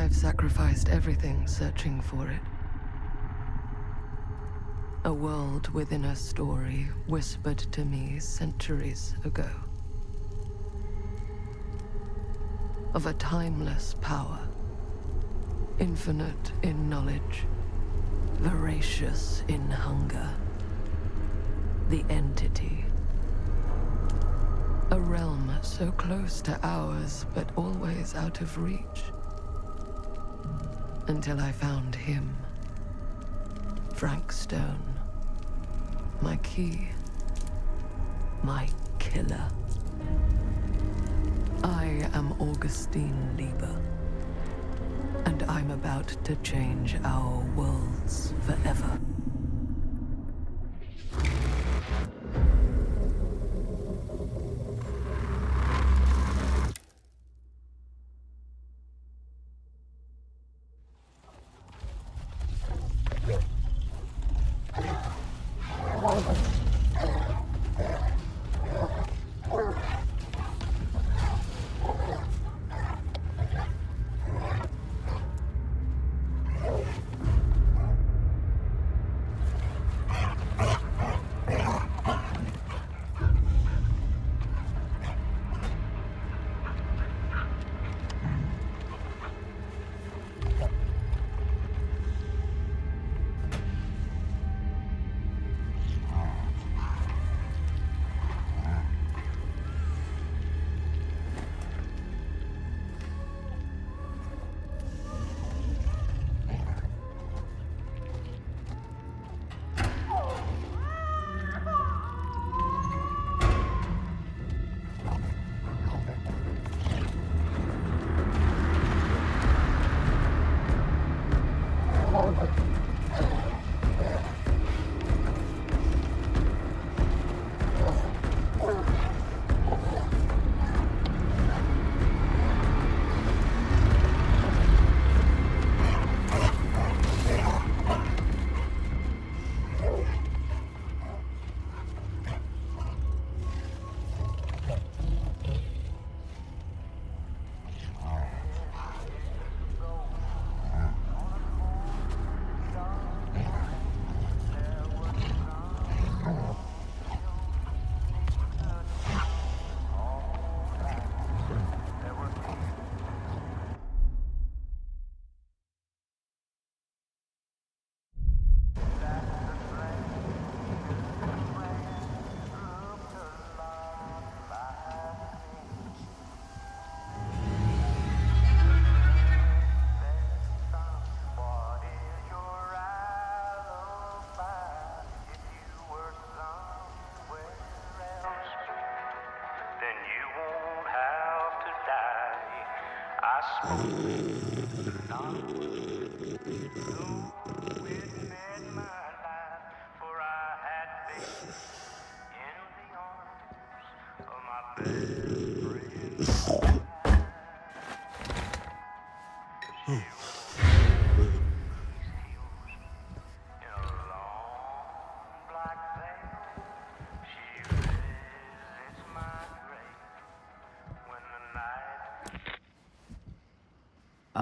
I've sacrificed everything searching for it. A world within a story whispered to me centuries ago. Of a timeless power, infinite in knowledge, voracious in hunger. The entity. A realm so close to ours, but always out of reach. Until I found him. Frank Stone. My key. My killer. I am Augustine Lieber. And I'm about to change our worlds forever.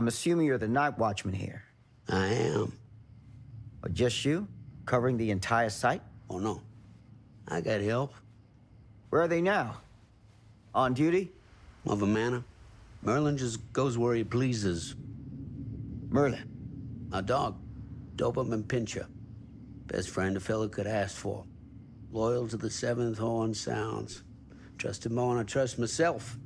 I'm assuming you're the night watchman here. I am. Or just you? Covering the entire site? Oh, no. I got help. Where are they now? On duty? Of a manner. Merlin just goes where he pleases. Merlin? A dog. Doberman Pinscher. Best friend a fella could ask for. Loyal to the seventh horn sounds. Trust him more than I trust myself.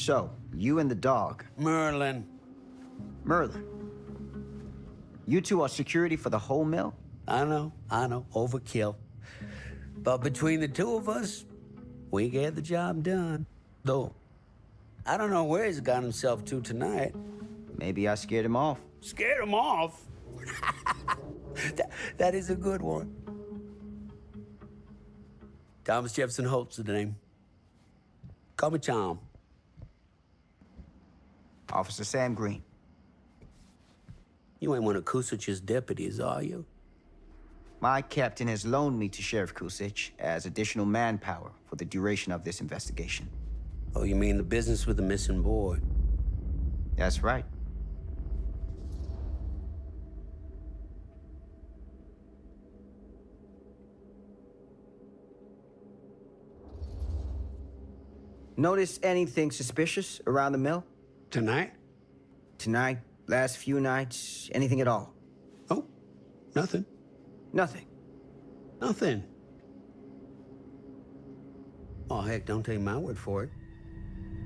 So, you and the dog. Merlin. Merlin. You two are security for the whole mill? I know. Overkill. But between the two of us, we get the job done. Though, I don't know where he's got himself to tonight. Maybe I scared him off. Scared him off? that is a good one. Thomas Jefferson Holt's the name. Call me Tom. Officer Sam Green. You ain't one of Kusich's deputies, are you? My captain has loaned me to Sheriff Kusich as additional manpower for the duration of this investigation. Oh, you mean the business with the missing boy? That's right. Notice anything suspicious around the mill? Tonight? Tonight, last few nights, anything at all? Oh, nothing. Nothing. Nothing. Oh, heck, don't take my word for it.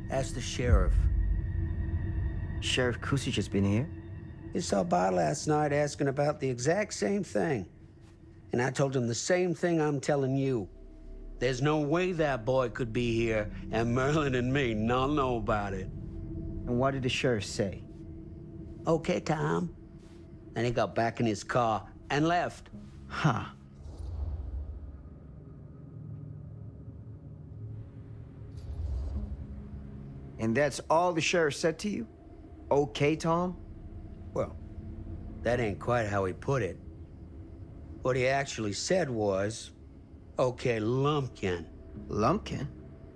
Ask the sheriff. Sheriff Kusich has been here? He saw by last night asking about the exact same thing. And I told him the same thing I'm telling you. There's no way that boy could be here and Merlin and me not know about it. And what did the sheriff say? Okay, Tom. And he got back in his car and left. Huh. And that's all the sheriff said to you? Okay, Tom? Well, that ain't quite how he put it. What he actually said was, okay, Lumpkin. Lumpkin?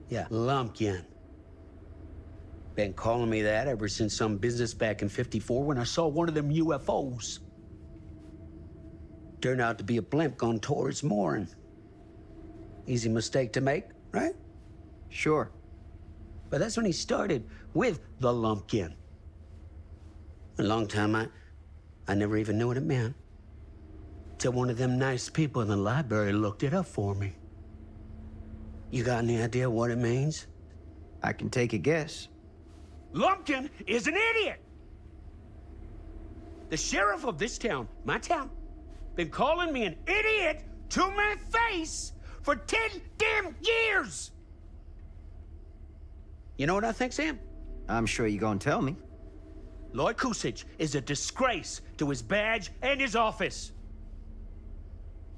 Yeah, Lumpkin. Been calling me that ever since some business back in '54 when I saw one of them UFOs. Turned out to be a blimp gone towards mooring. Easy mistake to make, right? Sure. But that's when he started with the Lumpkin. A long time I never even knew what it meant. Till one of them nice people in the library looked it up for me. You got any idea what it means? I can take a guess. Lumpkin is an idiot! The sheriff of this town, my town, been calling me an idiot to my face for 10 damn years! You know what I think, Sam? I'm sure you're gonna tell me. Lloyd Kusich is a disgrace to his badge and his office.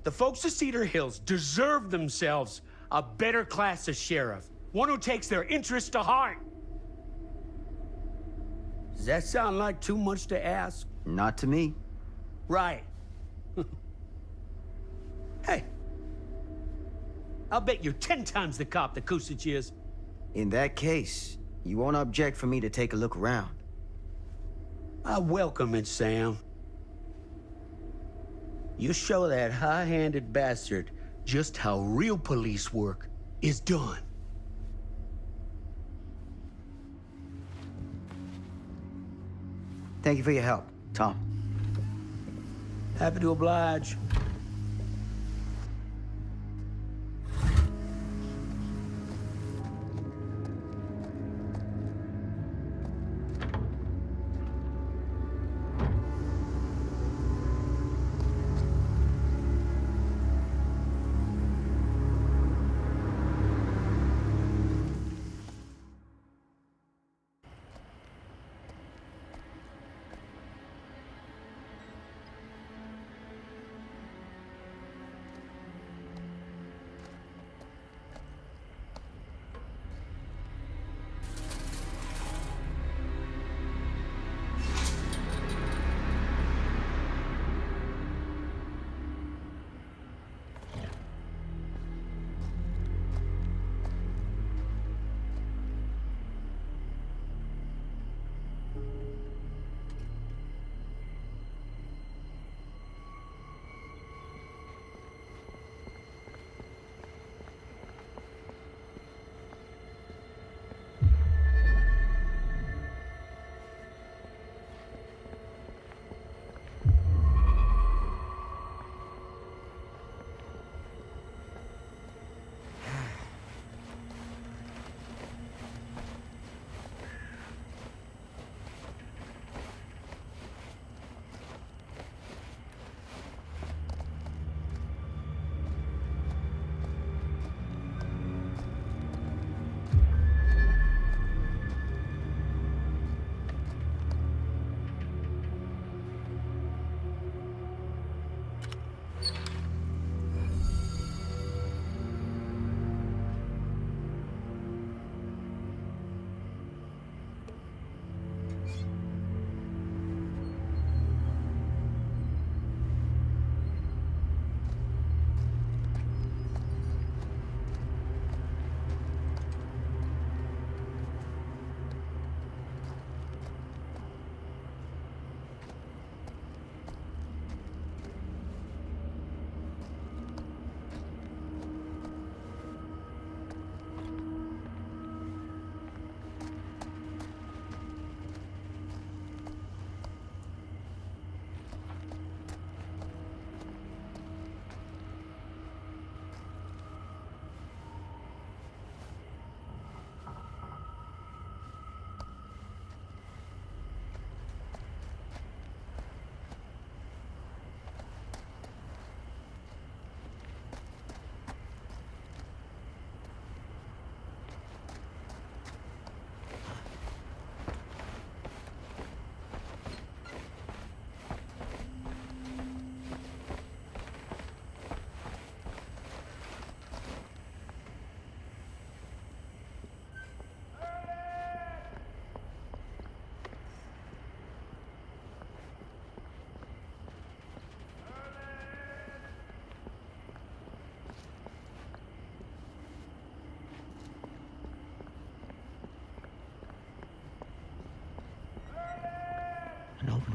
The folks of Cedar Hills deserve themselves a better class of sheriff, one who takes their interests to heart. Does that sound like too much to ask? Not to me. Right. Hey, I'll bet you're 10 times the cop that Kusich is. In that case, you won't object for me to take a look around. I welcome it, Sam. You show that high-handed bastard just how real police work is done. Thank you for your help, Tom. Happy to oblige.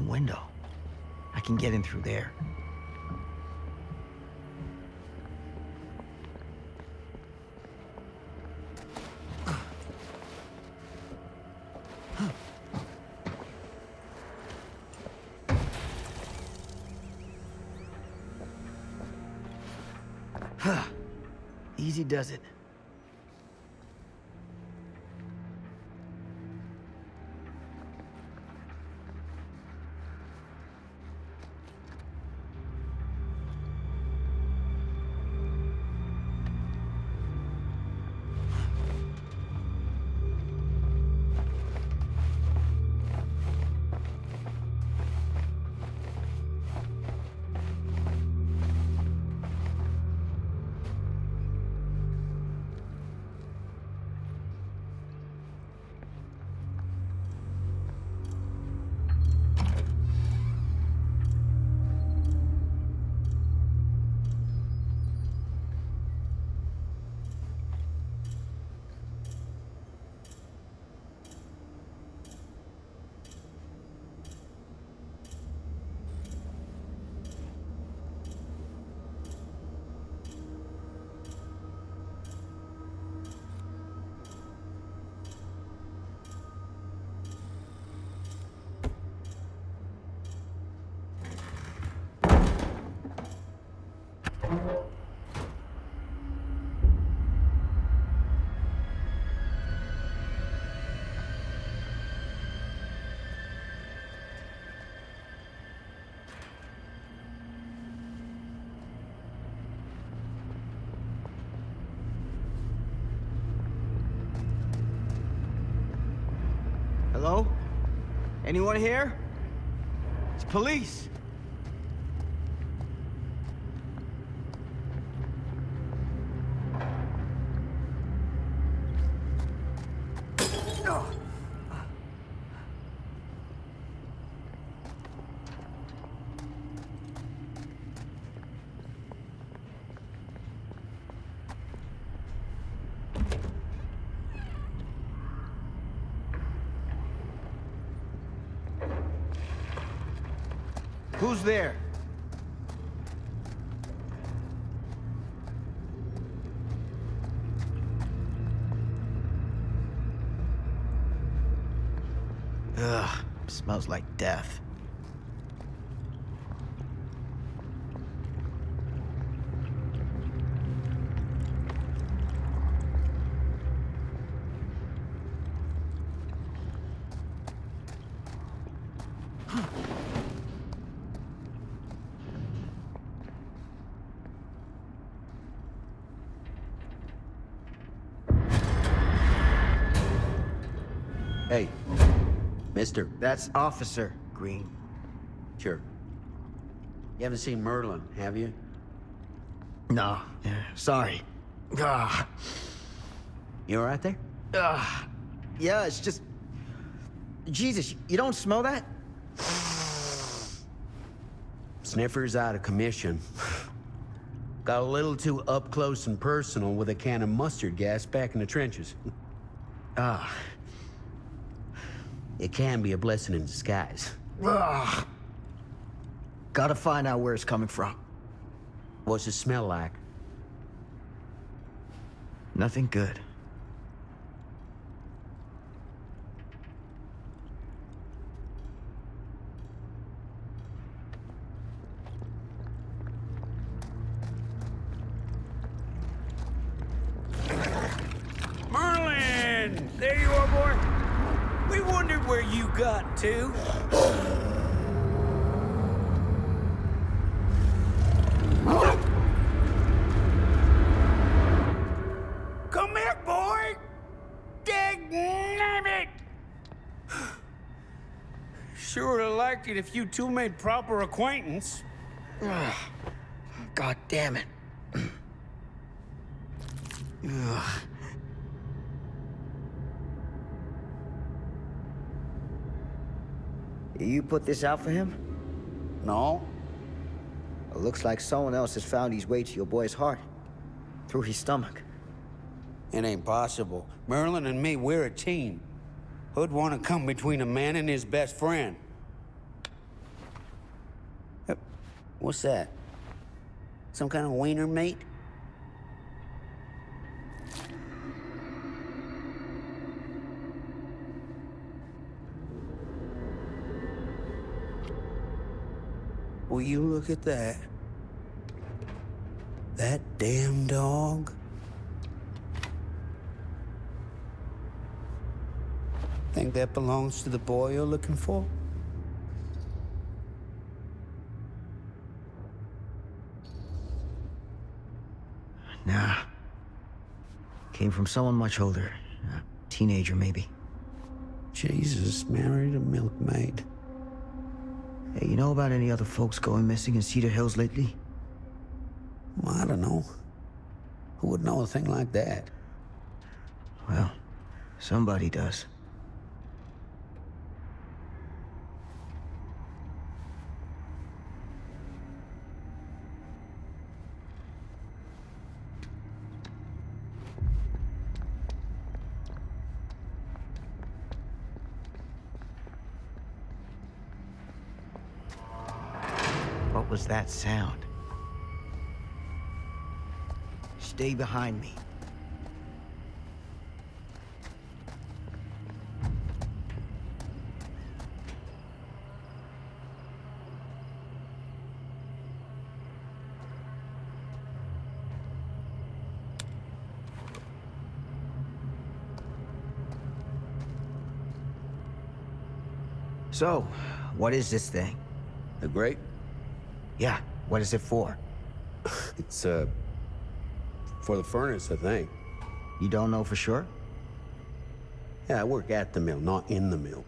open window. I can get in through there. Easy does it. Hello? Anyone here? It's police. Who's there? Ugh, smells like death. Hey, mister. That's Officer Green. Sure. You haven't seen Merlin, have you? No, sorry. Ah, You all right there? yeah, it's just... Jesus, you don't smell that? Sniffer's out of commission. Got a little too up close and personal with a can of mustard gas back in the trenches. Ah. It can be a blessing in disguise. Ugh. Gotta find out where it's coming from. What's it smell like? Nothing good. Merlin! There you are, boy. We wondered where you got to. Come here, boy! Dang-nabbit! Sure would have liked it if you two made proper acquaintance. God damn it. Ugh. You put this out for him? No? It looks like someone else has found his way to your boy's heart. Through his stomach. It ain't possible. Merlin and me, we're a team. Who'd want to come between a man and his best friend? What's that? Some kind of wiener meat? Will you look at that? That damn dog? Think that belongs to the boy you're looking for? Nah. Came from someone much older. A teenager, maybe. Jesus, married a milkmaid. Hey, you know about any other folks going missing in Cedar Hills lately? Well, I don't know. Who would know a thing like that? Well, somebody does. What was that sound? Stay behind me. So, what is this thing? The grape? Yeah, what is it for? It's, for the furnace, I think. You don't know for sure? Yeah, I work at the mill, not in the mill.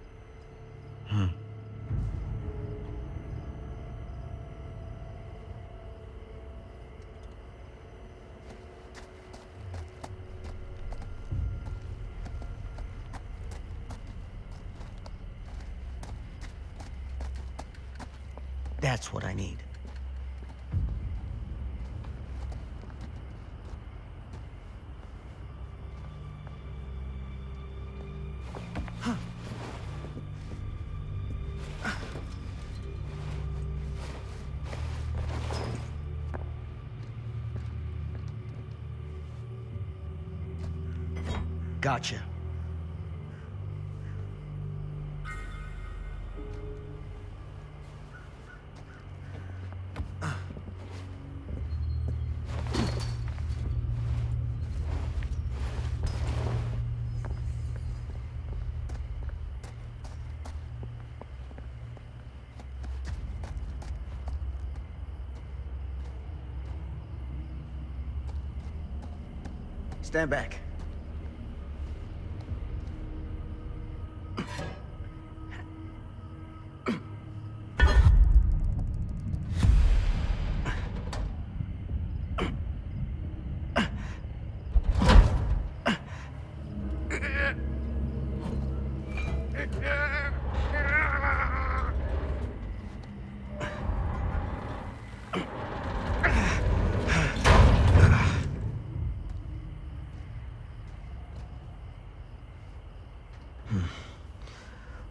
That's what I need. Gotcha. Stand back.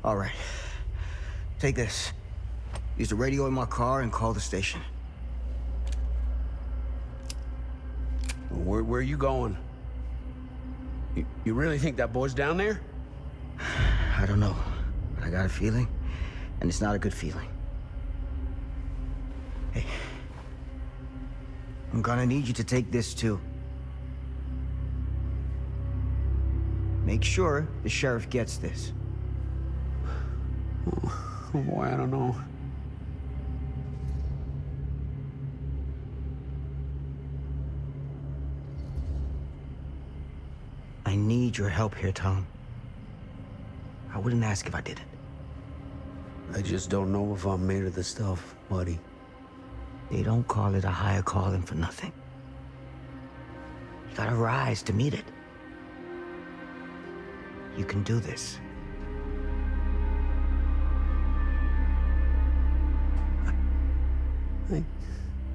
All right. Take this. Use the radio in my car and call the station. Where are you going? You really think that boy's down there? I don't know, but I got a feeling, and it's not a good feeling. Hey, I'm gonna need you to take this too. Make sure the sheriff gets this. Oh boy, I don't know. I need your help here, Tom. I wouldn't ask if I didn't. I just don't know if I'm made of the stuff, buddy. They don't call it a higher calling for nothing. You gotta rise to meet it. You can do this.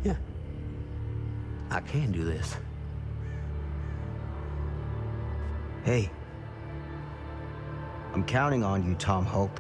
Yeah. I can do this. Hey. I'm counting on you, Tom Hope.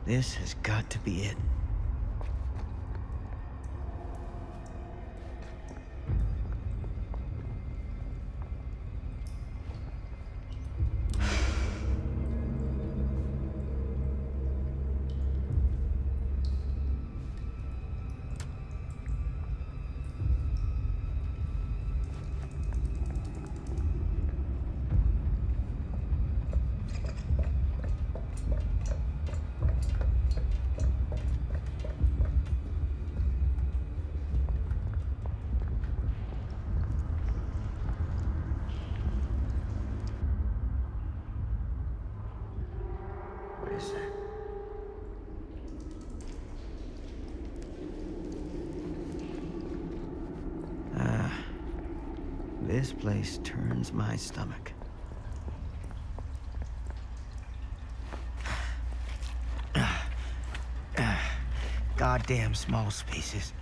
This has got to be it. What is that? This place turns my stomach. Goddamn small spaces.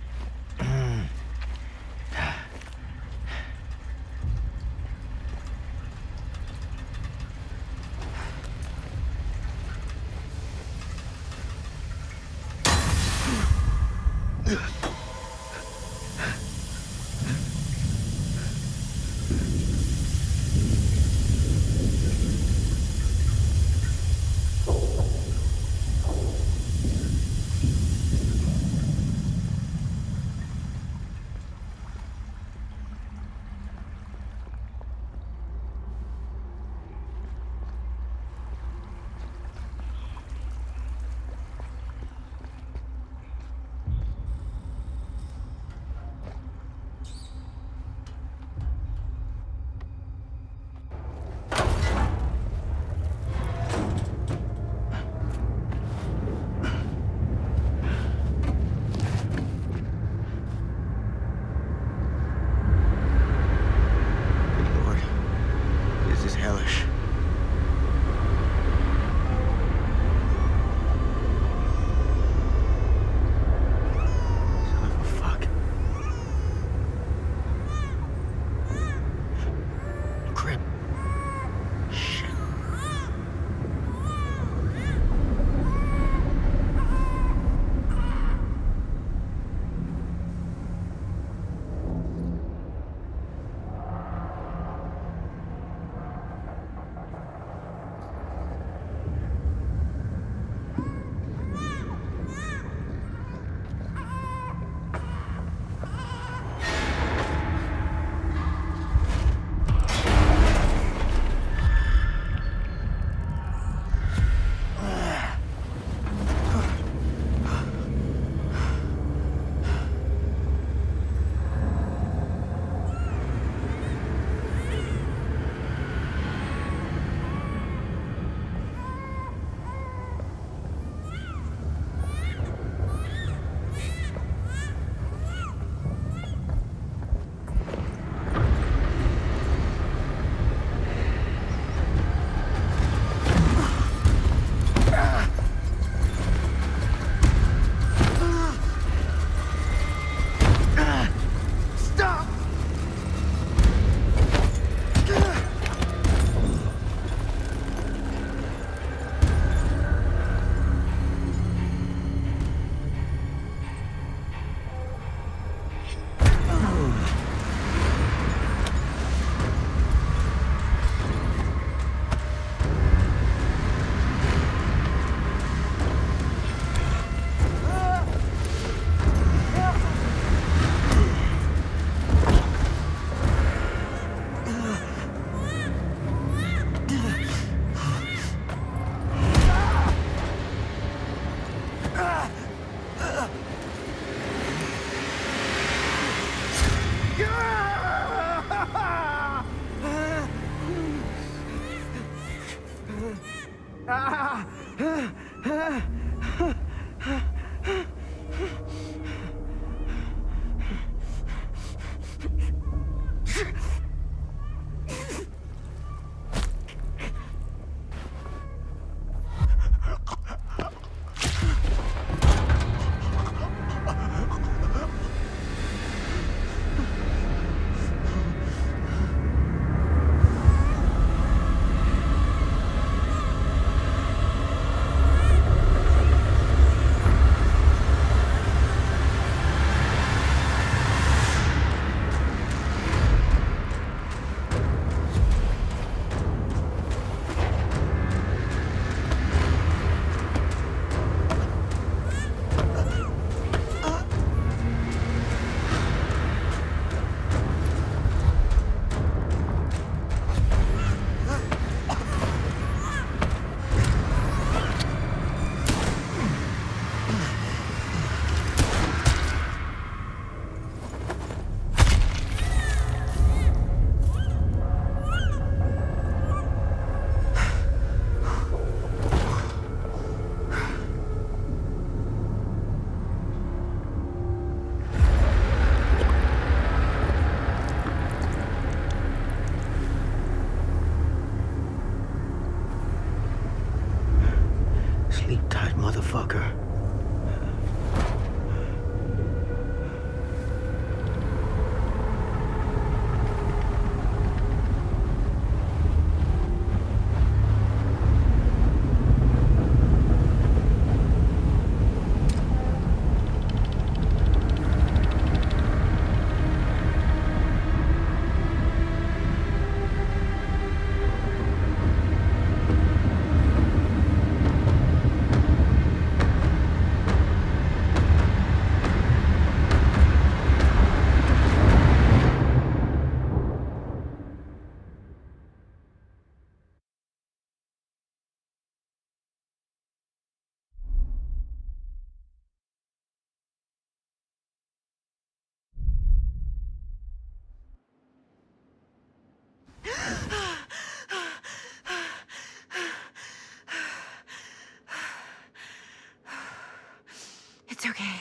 It's okay.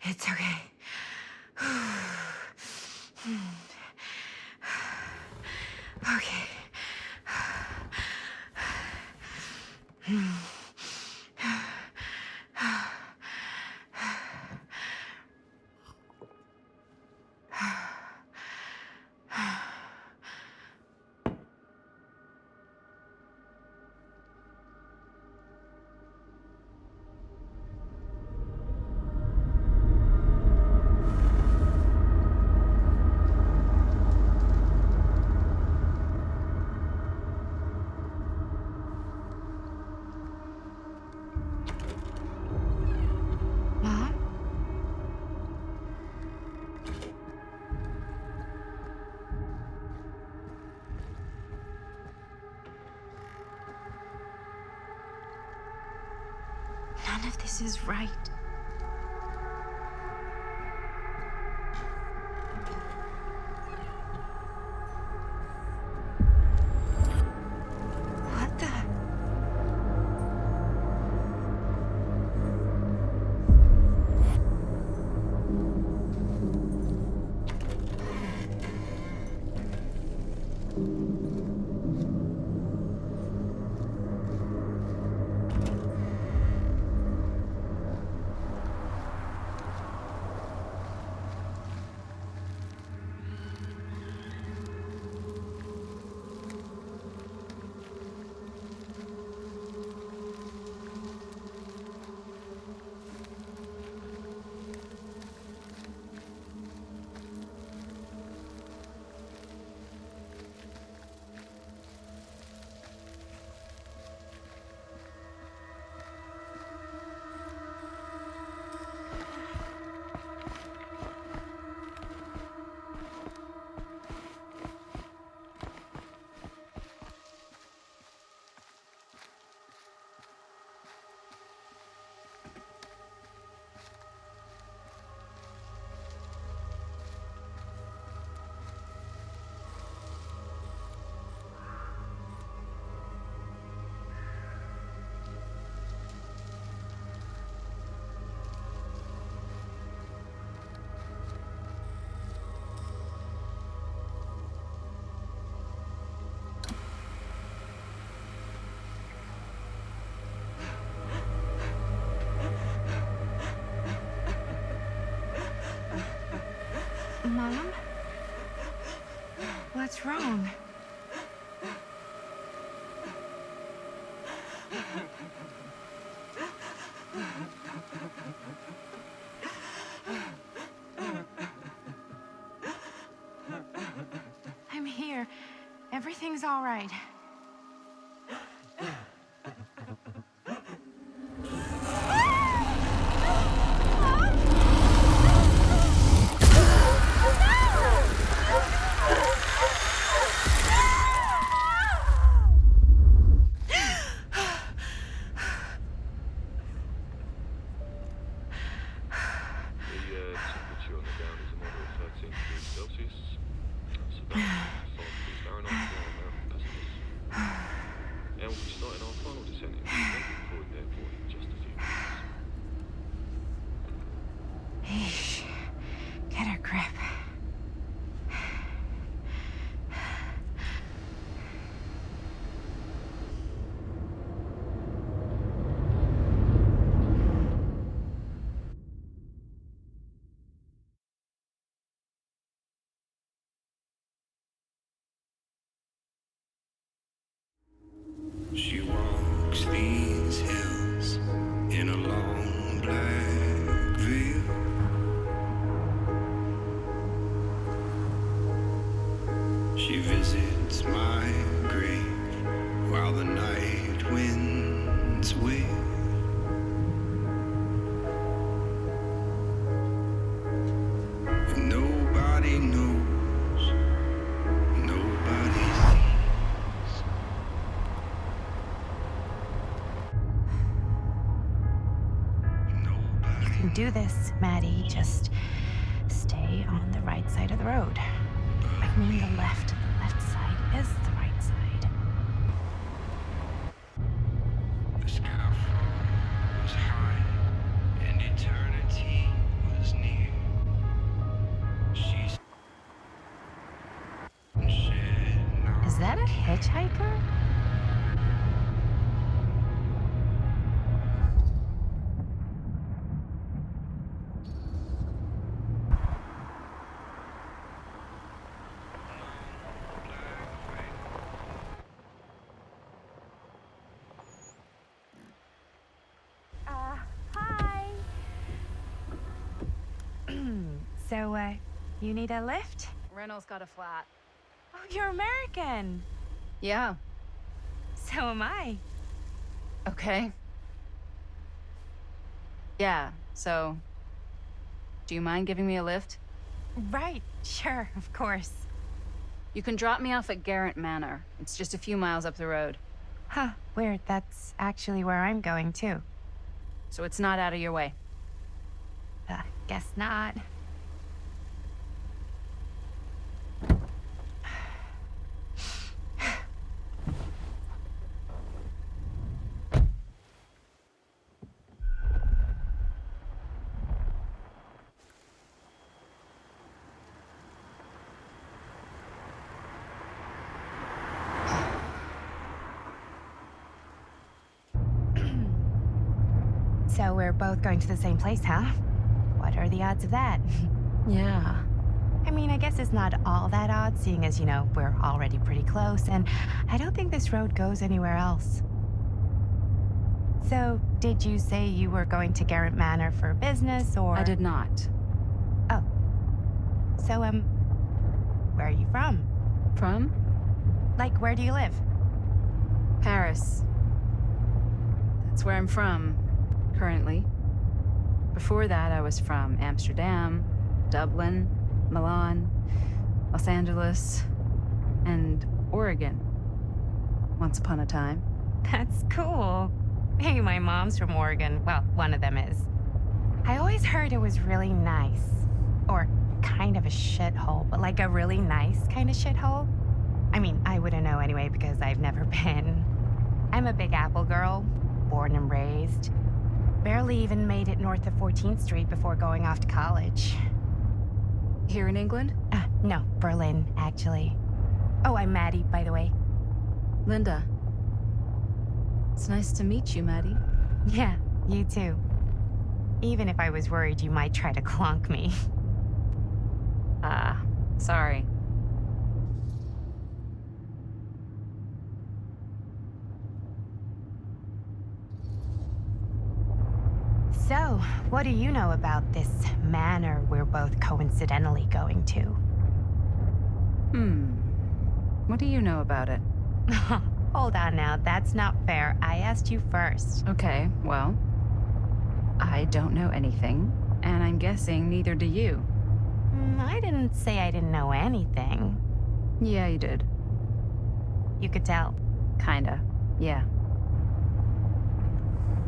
It's okay. Okay. Mom? None of this is right. What the? Mom? What's wrong? I'm here. Everything's all right. Temperature on the ground is a moderate 13 degrees Celsius. That's about 5 degrees Fahrenheit for our American customers. And we'll be starting our final descent into the Croydon Airport in just a few minutes. Eesh. Get a grip. She walks these hills in a long black veil. She visits my grave while the night winds wail. And nobody knows, nobody sees. You can do this, Maddie. Just stay on the right side of the road. I mean the left. The left side is the right side. The sky falls high and eternity hitchhiker? Hi. So, you need a lift? Reynolds got a flat. Oh, you're American. Yeah. So am I. Okay. Yeah, so... Do you mind giving me a lift? Right, sure, of course. You can drop me off at Garrett Manor. It's just a few miles up the road. Huh, weird. That's actually where I'm going, too. So it's not out of your way. Guess not. So we're both going to the same place, huh? What are the odds of that? Yeah. I mean, I guess it's not all that odd, seeing as, you know, we're already pretty close, and I don't think this road goes anywhere else. So, did you say you were going to Garrett Manor for business, or...? I did not. Oh. So, where are you from? From? Like, where do you live? Paris. That's where I'm from, currently. Before that, I was from Amsterdam, Dublin, Milan, Los Angeles, and Oregon. Once upon a time. That's cool. Hey, my mom's from Oregon. Well, one of them is. I always heard it was really nice. Or kind of a shithole, but like a really nice kind of shithole. I mean, I wouldn't know anyway because I've never been. I'm a Big Apple girl, born and raised. Barely even made it north of 14th Street before going off to college. Here in England? No, Berlin, actually. Oh, I'm Maddie, by the way. Linda. It's nice to meet you, Maddie. Yeah, you too. Even if I was worried you might try to clonk me. Sorry. So, what do you know about this manor we're both coincidentally going to? What do you know about it? Hold on now, that's not fair. I asked you first. Okay, well, I don't know anything, and I'm guessing neither do you. I didn't say I didn't know anything. Yeah, you did. You could tell. Kinda, yeah.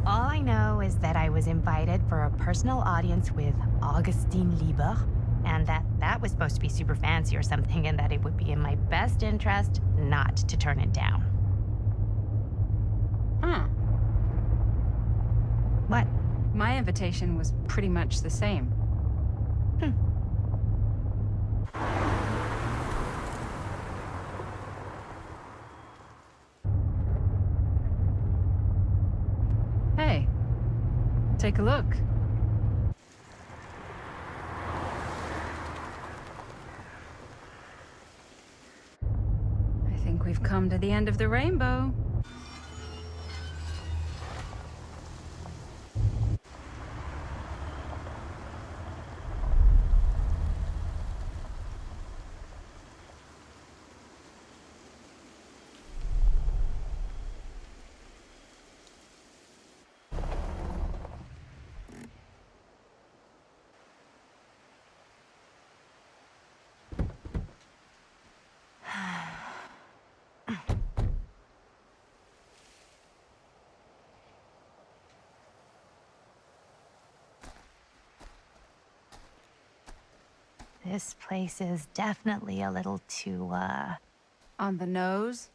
All I know is that I was invited for a personal audience with Augustine Lieber, and that was supposed to be super fancy or something, and that it would be in my best interest not to turn it down. Huh. What? My invitation was pretty much the same. Hey, take a look. I think we've come to the end of the rainbow. This place is definitely a little too, On the nose?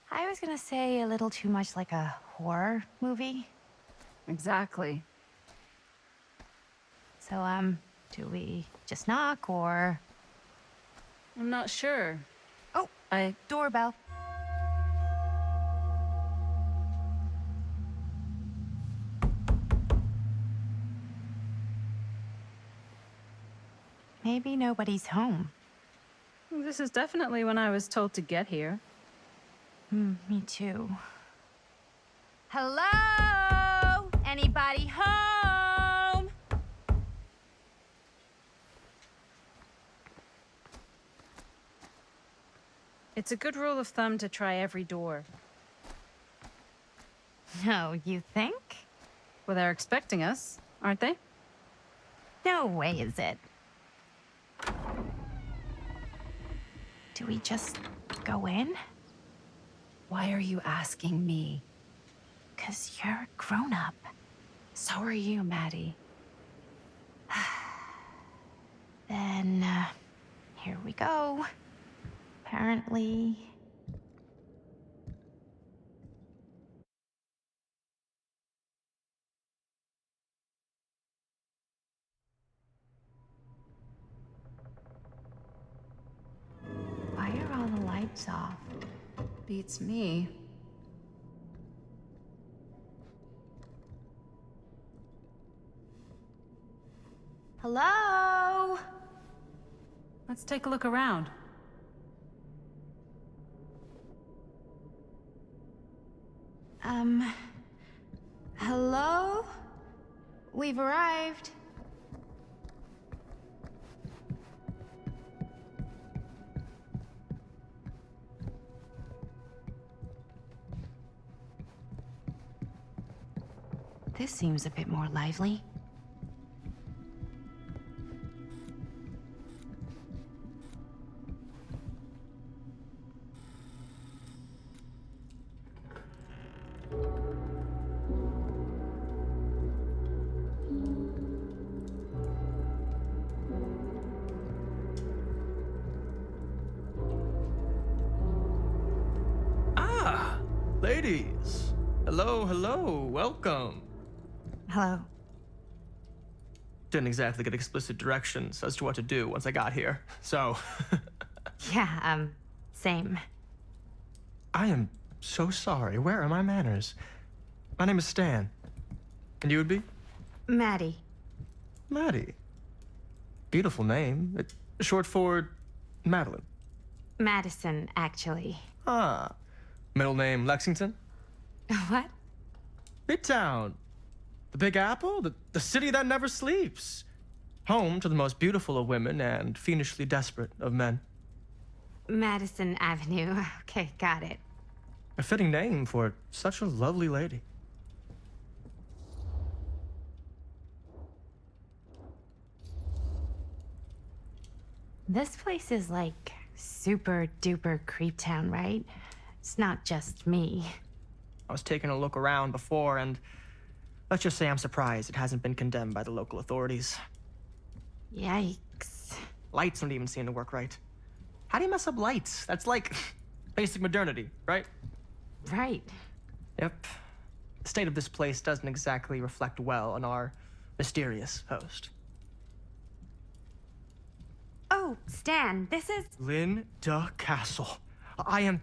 I was gonna say a little too much like a horror movie. Exactly. So, do we just knock, or...? I'm not sure. Oh, Doorbell. Maybe nobody's home. This is definitely when I was told to get here. Me too. Hello? Anybody home? It's a good rule of thumb to try every door. No, you think? Well, they're expecting us, aren't they? No way is it. Do we just go in? Why are you asking me? 'Cause you're a grown-up. So are you, Maddie. Then, here we go. Apparently... Why are all the lights off? Beats me. Hello? Let's take a look around. Hello? We've arrived. This seems a bit more lively. Ladies, hello, welcome. Hello. Didn't exactly get explicit directions as to what to do once I got here, so. Yeah, same. I am so sorry. Where are my manners? My name is Stan. And you would be? Maddie. Maddie. Beautiful name. It's short for Madeline. Madison, actually. Ah. Middle name Lexington? What? Midtown. The Big Apple, the city that never sleeps. Home to the most beautiful of women and fiendishly desperate of men. Madison Avenue. Okay, got it. A fitting name for such a lovely lady. This place is like super duper creep town, right? It's not just me. I was taking a look around before, and let's just say I'm surprised it hasn't been condemned by the local authorities. Yikes. Lights don't even seem to work right. How do you mess up lights? That's like basic modernity, right? Right. Yep. The state of this place doesn't exactly reflect well on our mysterious host. Oh, Stan, this is... Linda Castle. I am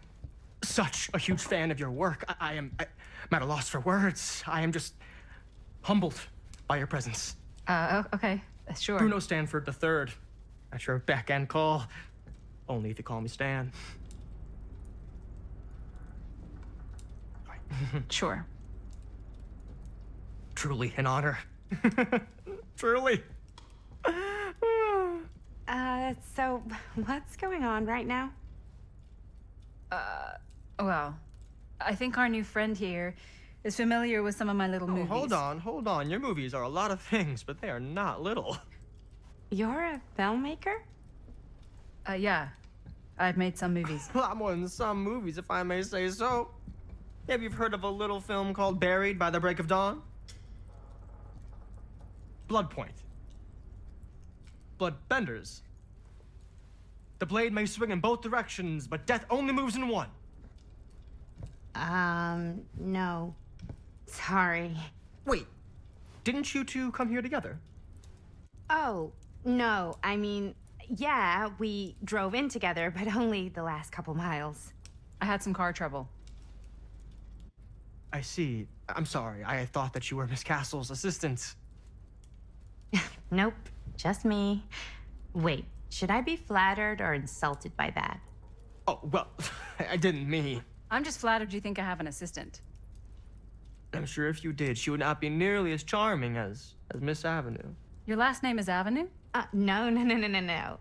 such a huge fan of your work. I'm at a loss for words. I am just humbled by your presence. Okay, sure. Bruno Stanford III, at your beck and call. Only if you call me Stan. Sure. Truly an honor. Truly. So what's going on right now? Well, I think our new friend here is familiar with some of my little movies. Hold on. Your movies are a lot of things, but they are not little. You're a filmmaker? Yeah. I've made some movies. A lot more than some movies, if I may say so. Maybe you've heard of a little film called Buried by the Break of Dawn? Blood Point. Bloodbenders. The blade may swing in both directions, but death only moves in one. No. Sorry. Wait, didn't you two come here together? Oh, no. I mean, Yeah, we drove in together, but only the last couple miles. I had some car trouble. I see. I'm sorry. I thought that you were Miss Castle's assistant. Nope, just me. Wait, should I be flattered or insulted by that? Oh, well, I didn't mean. I'm just flattered you think I have an assistant. I'm sure if you did, she would not be nearly as charming as Miss Avenue. Your last name is Avenue? No.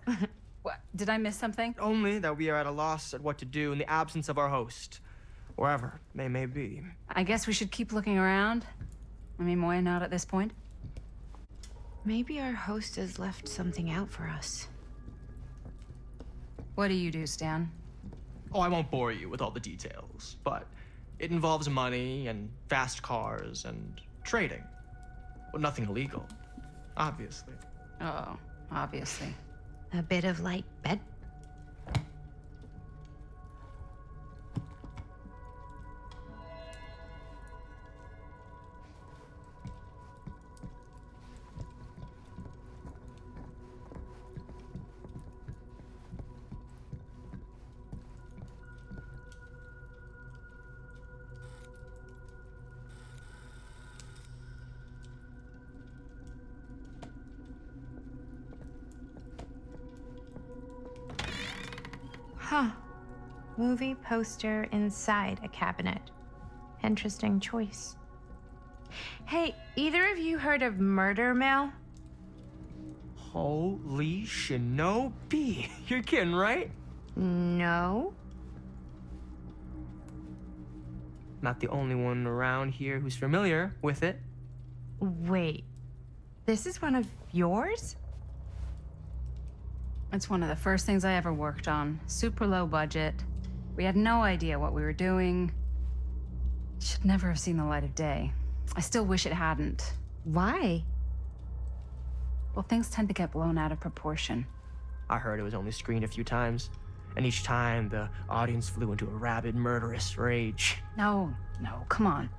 What? Did I miss something? Only that we are at a loss at what to do in the absence of our host, wherever they may be. I guess we should keep looking around. I mean, why not at this point? Maybe our host has left something out for us. What do you do, Stan? Oh, I won't bore you with all the details, but it involves money and fast cars and trading. Well, nothing illegal, obviously. Oh, obviously. A bit of light bed. Huh. Movie poster inside a cabinet. Interesting choice. Hey, either of you heard of Murder Mill? Holy shinobi. You're kidding, right? No. Not the only one around here who's familiar with it. Wait. This is one of yours? It's one of the first things I ever worked on. Super low budget. We had no idea what we were doing. Should never have seen the light of day. I still wish it hadn't. Why? Well, things tend to get blown out of proportion. I heard it was only screened a few times, and each time the audience flew into a rabid, murderous rage. No, come on.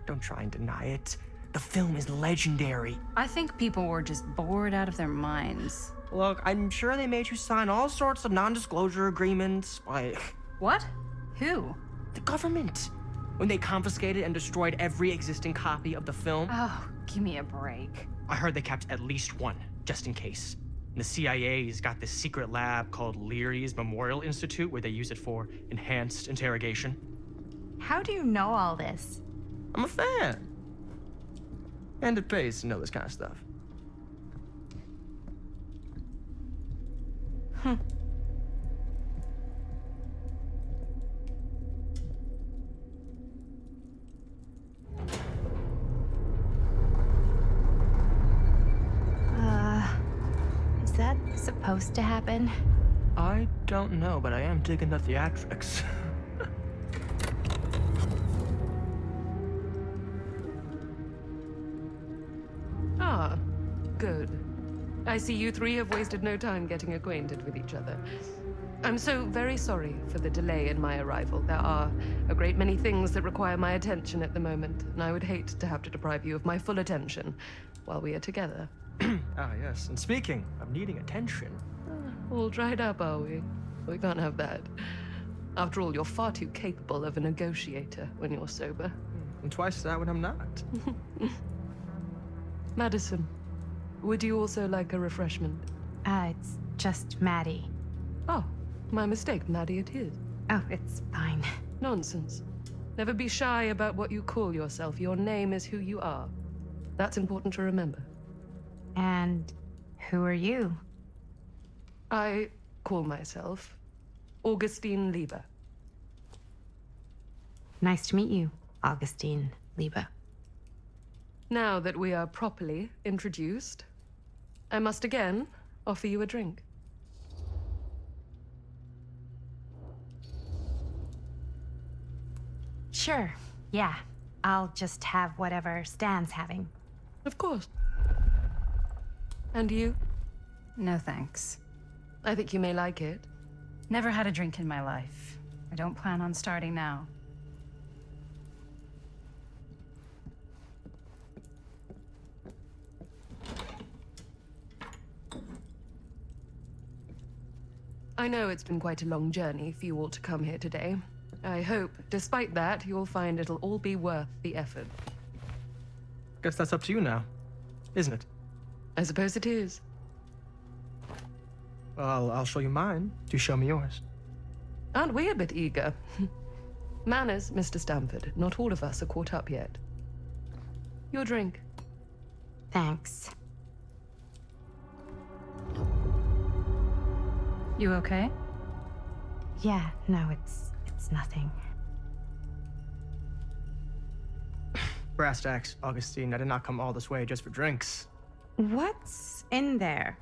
Don't try and deny it. The film is legendary. I think people were just bored out of their minds. Look, I'm sure they made you sign all sorts of non-disclosure agreements, like... What? Who? The government. When they confiscated and destroyed every existing copy of the film. Oh, give me a break. I heard they kept at least one, just in case. And the CIA's got this secret lab called Leary's Memorial Institute where they use it for enhanced interrogation. How do you know all this? I'm a fan. And it pays to know this kind of stuff. Is that supposed to happen? I don't know, but I am digging the theatrics. Ah, good. I see you three have wasted no time getting acquainted with each other. I'm so very sorry for the delay in my arrival. There are a great many things that require my attention at the moment, and I would hate to have to deprive you of my full attention while we are together. Ah, yes. And speaking of needing attention... All dried up, are we? We can't have that. After all, you're far too capable of a negotiator when you're sober. And twice that when I'm not. Madison, would you also like a refreshment? It's just Maddie. Oh, my mistake. Maddie it is. Oh, it's fine. Nonsense. Never be shy about what you call yourself. Your name is who you are. That's important to remember. And who are you? I call myself Augustine Lieber. Nice to meet you, Augustine Lieber. Now that we are properly introduced, I must again offer you a drink. Sure, yeah. I'll just have whatever Stan's having. Of course. And you? No thanks. I think you may like it. Never had a drink in my life. I don't plan on starting now. I know it's been quite a long journey for you all to come here today. I hope, despite that, you'll find it'll all be worth the effort. Guess that's up to you now, isn't it? I suppose it is. Well, I'll show you mine. Do show me yours. Aren't we a bit eager? Manners, Mr. Stamford. Not all of us are caught up yet. Your drink. Thanks. You okay? Yeah, no, it's nothing. Brass tacks, Augustine. I did not come all this way just for drinks. What's in there?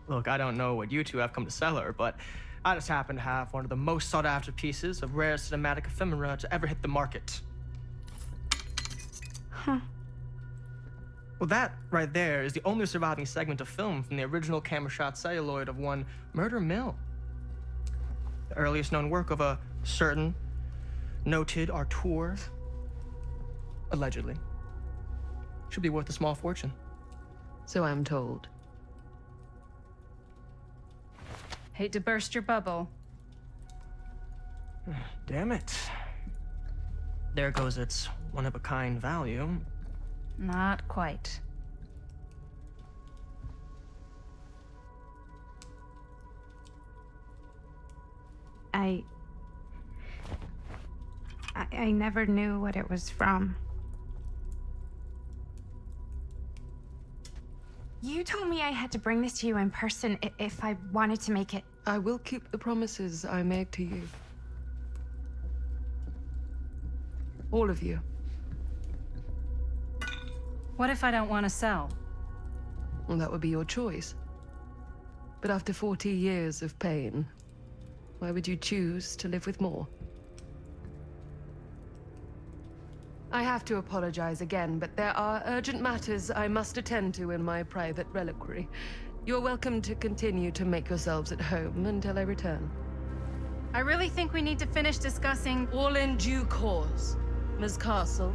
Look, I don't know what you two have come to cellar, but I just happen to have one of the most sought-after pieces of rare cinematic ephemera to ever hit the market. Huh. Well, that right there is the only surviving segment of film from the original camera shot celluloid of one Murder Mill. The earliest known work of a certain noted auteur, allegedly. Should be worth a small fortune. So I'm told. Hate to burst your bubble. Damn it. There goes its one-of-a-kind value. Not quite. I never knew what it was from. You told me I had to bring this to you in person if I wanted to make it. I will keep the promises I made to you. All of you. What if I don't want to sell? Well, that would be your choice. But after 40 years of pain, why would you choose to live with more? I have to apologize again, but there are urgent matters I must attend to in my private reliquary. You're welcome to continue to make yourselves at home until I return. I really think we need to finish discussing. All in due course, Ms. Castle.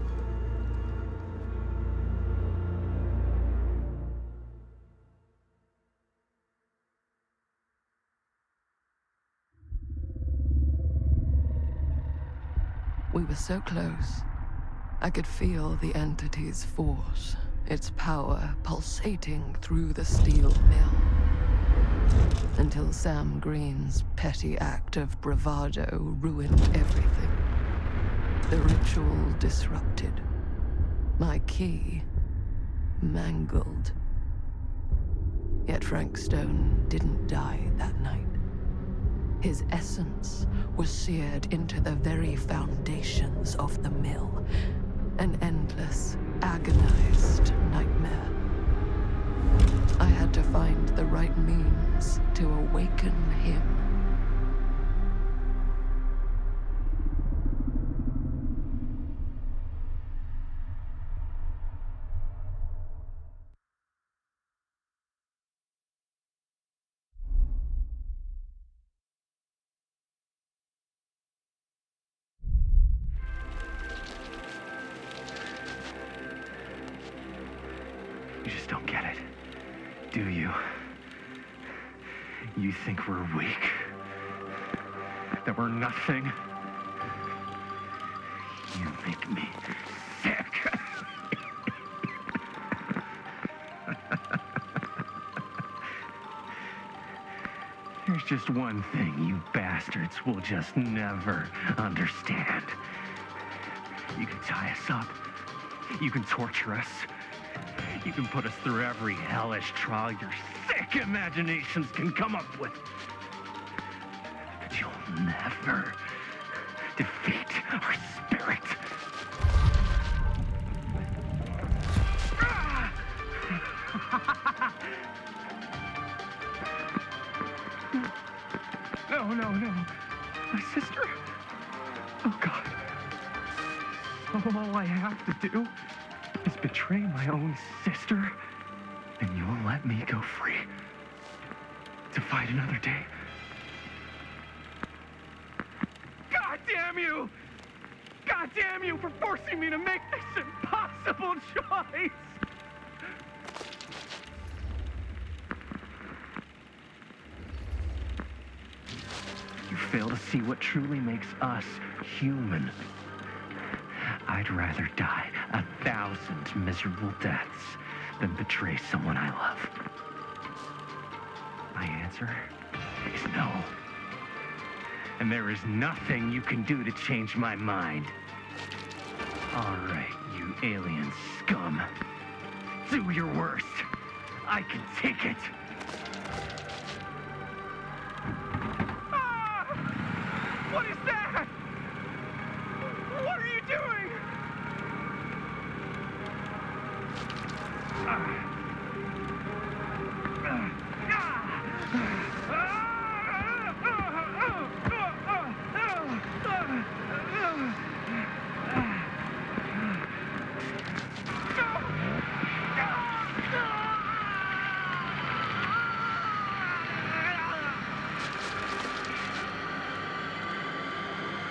We were so close. I could feel the entity's force, its power pulsating through the steel mill. Until Sam Green's petty act of bravado ruined everything. The ritual disrupted. My key mangled. Yet Frank Stone didn't die that night. His essence was seared into the very foundations of the mill. An endless, agonized nightmare. I had to find the right means to awaken him. You just don't get it, do you? You think we're weak? That we're nothing? You make me sick. There's just one thing you bastards will just never understand. You can tie us up. You can torture us. You can put us through every hellish trial your sick imaginations can come up with. But you'll never defeat our spirit. No. My sister? Oh, God. All I have to do is betray my own sister, and you will let me go free to fight another day. God damn you! God damn you for forcing me to make this impossible choice! fail to see what truly makes us human. I'd rather die 1,000 miserable deaths than betray someone I love. My answer is no. And there is nothing you can do to change my mind. All right, you alien scum. Do your worst. I can take it. Ah! What is that? What are you doing?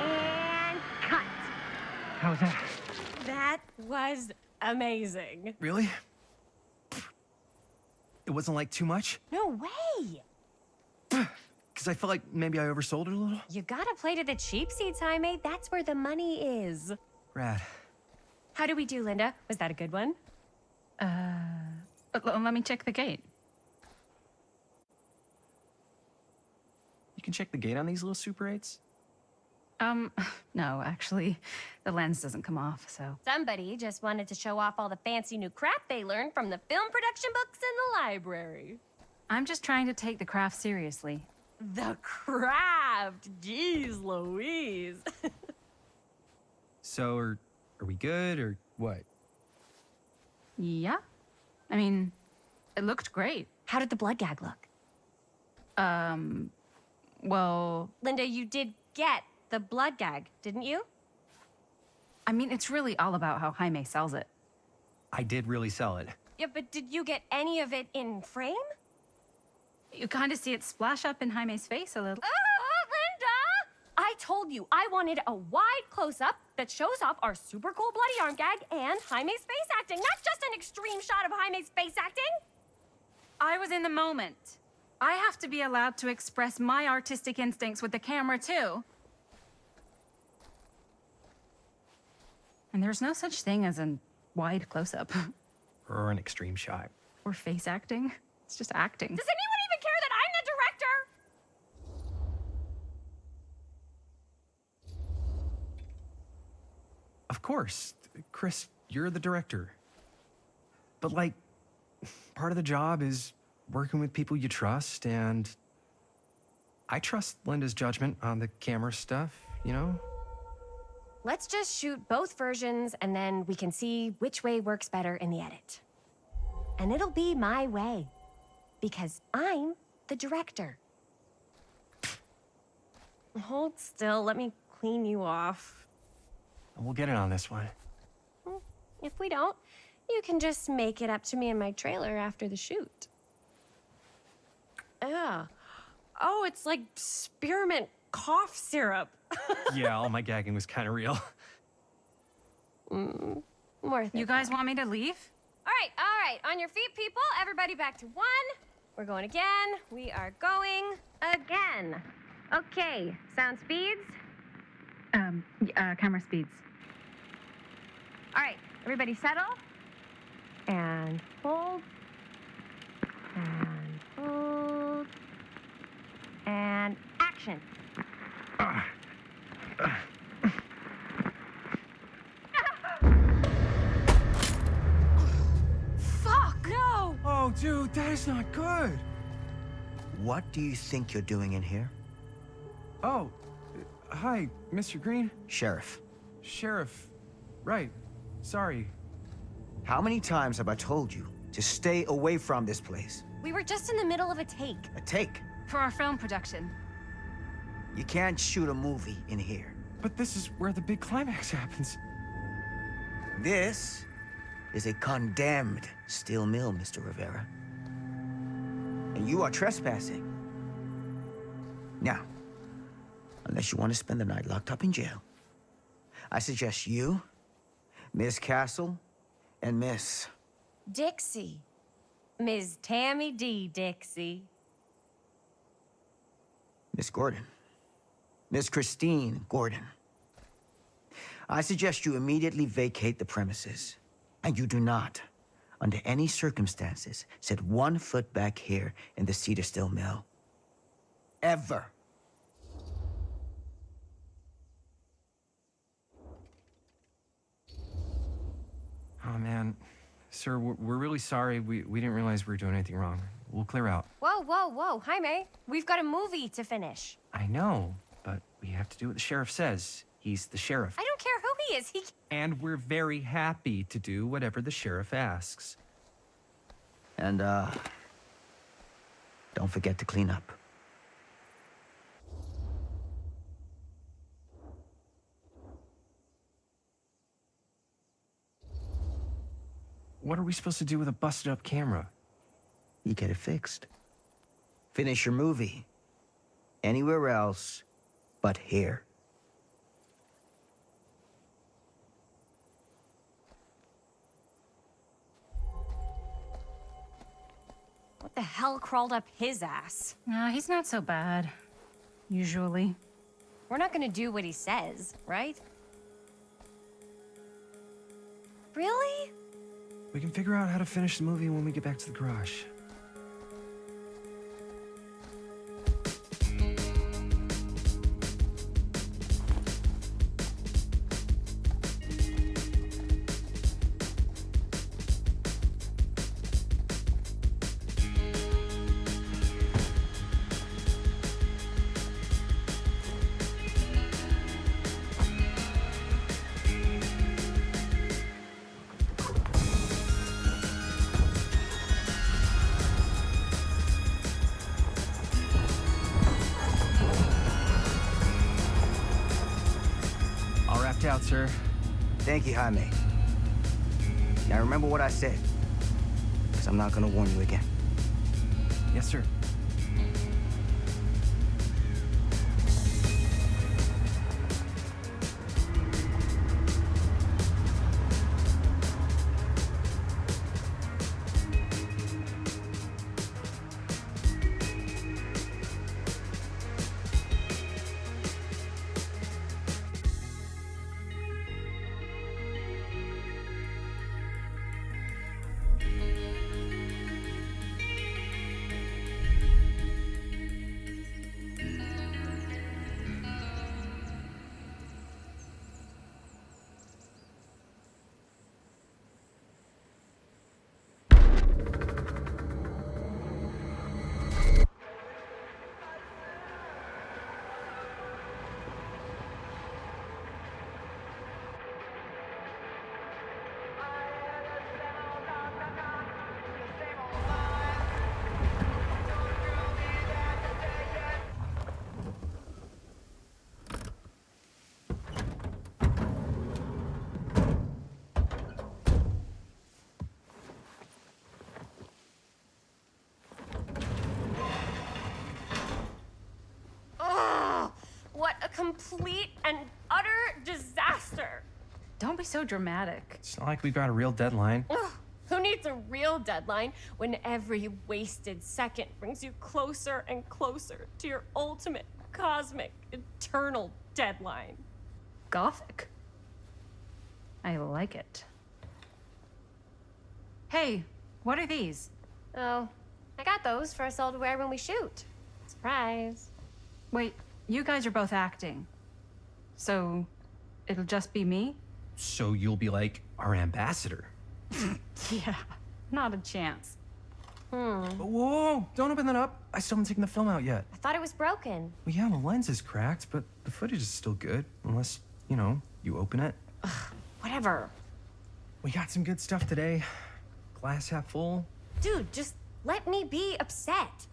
And cut. How's that? That was amazing. Really? It wasn't like too much? No way. Because I felt like maybe I oversold it a little. You gotta play to the cheap seats, Jaime. That's where the money is. Rad. How do we do, Linda? Was that a good one? Let me check the gate. You can check the gate on these little Super 8s? No, actually, the lens doesn't come off, so. Somebody just wanted to show off all the fancy new crap they learned from the film production books in the library. I'm just trying to take the craft seriously. The craft! Jeez Louise. So, are we good, or what? Yeah. I mean, it looked great. How did the blood gag look? Well, Linda, you did get the blood gag, didn't you? I mean, it's really all about how Jaime sells it. I did really sell it. Yeah, but did you get any of it in frame? You kind of see it splash up in Jaime's face a little. Linda! I told you I wanted a wide close-up that shows off our super cool bloody arm gag and Jaime's face acting, not just an extreme shot of Jaime's face acting. I was in the moment. I have to be allowed to express my artistic instincts with the camera, too. And there's no such thing as a wide close-up. Or an extreme shot. Or face acting. It's just acting. Does anyone even care that I'm the director? Of course. Chris, you're the director. But, like, part of the job is working with people you trust, and I trust Linda's judgment on the camera stuff, you know? Let's just shoot both versions and then we can see which way works better in the edit. And it'll be my way. Because I'm the director. Hold still, let me clean you off. We'll get it on this one. If we don't, you can just make it up to me in my trailer after the shoot. Yeah. Oh, it's like spearmint cough syrup. Yeah, all my gagging was kind of real. Worth it. You guys want me to leave? All right. On your feet, people. Everybody back to one. We're going again. We are going again. Okay, sound speeds. Camera speeds. All right, everybody settle. And hold. And hold. And action. Fuck! No! Oh, dude, that is not good. What do you think you're doing in here? Oh, hi, Mr. Green. Sheriff. Sheriff. Right. Sorry. How many times have I told you to stay away from this place? We were just in the middle of a take. A take. For our film production. You can't shoot a movie in here. But this is where the big climax happens. This is a condemned steel mill, Mr. Rivera. And you are trespassing. Now, unless you want to spend the night locked up in jail, I suggest you, Miss Castle, and Miss... Dixie. Ms. Tammy D. Dixie. Miss Gordon, Miss Christine Gordon, I suggest you immediately vacate the premises. And you do not, under any circumstances, set 1 foot back here in the Cedar Still mill. Ever. Oh, man. Sir, we're really sorry. We didn't realize we were doing anything wrong. We'll clear out. Whoa, whoa, whoa. Jaime, we've got a movie to finish. I know, but we have to do what the sheriff says. He's the sheriff. I don't care who he is. And we're very happy to do whatever the sheriff asks. And, don't forget to clean up. What are we supposed to do with a busted-up camera? You get it fixed. Finish your movie. Anywhere else but here. What the hell crawled up his ass? He's not so bad. Usually. We're not gonna do what he says, right? Really? We can figure out how to finish the movie when we get back to the garage. Out, sir. Thank you, Jaime. Now remember what I said, because I'm not gonna warn you again. Yes, sir. Complete and utter disaster. Don't be so dramatic. It's not like we've got a real deadline. Ugh, who needs a real deadline when every wasted second brings you closer and closer to your ultimate, cosmic, eternal deadline? Gothic. I like it. Hey, what are these? Oh, I got those for us all to wear when we shoot. Surprise. Wait, you guys are both acting. So, it'll just be me? So you'll be like our ambassador. Yeah, not a chance. Whoa, don't open that up. I still haven't taken the film out yet. I thought it was broken. Well, yeah, the lens is cracked, but the footage is still good. Unless, you open it. Ugh, whatever. We got some good stuff today. Glass half full. Dude, just let me be upset.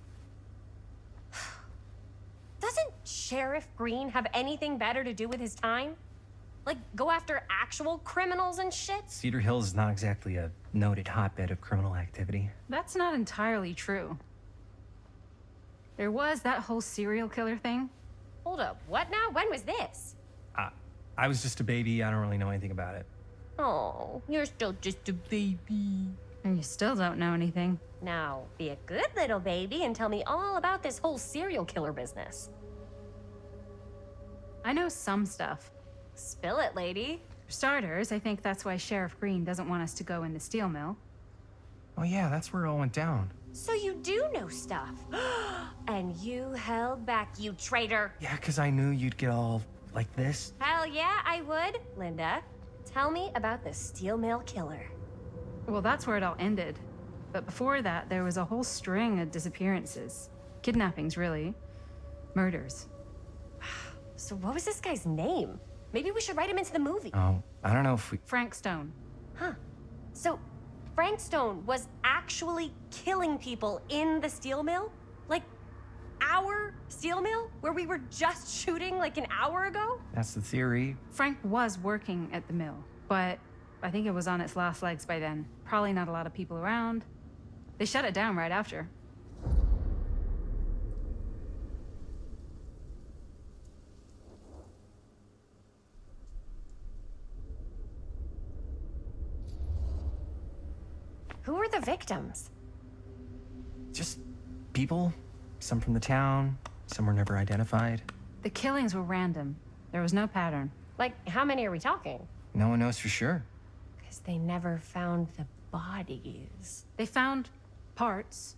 Doesn't Sheriff Green have anything better to do with his time? Like, go after actual criminals and shit? Cedar Hills is not exactly a noted hotbed of criminal activity. That's not entirely true. There was that whole serial killer thing. Hold up, what now? When was this? I was just a baby. I don't really know anything about it. Oh, you're still just a baby. And you still don't know anything. Now, be a good little baby and tell me all about this whole serial killer business. I know some stuff. Spill it, lady. For starters, I think that's why Sheriff Green doesn't want us to go in the steel mill. Oh yeah, that's where it all went down. So you do know stuff. And you held back, you traitor. Yeah, because I knew you'd get all like this. Hell yeah, I would. Linda, tell me about the steel mill killer. Well, that's where it all ended. But before that, there was a whole string of disappearances. Kidnappings, really. Murders. So what was this guy's name? Maybe we should write him into the movie. Oh, I don't know if we... Frank Stone. Huh. So Frank Stone was actually killing people in the steel mill? Like, our steel mill? Where we were just shooting like an hour ago? That's the theory. Frank was working at the mill, but I think it was on its last legs by then. Probably not a lot of people around. They shut it down right after. Who were the victims? Just people. Some from the town. Some were never identified. The killings were random. There was no pattern. Like, how many are we talking? No one knows for sure. Because they never found the bodies. They found parts.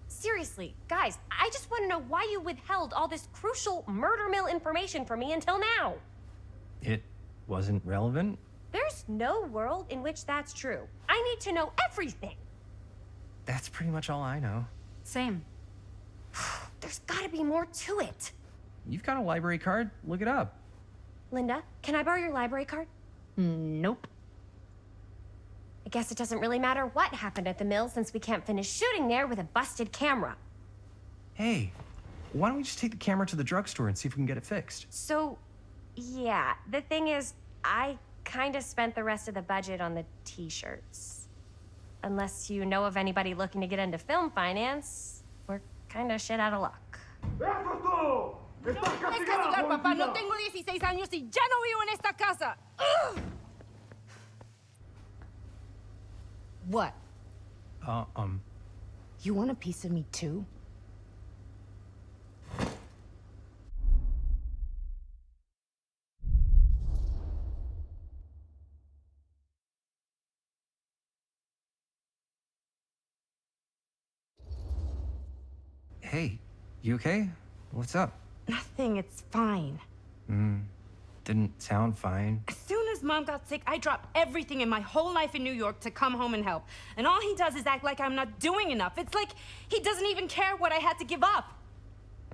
Seriously, guys, I just want to know why you withheld all this crucial murder mill information from me until now. It wasn't relevant? There's no world in which that's true. I need to know everything. That's pretty much all I know. Same. There's gotta be more to it. You've got a library card. Look it up. Linda, can I borrow your library card? Nope. I guess it doesn't really matter what happened at the mill since we can't finish shooting there with a busted camera. Hey, why don't we just take the camera to the drugstore and see if we can get it fixed? So, yeah, the thing is, I kind of spent the rest of the budget on the t-shirts. Unless you know of anybody looking to get into film finance, we're kind of shit out of luck. No me puedes castigar, papá. No tengo 16 años y ya no vivo en esta casa. Ugh. What? You want a piece of me too? Hey, you okay? What's up? Nothing, it's fine. Didn't sound fine. As soon as Mom got sick, I dropped everything in my whole life in New York to come home and help. And all he does is act like I'm not doing enough. It's like he doesn't even care what I had to give up.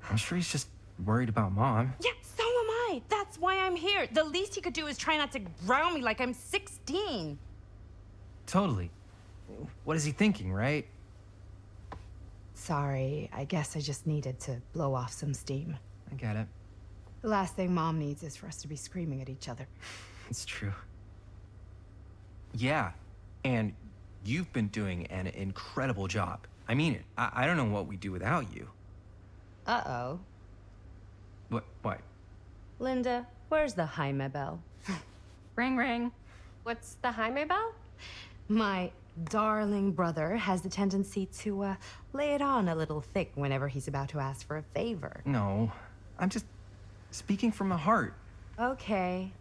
I'm sure he's just worried about Mom. Yeah, so am I. That's why I'm here. The least he could do is try not to ground me like I'm 16. Totally. What is he thinking, right? Sorry, I guess I just needed to blow off some steam. I get it. The last thing Mom needs is for us to be screaming at each other. It's true. Yeah, and you've been doing an incredible job. I mean it. I don't know what we'd do without you. Uh-oh. What? Linda, where's the Jaime bell? Ring, ring. What's the Jaime bell? My darling brother has the tendency to lay it on a little thick whenever he's about to ask for a favor. No, I'm just speaking from the heart. Okay.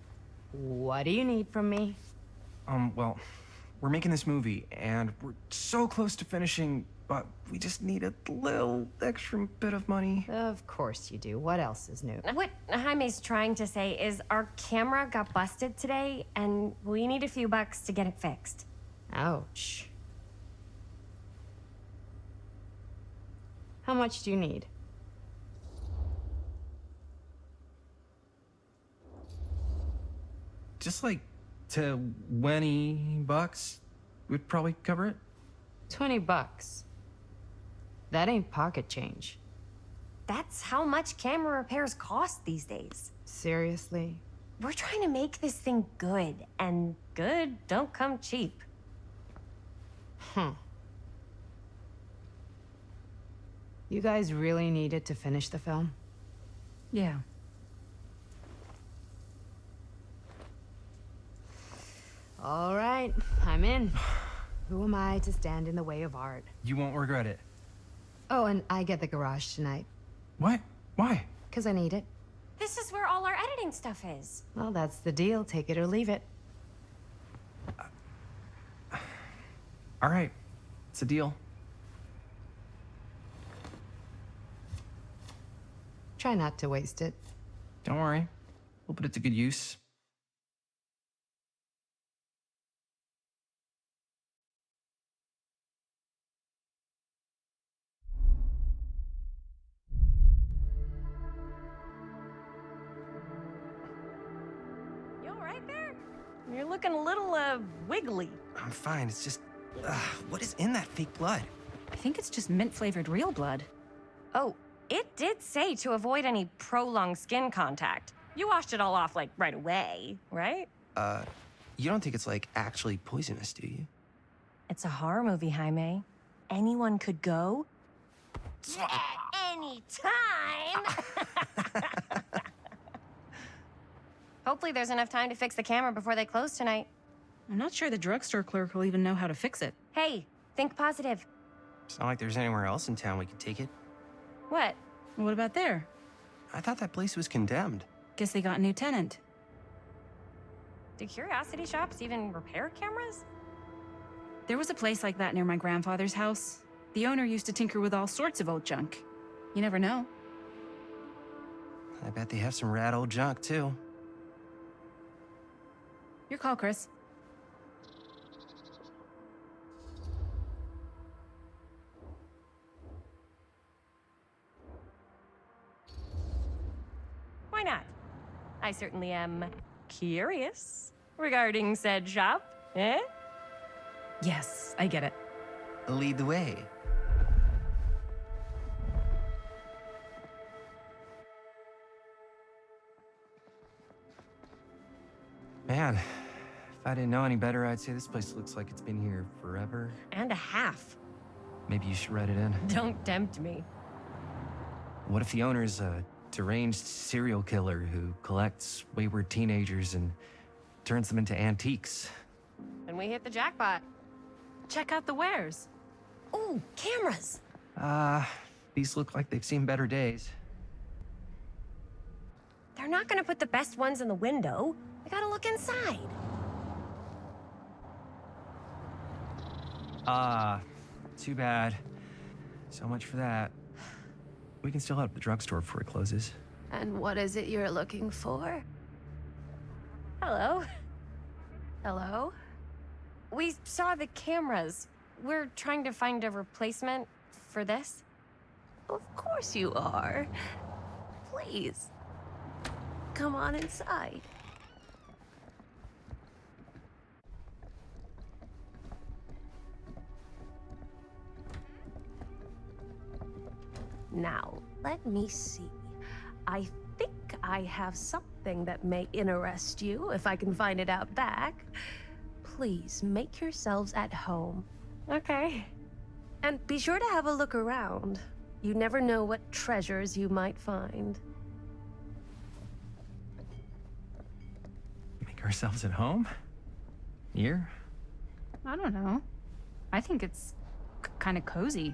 What do you need from me? Well, we're making this movie, and we're so close to finishing, but we just need a little extra bit of money. Of course you do. What else is new? What Jaime's trying to say is our camera got busted today, and we need a few bucks to get it fixed. Ouch. How much do you need? Just like $20 would probably cover it. $20. That ain't pocket change. That's how much camera repairs cost these days. Seriously? We're trying to make this thing good, and good don't come cheap. You guys really needed to finish the film? Yeah. All right, I'm in. Who am I to stand in the way of art? You won't regret it. Oh, and I get the garage tonight. What? Why? Because I need it. This is where all our editing stuff is. Well, that's the deal. Take it or leave it. All right. It's a deal. Try not to waste it. Don't worry. We'll put it to good use. You all right there? You're looking a little, wiggly. I'm fine. It's just, what is in that fake blood? I think it's just mint-flavored real blood. Oh, it did say to avoid any prolonged skin contact. You washed it all off, like, right away, right? You don't think it's, like, actually poisonous, do you? It's a horror movie, Jaime. Anyone could go. Anytime! Hopefully there's enough time to fix the camera before they close tonight. I'm not sure the drugstore clerk will even know how to fix it. Hey, think positive. It's not like there's anywhere else in town we could take it. What? What about there? I thought that place was condemned. Guess they got a new tenant. Do curiosity shops even repair cameras? There was a place like that near my grandfather's house. The owner used to tinker with all sorts of old junk. You never know. I bet they have some rad old junk, too. Your call, Chris. Why not? I certainly am curious regarding said shop, eh? Yes, I get it. Lead the way. Man, if I didn't know any better, I'd say this place looks like it's been here forever. And a half. Maybe you should write it in. Don't tempt me. What if the owner's a deranged serial killer who collects wayward teenagers and turns them into antiques? Then we hit the jackpot. Check out the wares. Ooh, cameras. These look like they've seen better days. They're not gonna put the best ones in the window. We gotta look inside. Too bad. So much for that. We can still hit up the drugstore before it closes. And what is it you're looking for? Hello. Hello? We saw the cameras. We're trying to find a replacement for this. Of course you are. Please. Come on inside. Now, let me see. I think I have something that may interest you, if I can find it out back. Please make yourselves at home. Okay. And be sure to have a look around. You never know what treasures you might find. Make ourselves at home? Here? I don't know. I think it's kind of cozy.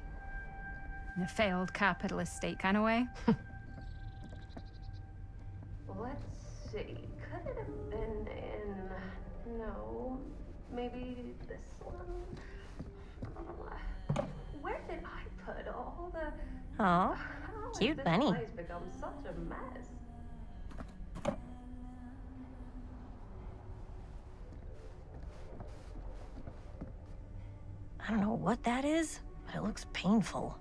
In a failed capitalist state kind of way. Let's see. Could it have been in... No. Maybe this one? Where did I put all the... Oh, cute this bunny. place become such a mess? I don't know what that is, but it looks painful.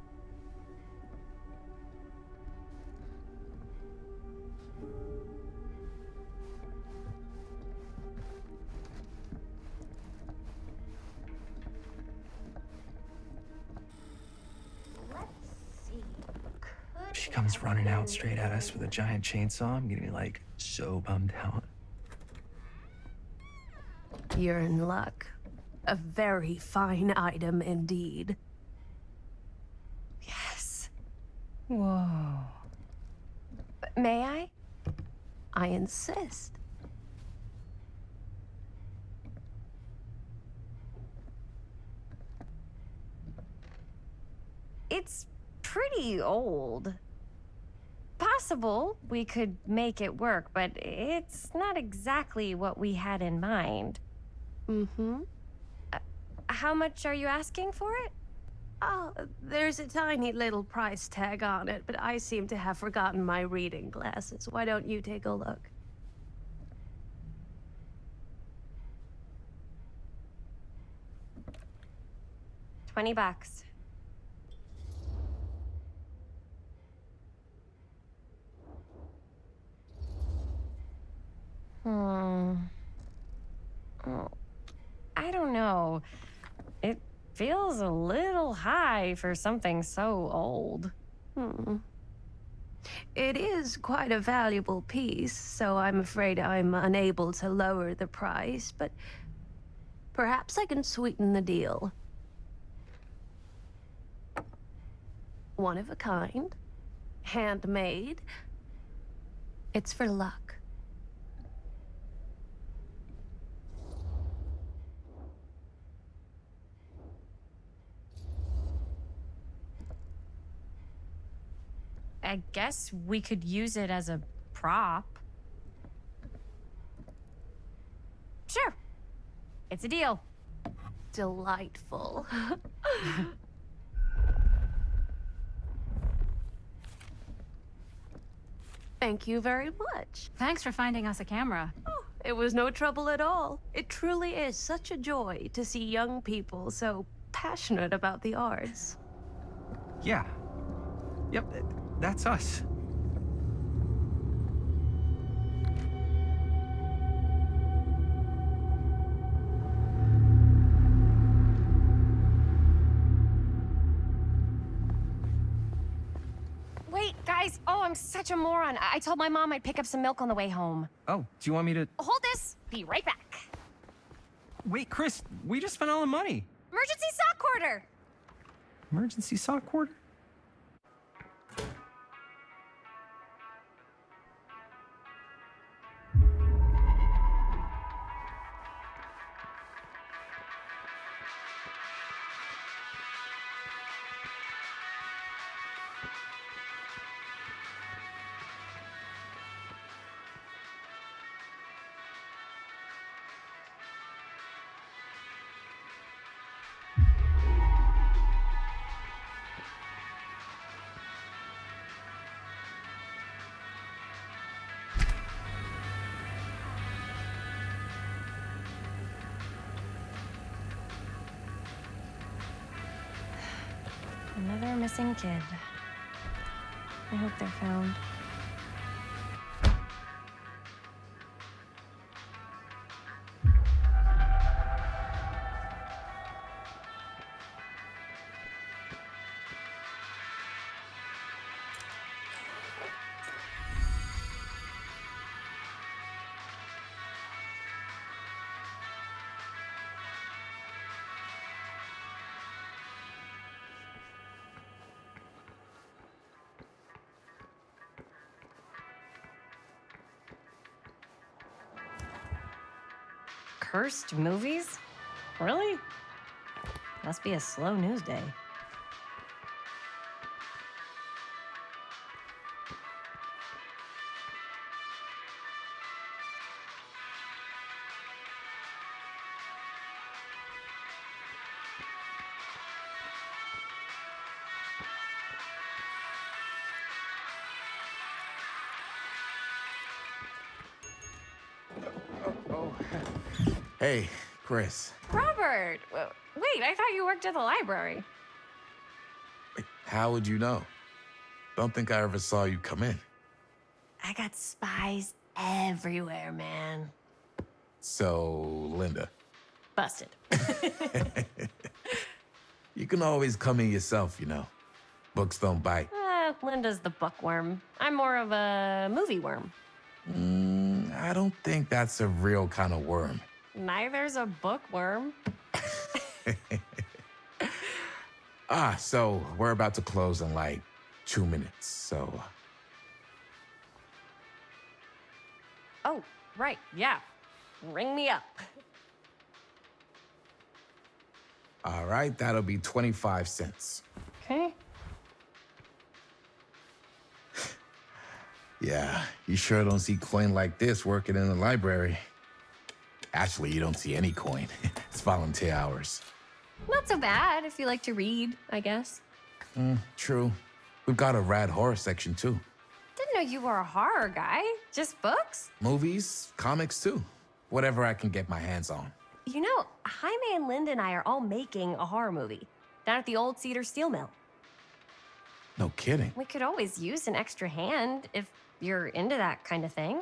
She comes running out straight at us with a giant chainsaw. I'm gonna be like so bummed out. You're in luck. A very fine item indeed. Yes. Whoa. May I? I insist. It's pretty old. Possible we could make it work, but it's not exactly what we had in mind. Mm-hmm. How much are you asking for it? Oh, there's a tiny little price tag on it, but I seem to have forgotten my reading glasses. Why don't you take a look? $20. Oh, I don't know. It feels a little high for something so old. It is quite a valuable piece, so I'm afraid I'm unable to lower the price, but perhaps I can sweeten the deal. One of a kind, handmade. It's for luck. I guess we could use it as a prop. Sure. It's a deal. Delightful. Thank you very much. Thanks for finding us a camera. Oh, it was no trouble at all. It truly is such a joy to see young people so passionate about the arts. Yeah. Yep, that's us. Wait, guys. Oh, I'm such a moron. I told my mom I'd pick up some milk on the way home. Oh, do you want me to... Hold this. Be right back. Wait, Chris, we just spent all the money. Emergency sock order. Emergency sock order? Another missing kid. I hope they're found. Cursed movies? Really? Must be a slow news day. Hey, Chris. Robert! Wait, I thought you worked at the library. How would you know? Don't think I ever saw you come in. I got spies everywhere, man. So, Linda. Busted. You can always come in yourself, you know. Books don't bite. Linda's the bookworm. I'm more of a movie worm. I don't think that's a real kind of worm. Neither's a bookworm. So we're about to close in like 2 minutes, so... Oh, right, yeah. Ring me up. All right, that'll be 25 cents. Okay. Yeah, you sure don't see coin like this working in the library. Actually, you don't see any coin. It's volunteer hours. Not so bad if you like to read, I guess. True. We've got a rad horror section, too. Didn't know you were a horror guy. Just books? Movies, comics, too. Whatever I can get my hands on. You know, Jaime and Linda and I are all making a horror movie down at the old Cedar steel mill. No kidding. We could always use an extra hand if you're into that kind of thing.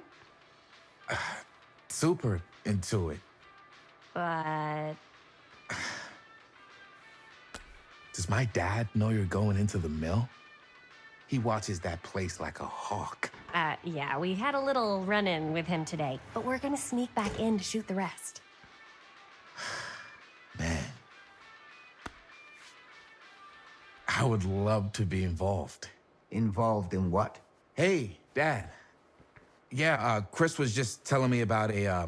Super into it. But Does my dad know you're going into the mill? He watches that place like a hawk. Yeah, we had a little run-in with him today, but we're gonna sneak back in to shoot the rest. Man. I would love to be involved. Involved in what? Hey, Dad. Yeah, Chris was just telling me about a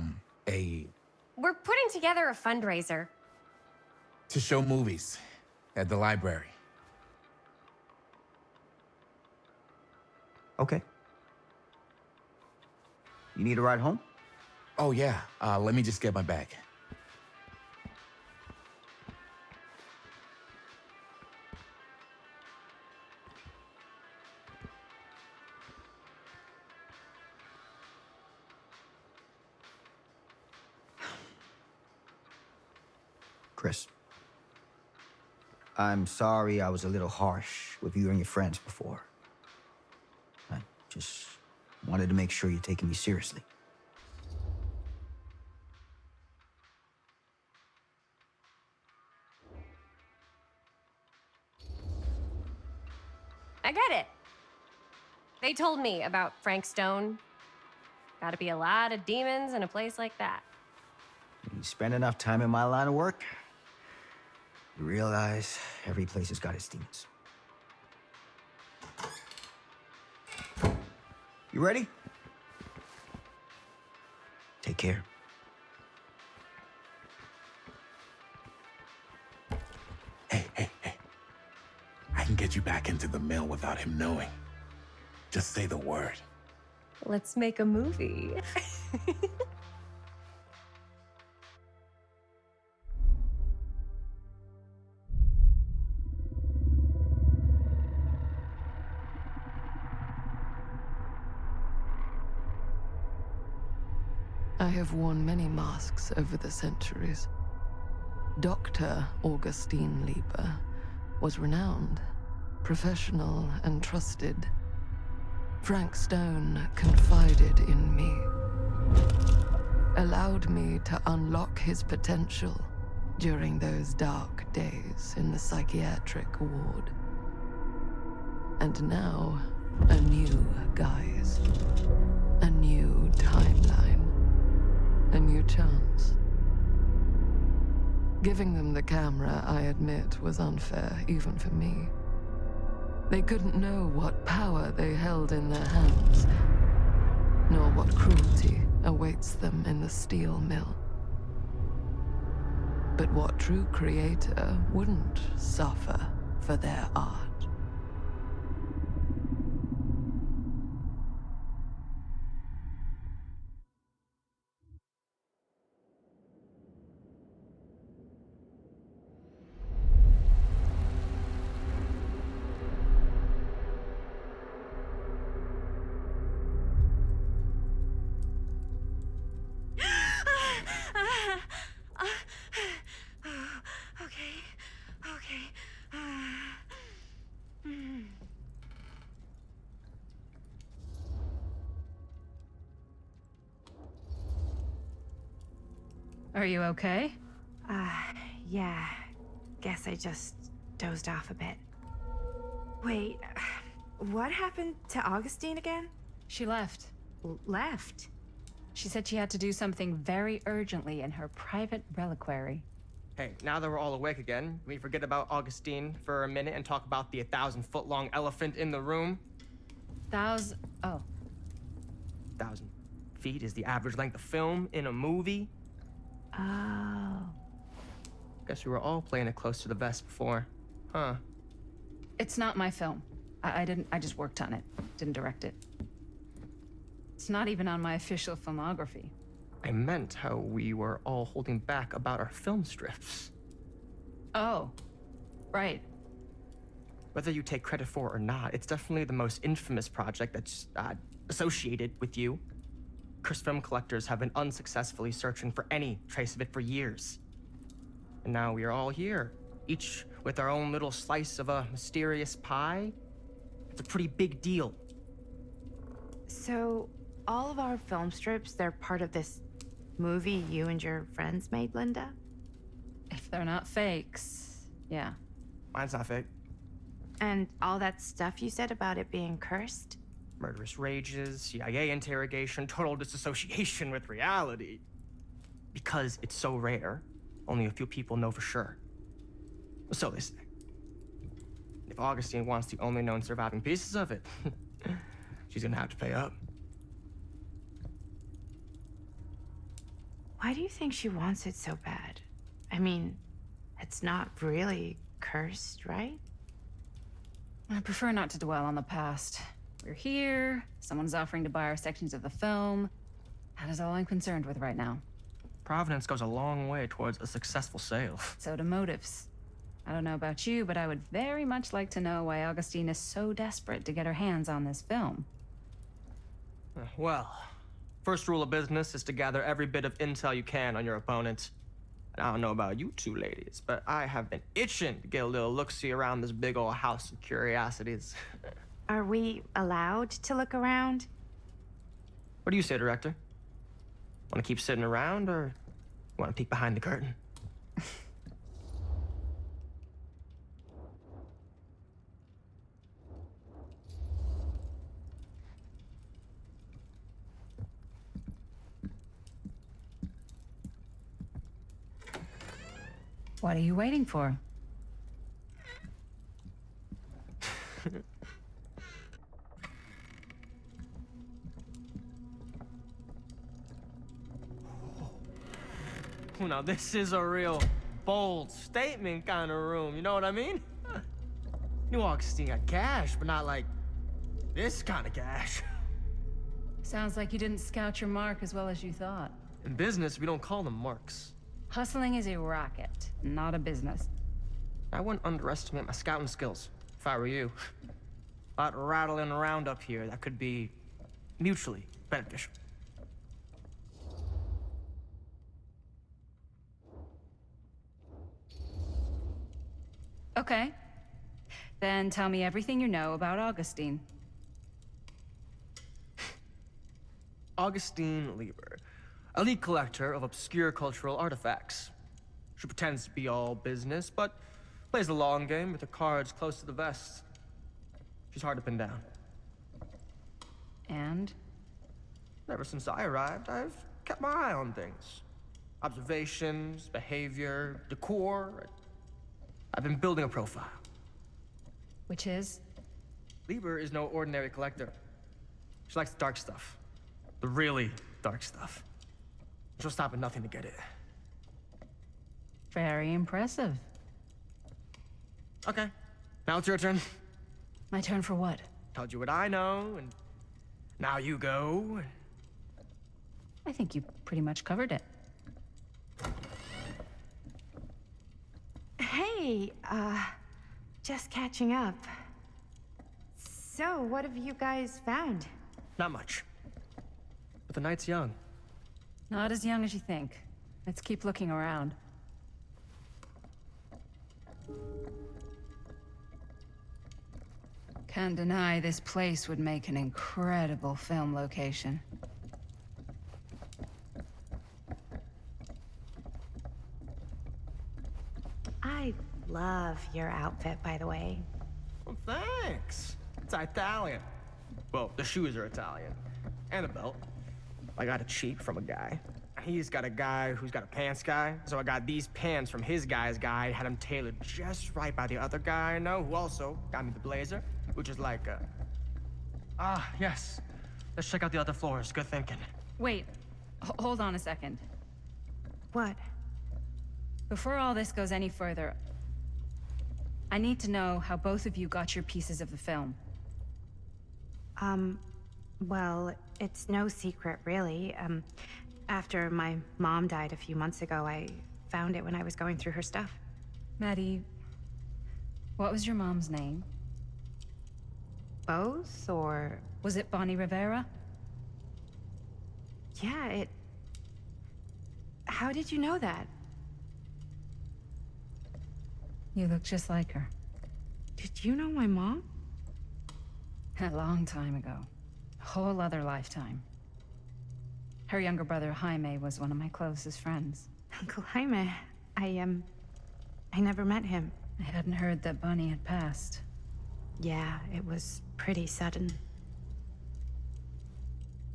We're putting together a fundraiser. to show movies at the library. Okay. You need a ride home? Oh, yeah. Let me just get my bag. Chris. I'm sorry I was a little harsh with you and your friends before. I just wanted to make sure you're taking me seriously. I get it. They told me about Frank Stone. Gotta be a lot of demons in a place like that. When you spend enough time in my line of work, you realize every place has got its demons. You ready? Take care. Hey. I can get you back into the mill without him knowing. Just say the word. Let's make a movie. I have worn many masks over the centuries. Dr. Augustine Lieber was renowned, professional, and trusted. Frank Stone confided in me, allowed me to unlock his potential during those dark days in the psychiatric ward. And now, a new guise, a new timeline, a new chance. Giving them the camera, I admit, was unfair, even for me. They couldn't know what power they held in their hands, nor what cruelty awaits them in the steel mill. But what true creator wouldn't suffer for their art? Are you okay? Yeah. Guess I just dozed off a bit. Wait, what happened to Augustine again? She left. Left? She said she had to do something very urgently in her private reliquary. Hey, now that we're all awake again, can we forget about Augustine for a minute and talk about the 1,000-foot-long elephant in the room? Oh. 1,000 feet is the average length of film in a movie. Oh. Guess we were all playing it close to the vest before, huh? It's not my film. I just worked on it. Didn't direct it. It's not even on my official filmography. I meant how we were all holding back about our film strips. Oh, right. Whether you take credit for it or not, it's definitely the most infamous project that's associated with you. Cursed film collectors have been unsuccessfully searching for any trace of it for years. And now we are all here, each with our own little slice of a mysterious pie. It's a pretty big deal. So, all of our film strips, they're part of this movie you and your friends made, Linda? If they're not fakes, yeah. Mine's not fake. And all that stuff you said about it being cursed? Murderous rages, CIA interrogation, total disassociation with reality. Because it's so rare, only a few people know for sure. So they say. If Augustine wants the only known surviving pieces of it, she's gonna have to pay up. Why do you think she wants it so bad? I mean, it's not really cursed, right? I prefer not to dwell on the past. We're here, someone's offering to buy our sections of the film. That is all I'm concerned with right now. Providence goes a long way towards a successful sale. So do motives. I don't know about you, but I would very much like to know why Augustine is so desperate to get her hands on this film. Well, first rule of business is to gather every bit of intel you can on your opponent. And I don't know about you two ladies, but I have been itching to get a little look-see around this big old house of curiosities. Are we allowed to look around? What do you say, director? Want to keep sitting around, or want to peek behind the curtain? What are you waiting for? Now this is a real bold statement kind of room, you know what I mean? New Augustine got cash, but not like this kind of cash. Sounds like you didn't scout your mark as well as you thought. In business, we don't call them marks. Hustling is a racket, not a business. I wouldn't underestimate my scouting skills, if I were you. A lot rattling around up here that could be mutually beneficial. Okay. Then tell me everything you know about Augustine. Augustine Lieber, elite collector of obscure cultural artifacts. She pretends to be all business, but plays the long game with her cards close to the vest. She's hard to pin down. And? Ever since I arrived, I've kept my eye on things. Observations, behavior, decor. I've been building a profile. Which is? Lieber is no ordinary collector. She likes the dark stuff. The really dark stuff. She'll stop at nothing to get it. Very impressive. Okay, now it's your turn. My turn for what? Told you what I know, and now you go. I think you pretty much covered it. Hey, just catching up. So, what have you guys found? Not much. But the night's young. Not as young as you think. Let's keep looking around. Can't deny this place would make an incredible film location. I love your outfit, by the way. Well, thanks. It's Italian. Well, the shoes are Italian. And the belt. I got it cheap from a guy. He's got a guy who's got a pants guy, so I got these pants from his guy's guy, had them tailored just right by the other guy I know, who also got me the blazer, which is like a... Ah, yes. Let's check out the other floors. Good thinking. Wait, hold on a second. What? Before all this goes any further, I need to know how both of you got your pieces of the film. Well, it's no secret, really. After my mom died a few months ago, I found it when I was going through her stuff. Maddie, what was your mom's name? Both, or... Was it Bonnie Rivera? Yeah, it... How did you know that? You look just like her. Did you know my mom? A long time ago. A whole other lifetime. Her younger brother, Jaime, was one of my closest friends. Uncle Jaime, I never met him. I hadn't heard that Bonnie had passed. Yeah, it was pretty sudden.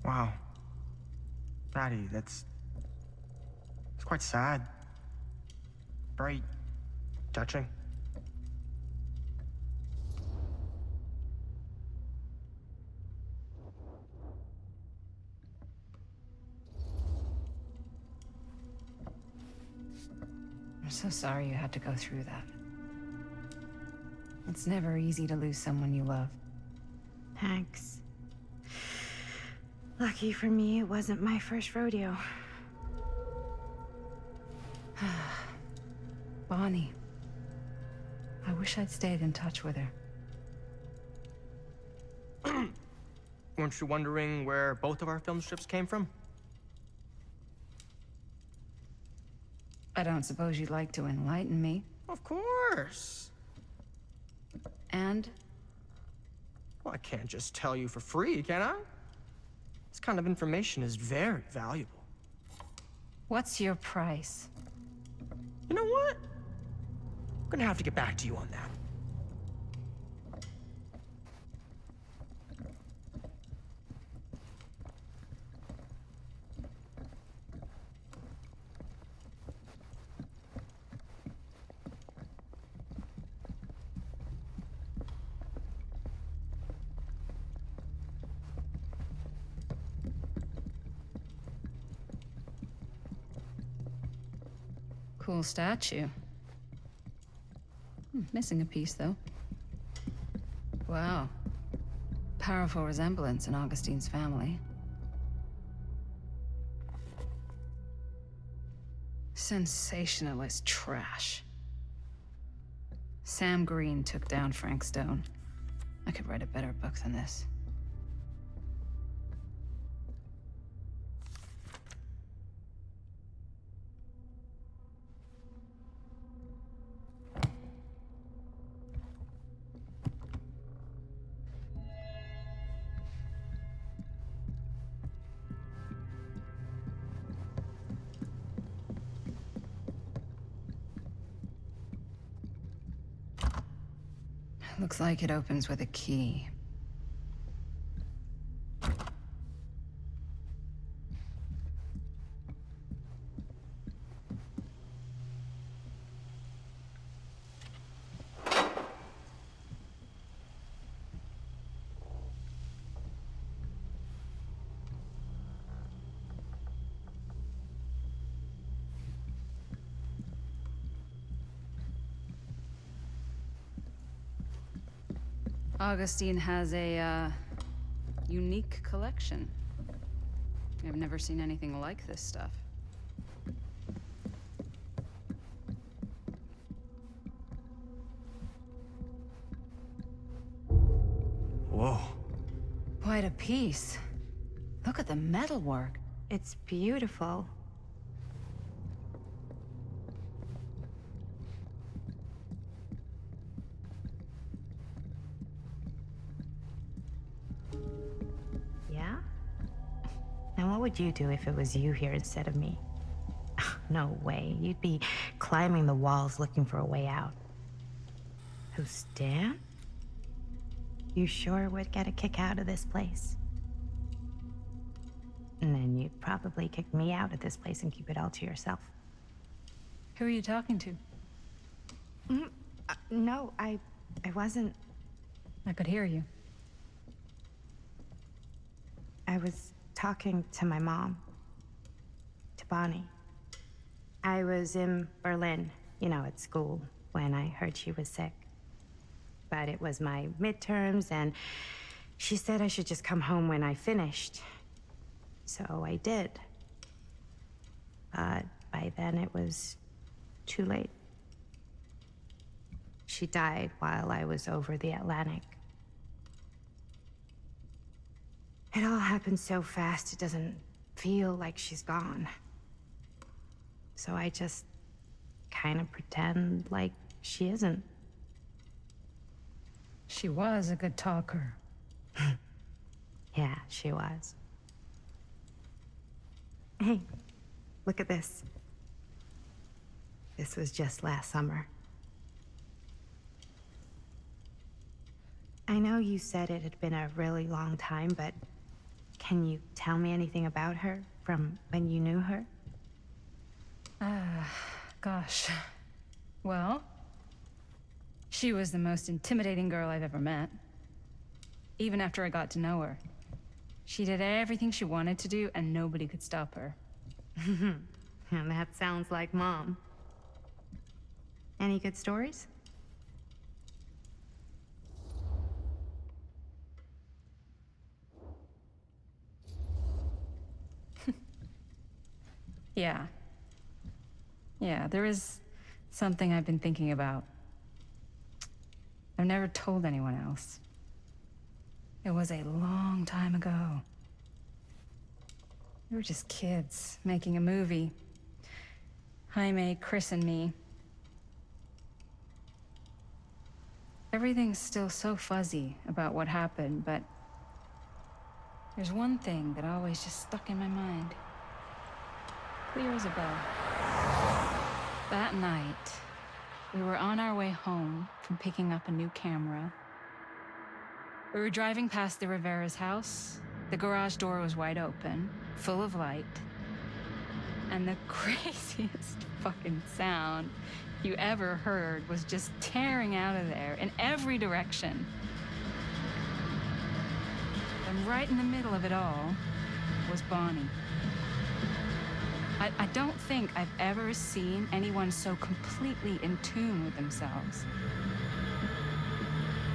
Wow. Maddie, it's quite sad. Very touching. I'm so sorry you had to go through that. It's never easy to lose someone you love. Thanks. Lucky for me, it wasn't my first rodeo. Bonnie. I wish I'd stayed in touch with her. Weren't you wondering where both of our film strips came from? I don't suppose you'd like to enlighten me. Of course. And? Well, I can't just tell you for free, can I? This kind of information is very valuable. What's your price? You know what? I'm gonna have to get back to you on that. Cool statue. Missing a piece, though. Wow. Powerful resemblance in Augustine's family. Sensationalist trash. Sam Green took down Frank Stone. I could write a better book than this. Looks like it opens with a key. Augustine has a, unique collection. I've never seen anything like this stuff. Whoa. Quite a piece. Look at the metalwork. It's beautiful. Yeah? And what would you do if it was you here instead of me? No way. You'd be climbing the walls looking for a way out. Who's Dan? You sure would get a kick out of this place. And then you'd probably kick me out of this place and keep it all to yourself. Who are you talking to? No, I wasn't. I could hear you. I was talking to my mom. To Bonnie. I was in Berlin, at school, when I heard she was sick. But it was my midterms, and She said I should just come home when I finished. So I did. But by then it was too late. She died while I was over the Atlantic. It all happened so fast, it doesn't feel like she's gone. So I just kind of pretend like she isn't. She was a good talker. Yeah, she was. Hey, look at this. This was just last summer. I know you said it had been a really long time, but can you tell me anything about her from when you knew her? Gosh. Well, she was the most intimidating girl I've ever met. Even after I got to know her. She did everything she wanted to do, and nobody could stop her. And that sounds like Mom. Any good stories? Yeah. Yeah, there is something I've been thinking about. I've never told anyone else. It was a long time ago. We were just kids, making a movie. Jaime, Chris, and me. Everything's still so fuzzy about what happened, but there's one thing that always just stuck in my mind. Clear as a bell. That night, we were on our way home from picking up a new camera. We were driving past the Rivera's house. The garage door was wide open, full of light. And the craziest fucking sound you ever heard was just tearing out of there in every direction. And right in the middle of it all was Bonnie. I don't think I've ever seen anyone so completely in tune with themselves.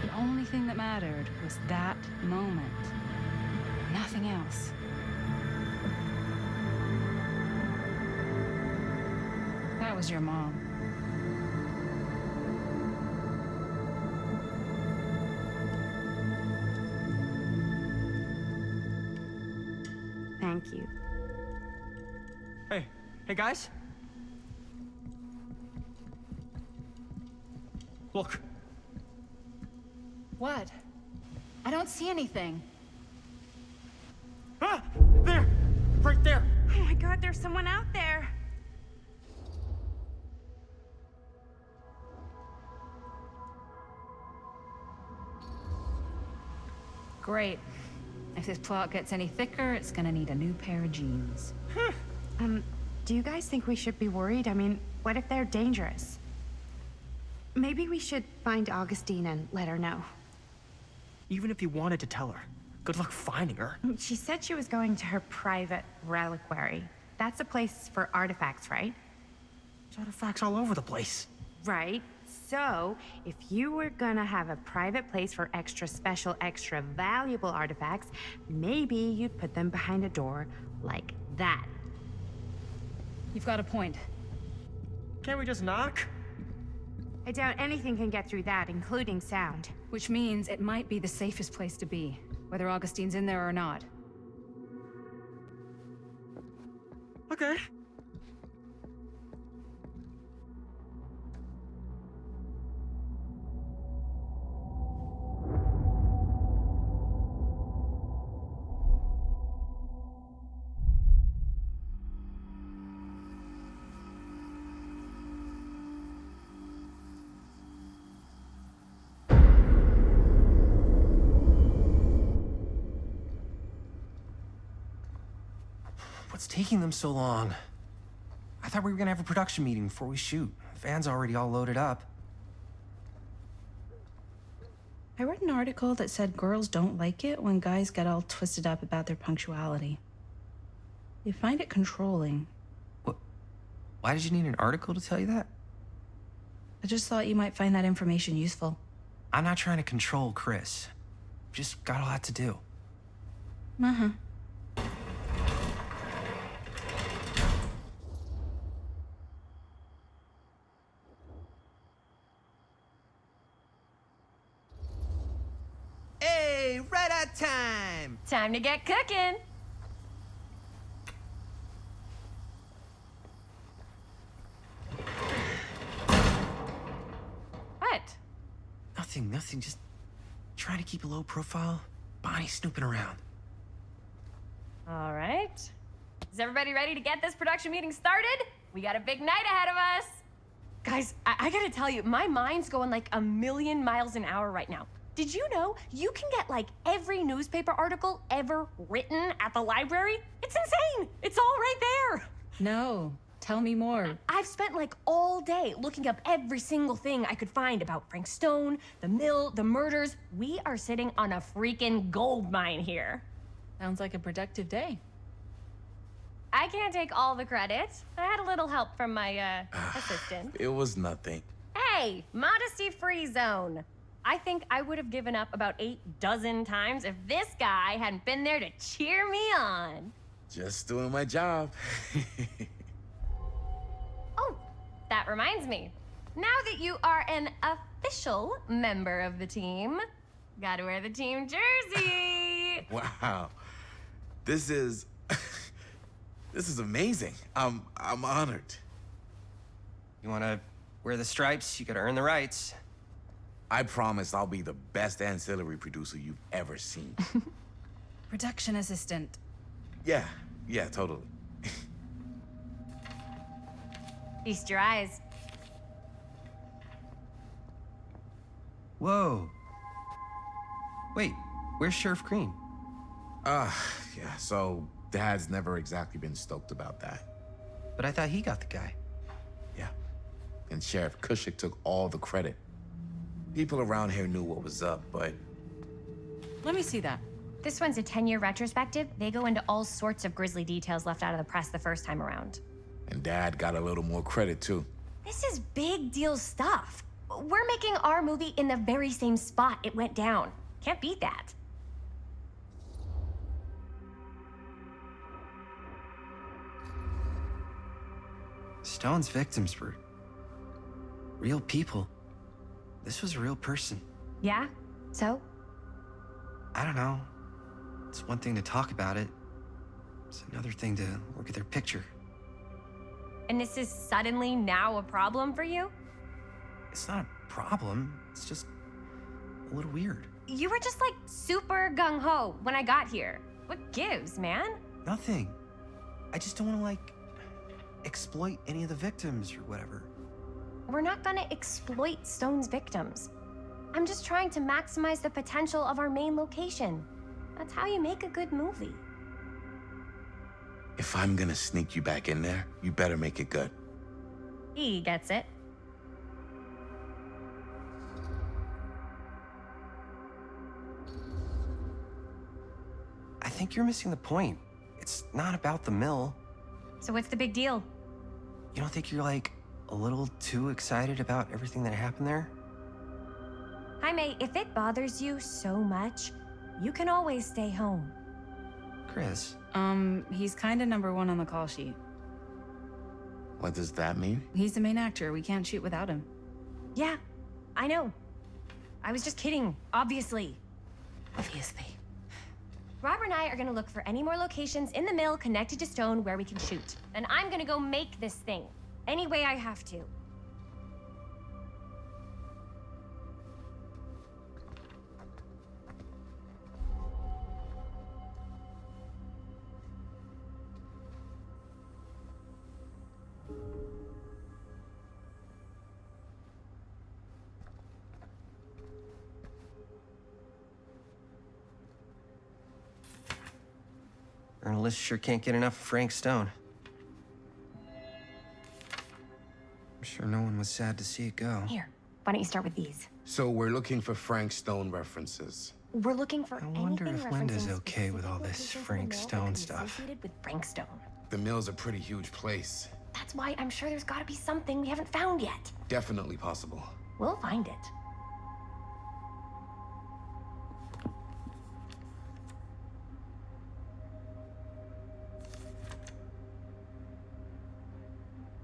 The only thing that mattered was that moment. Nothing else. That was your mom. Thank you. Hey guys? Look. What? I don't see anything. Ah! There! Right there! Oh my God, there's someone out there! Great. If this plot gets any thicker, it's gonna need a new pair of jeans. Do you guys think we should be worried? I mean, what if they're dangerous? Maybe we should find Augustine and let her know. Even if you wanted to tell her, good luck finding her. She said she was going to her private reliquary. That's a place for artifacts, right? There's artifacts all over the place. Right. So, if you were gonna have a private place for extra special, extra valuable artifacts, maybe you'd put them behind a door like that. You've got a point. Can't we just knock? I doubt anything can get through that, including sound. Which means it might be the safest place to be, whether Augustine's in there or not. Okay. What's taking them so long? I thought we were gonna have a production meeting before we shoot. The van's already all loaded up. I read an article that said girls don't like it when guys get all twisted up about their punctuality. They find it controlling. What? Why did you need an article to tell you that? I just thought you might find that information useful. I'm not trying to control Chris. just got a lot to do. Uh-huh. Hey, right on time. Time to get cooking. What? Nothing, just trying to keep a low profile. Bonnie snooping around. All right. Is everybody ready to get this production meeting started? We got a big night ahead of us. Guys, I gotta tell you, my mind's going like a million miles an hour right now. Did you know you can get like every newspaper article ever written at the library? It's insane. It's all right there. No, tell me more. I've spent like all day looking up every single thing I could find about Frank Stone, the mill, the murders. We are sitting on a freaking gold mine here. Sounds like a productive day. I can't take all the credit. I had a little help from my assistant. It was nothing. Hey, modesty-free zone. I think I would have given up about 8 dozen times if this guy hadn't been there to cheer me on. Just doing my job. Oh, that reminds me. Now that you are an official member of the team, gotta wear the team jersey. Wow. This is this is amazing. I'm honored. You wanna wear the stripes? You gotta earn the rights. I promise I'll be the best ancillary producer you've ever seen. Production assistant. Yeah, totally. Feast your eyes. Whoa. Wait, where's Sheriff Green? Yeah, so Dad's never exactly been stoked about that. But I thought he got the guy. Yeah, and Sheriff Cushik took all the credit. People around here knew what was up, but... Let me see that. This one's a 10-year retrospective. They go into all sorts of grisly details left out of the press the first time around. And Dad got a little more credit, too. This is big deal stuff. We're making our movie in the very same spot it went down. Can't beat that. Stone's victims were real people. This was a real person. Yeah? So? I don't know. It's one thing to talk about it. It's another thing to look at their picture. And this is suddenly now a problem for you? It's not a problem. It's just a little weird. You were just like super gung-ho when I got here. What gives, man? Nothing. I just don't want to, like, exploit any of the victims or whatever. We're not gonna exploit Stone's victims. I'm just trying to maximize the potential of our main location. That's how you make a good movie. If I'm gonna sneak you back in there, you better make it good. He gets it. I think you're missing the point. It's not about the mill. So what's the big deal? You don't think you're, like, a little too excited about everything that happened there? Jaime, if it bothers you so much, you can always stay home. Chris. He's kinda number 1 on the call sheet. What does that mean? He's the main actor. We can't shoot without him. Yeah, I know. I was just kidding, obviously. Obviously. Robert and I are gonna look for any more locations in the mill connected to Stone where we can shoot. And I'm gonna go make this thing. Any way I have to. Journalists sure can't get enough of Frank Stone. I'm sure no one was sad to see it go. Here, why don't you start with these? So we're looking for Frank Stone references. We're looking for I wonder anything if Linda's referencing okay with all this specific Frank locations in the Stone mill that can be stuff. associated with Frank Stone. The mill's a pretty huge place. That's why I'm sure there's gotta be something we haven't found yet. Definitely possible. We'll find it.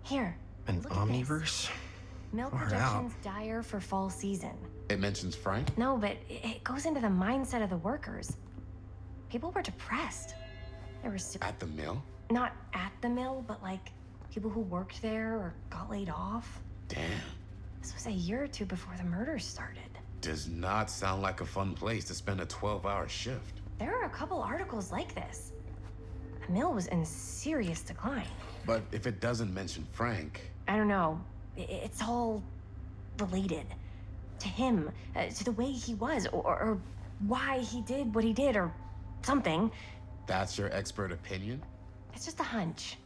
Here. An look at this. omniverse? Milk Far projections dire for fall season. It mentions Frank? No, but it goes into the mindset of the workers. People were depressed. There were At the mill? not at the mill, but like people who worked there or got laid off. Damn. This was a year or two before the murders started. Does not sound like a fun place to spend a 12-hour shift. There are a couple articles like this. The mill was in serious decline. But if it doesn't mention Frank, I don't know. It's all related to him, to the way he was, or why he did what he did, or something. that's your expert opinion? It's just a hunch.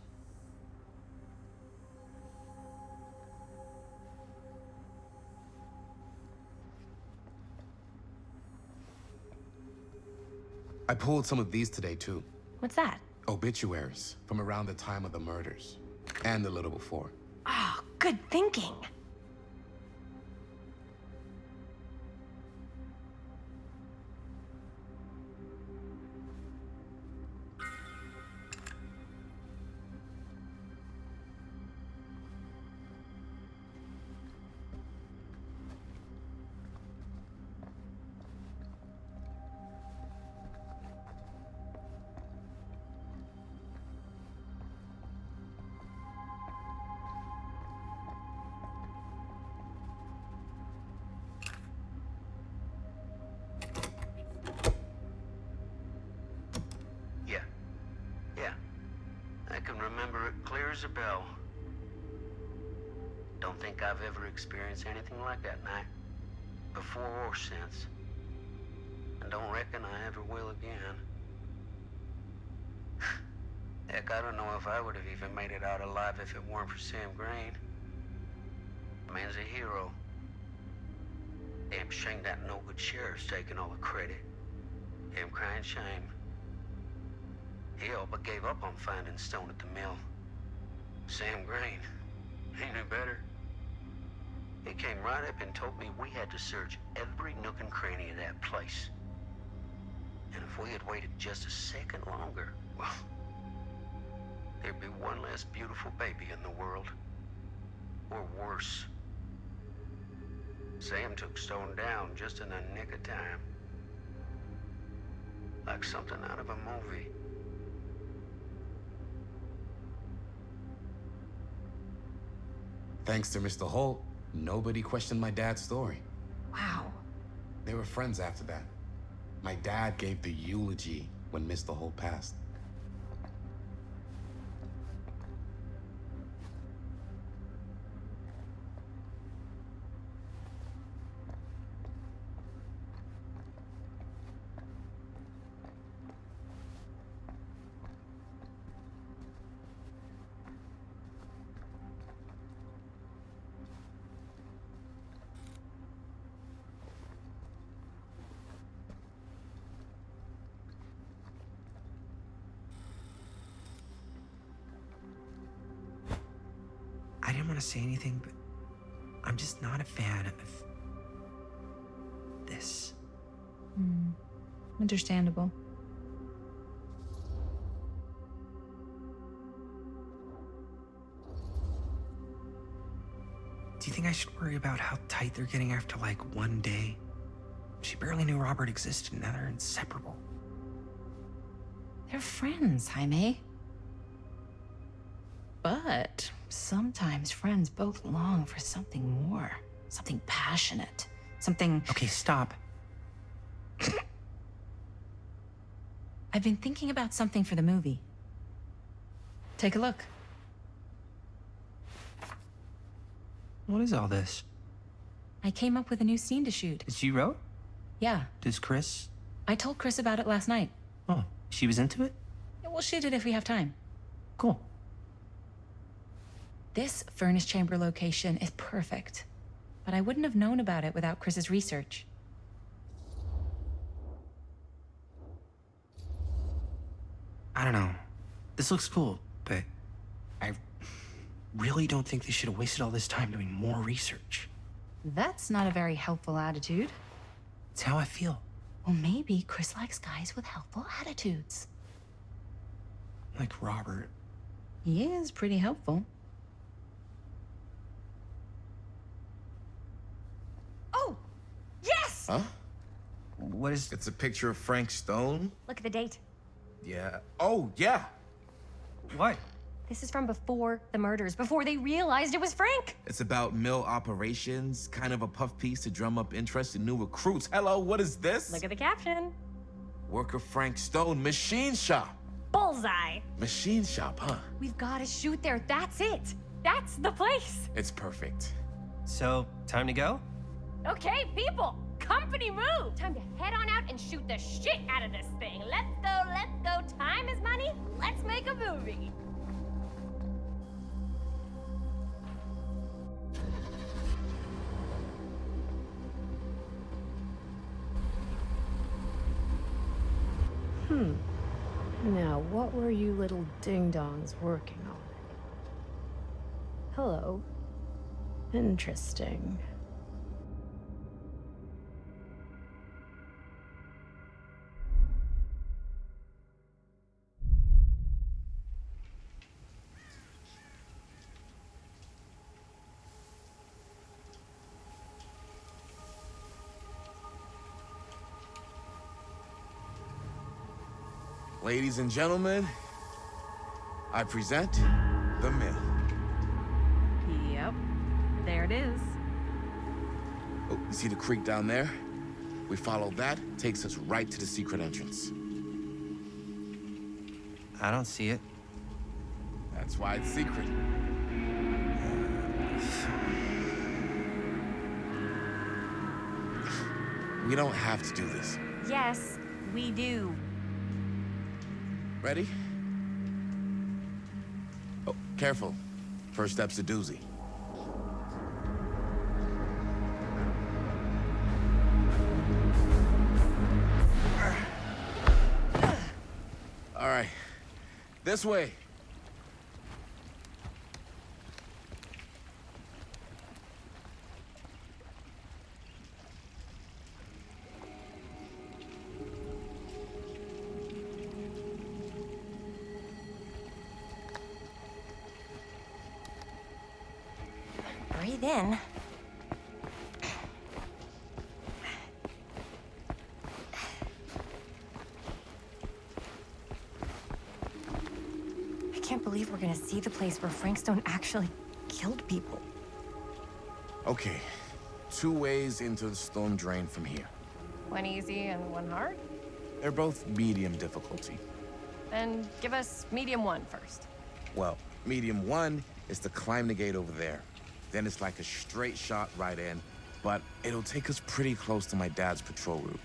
I pulled some of these today, too. What's that? Obituaries from around the time of the murders, and a little before. Oh, good thinking. Yeah. I can remember it clear as a bell. Don't think I've ever experienced anything like that night, before or since. And don't reckon I ever will again. Heck, I don't know if I would have even made it out alive if it weren't for Sam Green. Man's a hero. Damn shame that no-good sheriff's taking all the credit. Damn crying shame. He all but gave up on finding Stone at the mill. Sam Green, he knew better. He came right up and told me we had to search every nook and cranny of that place. And if we had waited just a second longer, well, there'd be one less beautiful baby in the world. Or worse. Sam took Stone down just in the nick of time. Like something out of a movie. Thanks to Mr. Holt, nobody questioned my dad's story. Wow. They were friends after that. My dad gave the eulogy when Mr. Holt passed. I didn't want to say anything, but I'm just not a fan of this. Understandable. Do you think I should worry about how tight they're getting after, like, one day? She barely knew Robert existed, and now they're inseparable. They're friends, Jaime. But sometimes friends both long for something more, something passionate, something... Okay, stop. I've been thinking about something for the movie. Take a look. What is all this? I came up with a new scene to shoot. That you wrote? Yeah. Does Chris? I told Chris about it last night. Oh, she was into it? Yeah, we'll shoot it if we have time. Cool. This furnace chamber location is perfect, but I wouldn't have known about it without Chris's research. I don't know. This looks cool, but I really don't think they should have wasted all this time doing more research. That's not a very helpful attitude. It's how I feel. Well, maybe Chris likes guys with helpful attitudes. Like Robert. He is pretty helpful. Huh? What is... It's a picture of Frank Stone. Look at the date. Yeah. Oh, yeah. What? This is from before the murders, before they realized it was Frank. It's about mill operations, kind of a puff piece to drum up interest in new recruits. Hello, what is this? Look at the caption. Worker Frank Stone, machine shop. Bullseye. Machine shop, huh? We've got to shoot there. That's it. That's the place. It's perfect. So, time to go? Okay, people. Company move. Time to head on out and shoot the shit out of this thing. Let's go, let's go. Time is money. Let's make a movie. Now, what were you little ding-dongs working on? Hello. Interesting. Ladies and gentlemen, I present the mill. Yep. There it is. Oh, you see the creek down there? We follow that, takes us right to the secret entrance. I don't see it. That's why it's secret. We don't have to do this. Yes, we do. Ready? Oh, careful. First step's a doozy. All right, this way. Breathe in. I can't believe we're gonna see the place where Frank Stone actually killed people. Okay, 2 ways into the storm drain from here. One easy and one hard? They're both medium difficulty. Then give us medium one first. Well, medium 1 is to climb the gate over there. Then it's like a straight shot right in, but it'll take us pretty close to my dad's patrol route.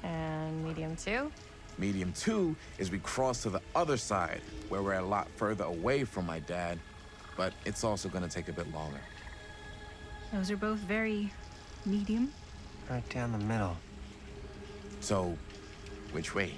And medium two? Medium 2 is we cross to the other side, where we're a lot further away from my dad, but it's also gonna take a bit longer. Those are both very medium. Right down the middle. So, which way?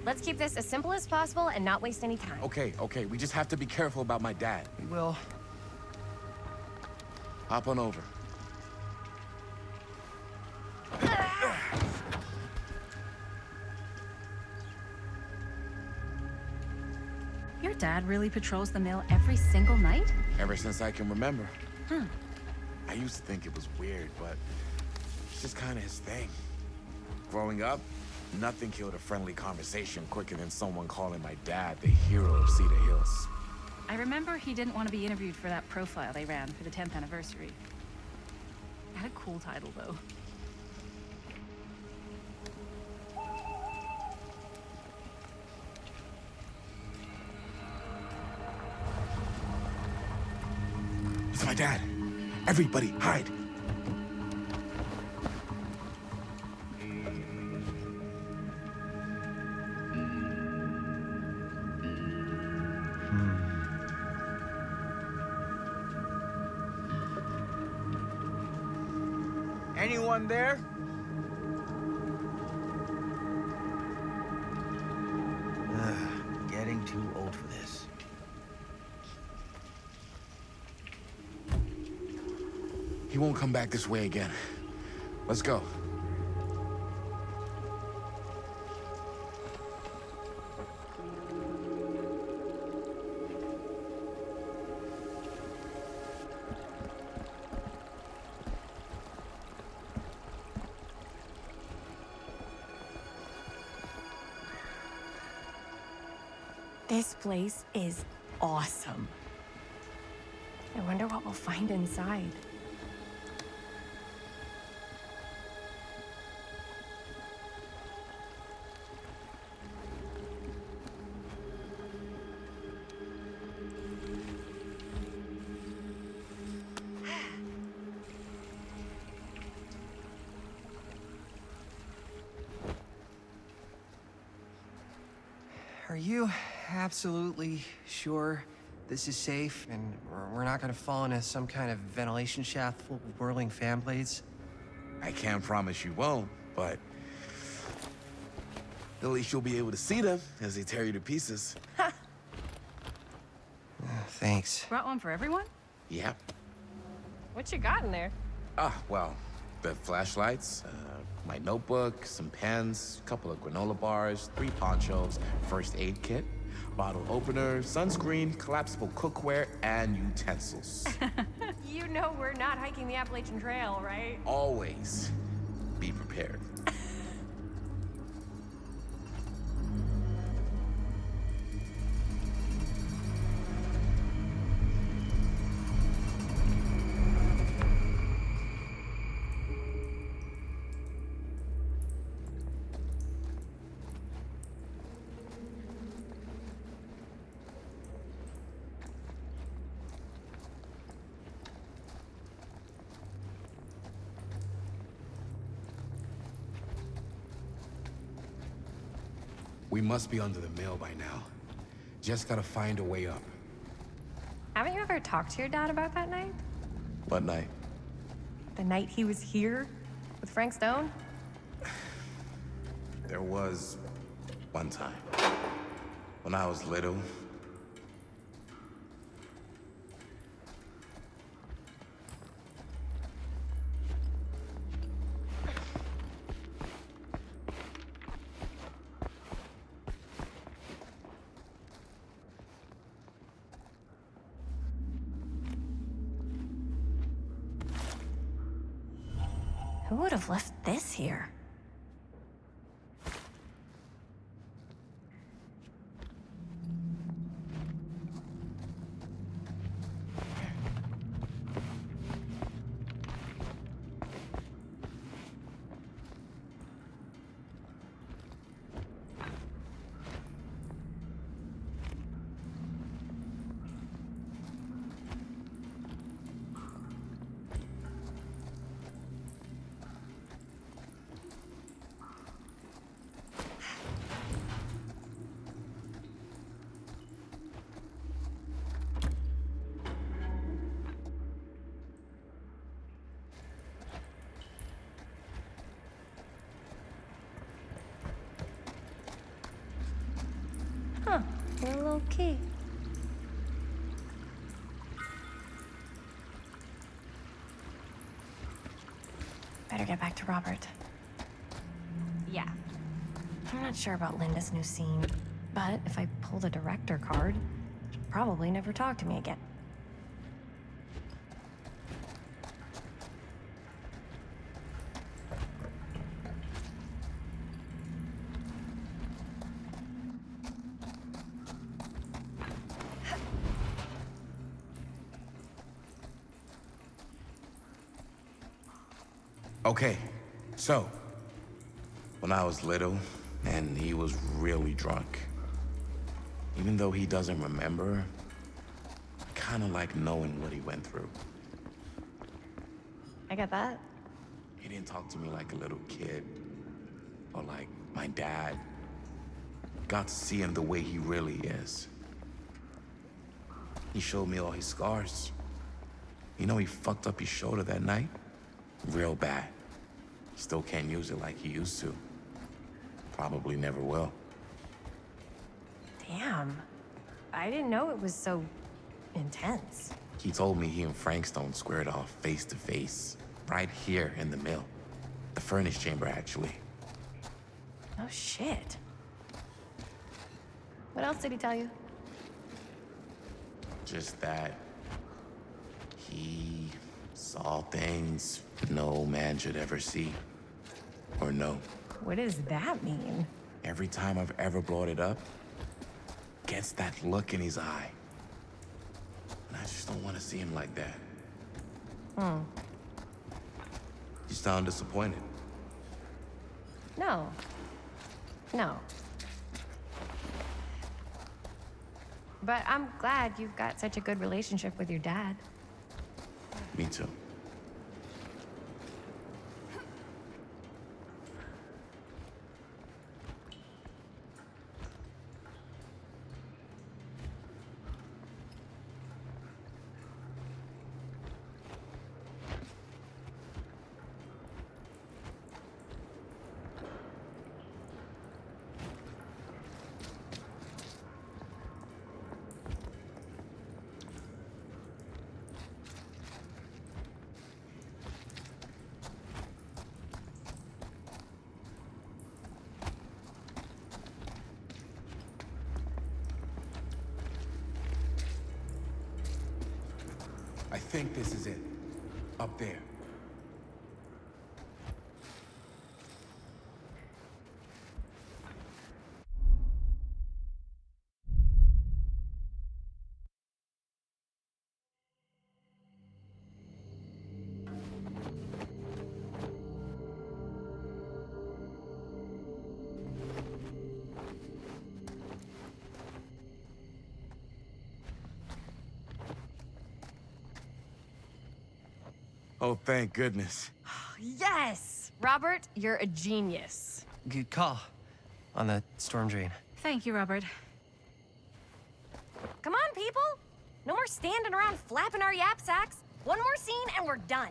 Let's keep this as simple as possible and not waste any time. Okay, we just have to be careful about my dad. We will. Hop on over. Your dad really patrols the mill every single night? Ever since I can remember. Huh. I used to think it was weird, but it's just kind of his thing. Growing up, nothing killed a friendly conversation quicker than someone calling my dad the hero of Cedar Hills. I remember he didn't want to be interviewed for that profile they ran for the 10th anniversary. Had a cool title, though. It's my dad. Everybody, hide. Anyone there? Getting too old for this. He won't come back this way again. Let's go. This place is awesome. I wonder what we'll find inside. Are you absolutely sure this is safe and we're not gonna fall into some kind of ventilation shaft full of whirling fan blades? I can't promise you won't, but at least you'll be able to see them as they tear you to pieces. Thanks. Brought one for everyone? Yep. What you got in there? Well, the flashlights, my notebook, some pens, a couple of granola bars, 3 ponchos, first aid kit, bottle opener, sunscreen, collapsible cookware, and utensils. You know we're not hiking the Appalachian Trail, right? Always be prepared. We must be under the mill by now. Just gotta find a way up. Haven't you ever talked to your dad about that night? What night? The night he was here with Frank Stone? There was one time when I was little. Who would have left this here? Huh, a little key. Better get back to Robert. Yeah. I'm not sure about Linda's new scene, but if I pull the director card, she'll probably never talk to me again. Okay, so when I was little and he was really drunk, even though he doesn't remember, I kind of like knowing what he went through. I get that. He didn't talk to me like a little kid or like my dad. Got to see him the way he really is. He showed me all his scars. You know, he fucked up his shoulder that night real bad. Still can't use it like he used to. Probably never will. Damn. I didn't know it was so intense. He told me he and Frank Stone squared off face to face, right here in the mill. The furnace chamber, actually. Oh, shit. What else did he tell you? Just that he saw things no man should ever see or know. What does that mean? Every time I've ever brought it up, gets that look in his eye. And I just don't want to see him like that. You sound disappointed. No. No. But I'm glad you've got such a good relationship with your dad. Me too. I think this is it. Up there. Oh, thank goodness. Yes! Robert, you're a genius. Good call on the storm drain. Thank you, Robert. Come on, people! No more standing around flapping our yap sacks. One more scene and we're done.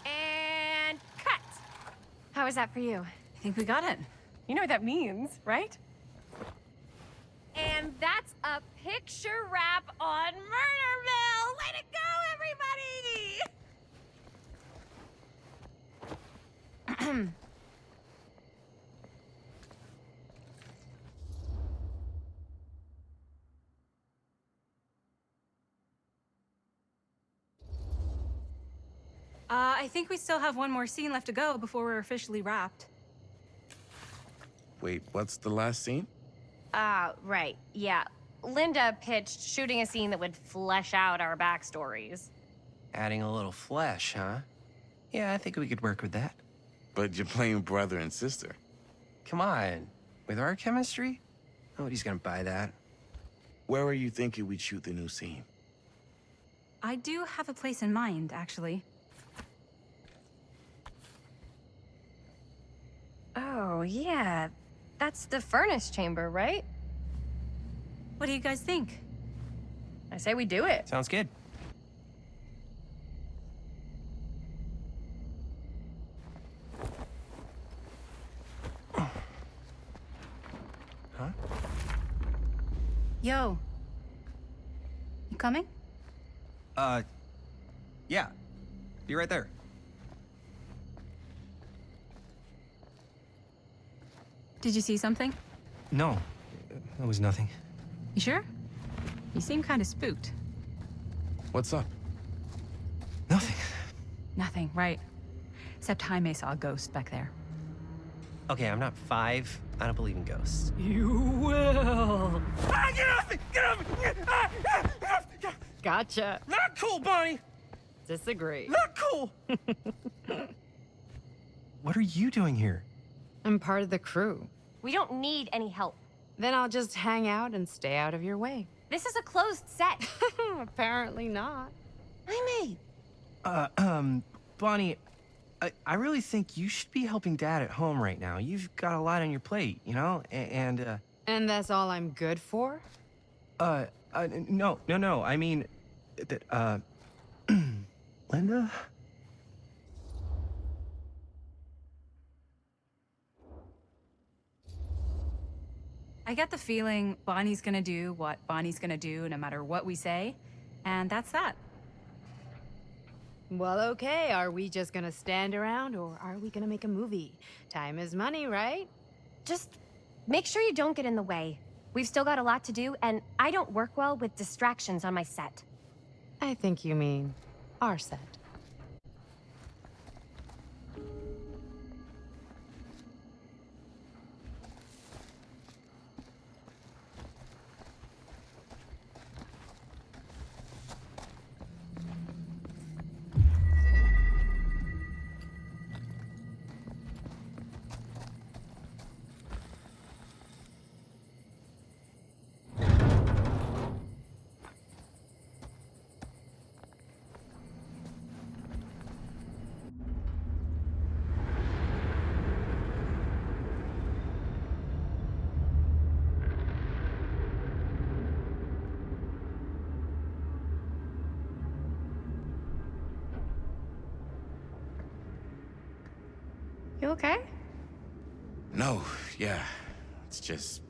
And cut! How was that for you? I think we got it. You know what that means, right? And that's a picture wrap on Murder Mill! Way to go, everybody! I think we still have one more scene left to go before we're officially wrapped. Wait, what's the last scene? Right, yeah. Linda pitched shooting a scene that would flesh out our backstories. Adding a little flesh, huh? Yeah, I think we could work with that. But you're playing brother and sister. Come on. With our chemistry? Nobody's gonna buy that. Where are you thinking we'd shoot the new scene? I do have a place in mind, actually. Oh, yeah. That's the furnace chamber, right? What do you guys think? I say we do it. Sounds good. Huh? Yo. You coming? Yeah. Be right there. Did you see something? No, that was nothing. You sure? You seem kind of spooked. What's up? Nothing. Nothing, right. Except Jaime saw a ghost back there. Okay, I'm not 5. I don't believe in ghosts. You will. Ah, get off me! Get off me! Get off me! Gotcha. Not cool, Bonnie! Disagree. Not cool! What are you doing here? I'm part of the crew. We don't need any help. Then I'll just hang out and stay out of your way. This is a closed set. Apparently not. Jaime! Bonnie, I really think you should be helping Dad at home right now. You've got a lot on your plate, you know? And that's all I'm good for? No. I mean, Linda? I get the feeling Bonnie's gonna do what Bonnie's gonna do no matter what we say, and that's that. Well, okay, are we just gonna stand around or are we gonna make a movie? Time is money, right? Just make sure you don't get in the way. We've still got a lot to do, and I don't work well with distractions on my set. I think you mean our set. You okay? No, yeah. It's just...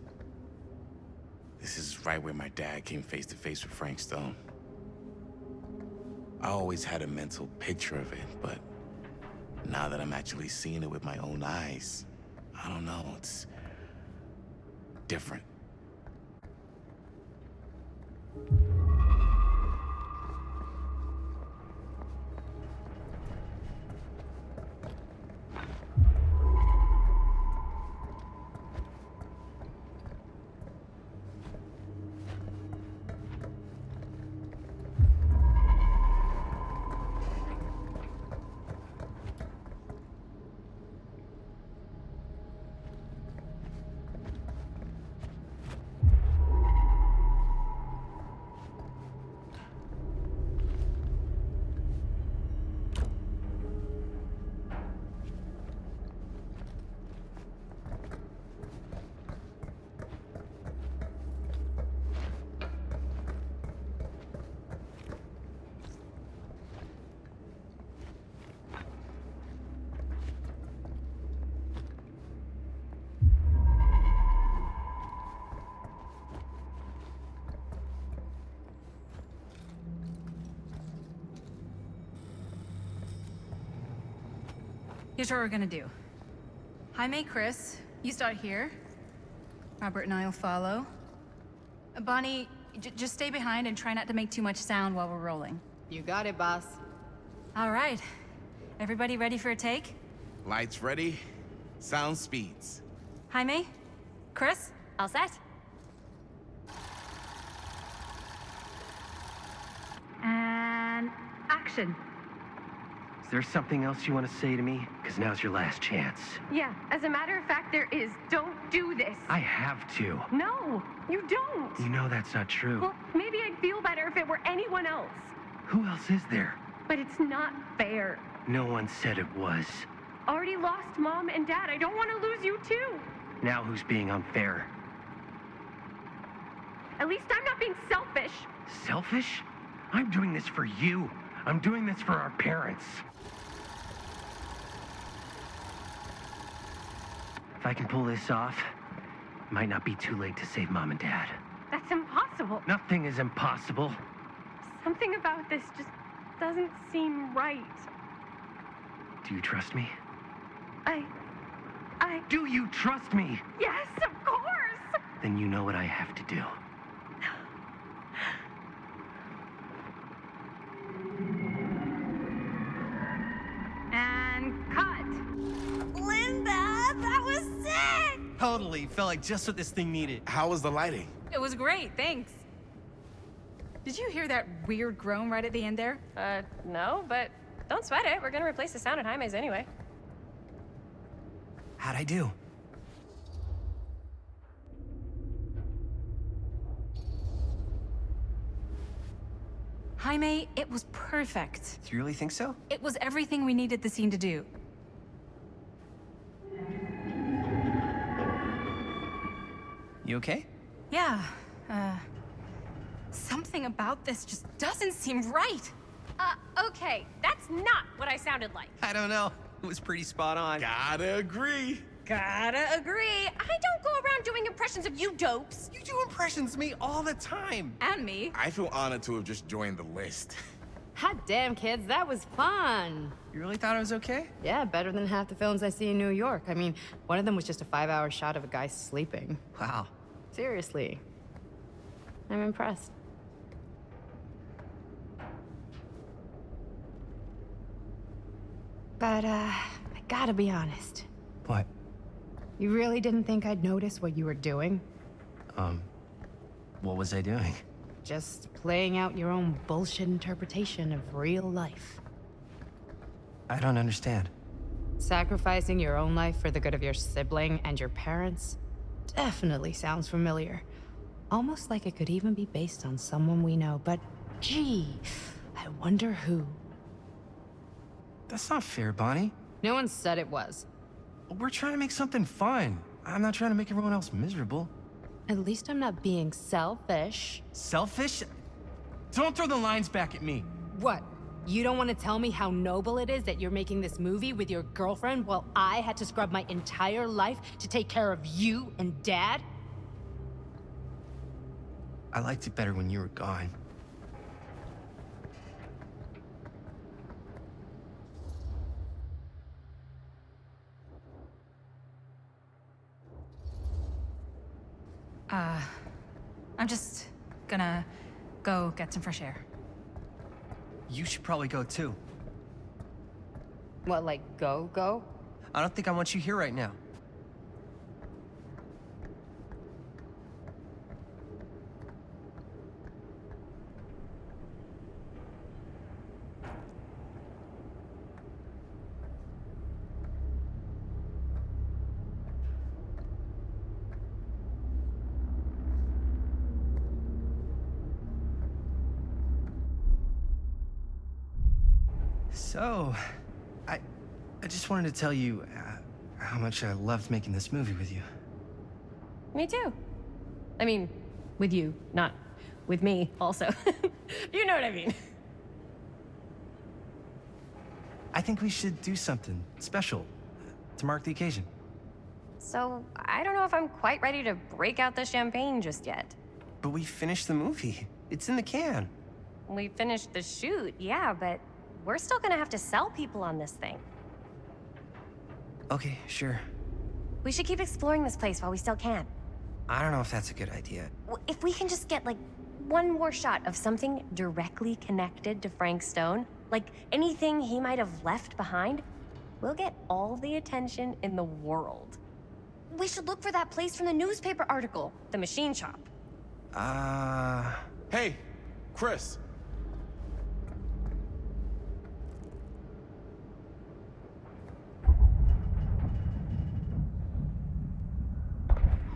This is right where my dad came face to face with Frank Stone. I always had a mental picture of it, but now that I'm actually seeing it with my own eyes, I don't know, it's different. Here's what we're gonna do. Jaime, Chris, you start here. Robert and I will follow. Bonnie, just stay behind and try not to make too much sound while we're rolling. You got it, boss. All right. Everybody ready for a take? Lights ready, sound speeds. Jaime? Chris? All set? And action. Is there something else you want to say to me? Because now's your last chance. Yeah, as a matter of fact, there is. Don't do this. I have to. No, you don't. You know that's not true. Well, maybe I'd feel better if it were anyone else. Who else is there? But it's not fair. No one said it was. Already lost Mom and Dad. I don't want to lose you too. Now who's being unfair? At least I'm not being selfish. Selfish? I'm doing this for you. I'm doing this for our parents. If I can pull this off, it might not be too late to save Mom and Dad. That's impossible. Nothing is impossible. Something about this just doesn't seem right. Do you trust me? I... Do you trust me? Yes, of course! Then you know what I have to do. And cut. Linda, that was sick! Totally. Felt like just what this thing needed. How was the lighting? It was great, thanks. Did you hear that weird groan right at the end there? No, but don't sweat it. We're gonna replace the sound at Jaime's anyway. How'd I do? Jaime, it was perfect. Do you really think so? It was everything we needed the scene to do. You okay? Yeah, something about this just doesn't seem right. Okay, that's not what I sounded like. I don't know. It was pretty spot on. Gotta agree. Gotta agree. I don't go around doing impressions of you dopes. You do impressions of me all the time. And me. I feel honored to have just joined the list. Hot damn, kids, that was fun. You really thought it was okay? Yeah, better than half the films I see in New York. I mean, one of them was just a 5-hour shot of a guy sleeping. Wow. Seriously. I'm impressed. But, I gotta be honest. What? You really didn't think I'd notice what you were doing? What was I doing? Just playing out your own bullshit interpretation of real life. I don't understand. Sacrificing your own life for the good of your sibling and your parents definitely sounds familiar. Almost like it could even be based on someone we know, but gee, I wonder who. That's not fair, Bonnie. No one said it was. We're trying to make something fun. I'm not trying to make everyone else miserable. At least I'm not being selfish. Selfish? Don't throw the lines back at me. What? You don't want to tell me how noble it is that you're making this movie with your girlfriend while I had to scrub my entire life to take care of you and Dad? I liked it better when you were gone. I'm just gonna go get some fresh air. You should probably go too. What, like go? I don't think I want you here right now. So, I just wanted to tell you how much I loved making this movie with you. Me too. I mean, with you, not with me, also. You know what I mean. I think we should do something special to mark the occasion. So, I don't know if I'm quite ready to break out the champagne just yet. But we finished the movie. It's in the can. We finished the shoot, yeah, but we're still gonna have to sell people on this thing. Okay, sure. We should keep exploring this place while we still can. I don't know if that's a good idea. If we can just get, like, one more shot of something directly connected to Frank Stone, like anything he might have left behind, we'll get all the attention in the world. We should look for that place from the newspaper article, the machine shop. Hey, Chris.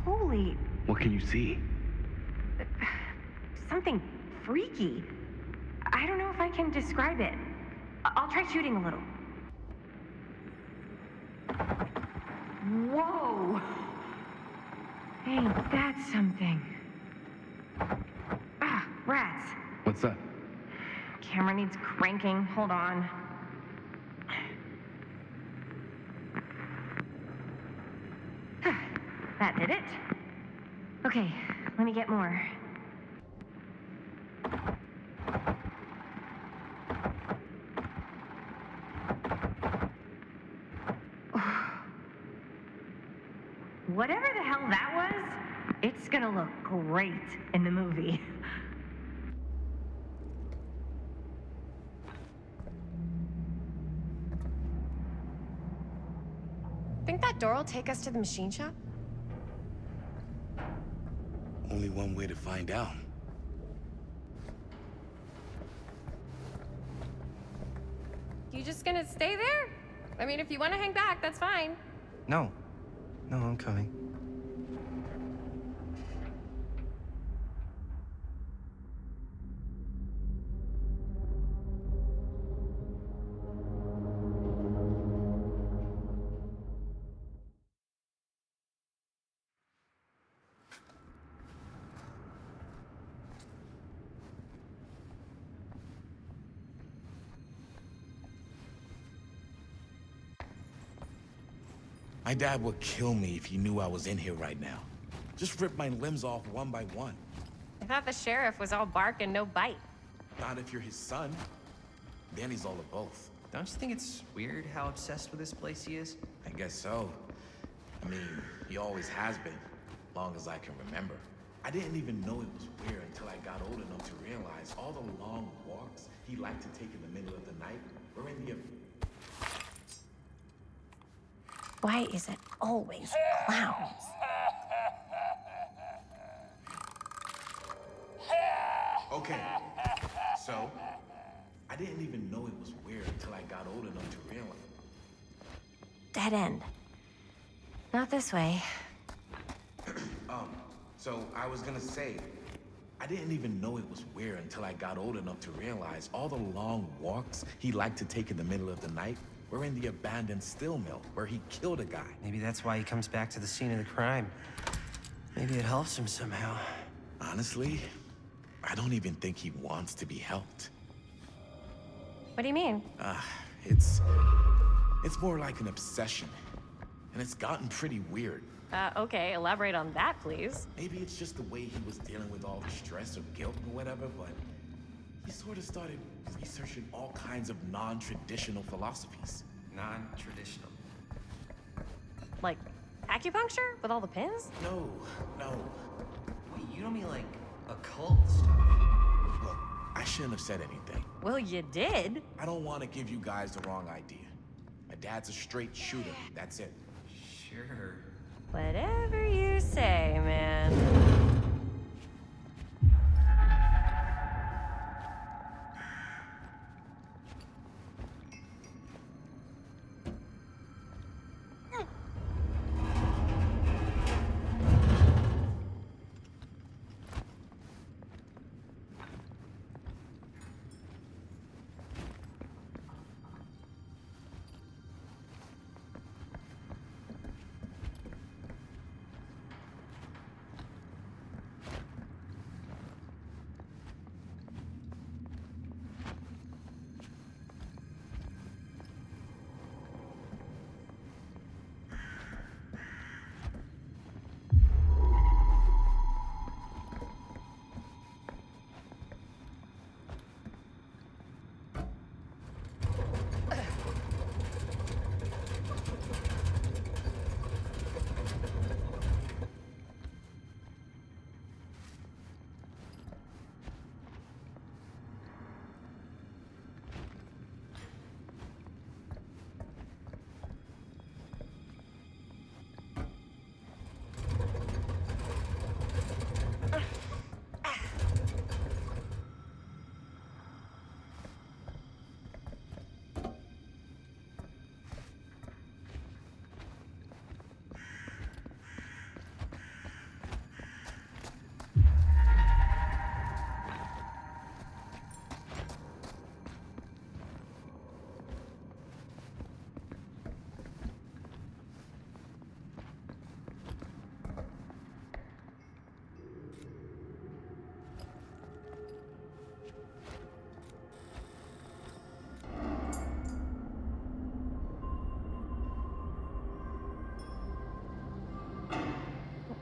Holy... What can you see? something freaky. I don't know if I can describe it. I'll try shooting a little. Whoa! Hey, that's something. Ah, rats. What's that? Camera needs cranking. Hold on. That did it. Okay, let me get more. Whatever the hell that was, it's gonna look great in the movie. Think that door will take us to the machine shop? Only one way to find out. You just gonna stay there? I mean, if you want to hang back, that's fine. No. No, I'm coming. My dad would kill me if he knew I was in here right now. Just rip my limbs off one by one. I thought the sheriff was all bark and no bite. Not if you're his son. Then he's all of both. Don't you think it's weird how obsessed with this place he is? I guess so. I mean, he always has been, long as I can remember. I didn't even know it was weird until I got old enough to realize all the long walks he liked to take in the middle of the night were in the... Why is it always clowns? Okay, so I didn't even know it was weird until I got old enough to realize. Dead end. Not this way. So I was gonna say, I didn't even know it was weird until I got old enough to realize all the long walks he liked to take in the middle of the night were in the abandoned steel mill where he killed a guy. Maybe that's why he comes back to the scene of the crime. Maybe it helps him somehow. Honestly, I don't even think he wants to be helped. What do you mean? It's more like an obsession. And it's gotten pretty weird. Okay, elaborate on that, please. Maybe it's just the way he was dealing with all the stress or guilt or whatever, but he sort of started researching all kinds of non-traditional philosophies. Non-traditional? Like acupuncture with all the pins? No. Wait, you don't mean like occult stuff? Look, I shouldn't have said anything. Well, you did. I don't want to give you guys the wrong idea. My dad's a straight shooter, that's it. Sure. Whatever you say, man.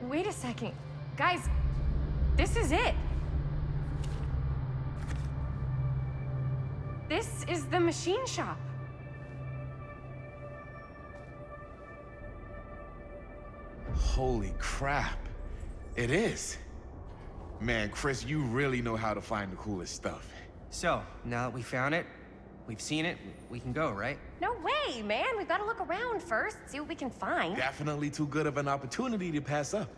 Wait a second. Guys, this is it. This is the machine shop. Holy crap. It is. Man, Chris, you really know how to find the coolest stuff. So, now that we found it, we've seen it, we can go, right? No way, man. We've got to look around first, see what we can find. Definitely too good of an opportunity to pass up.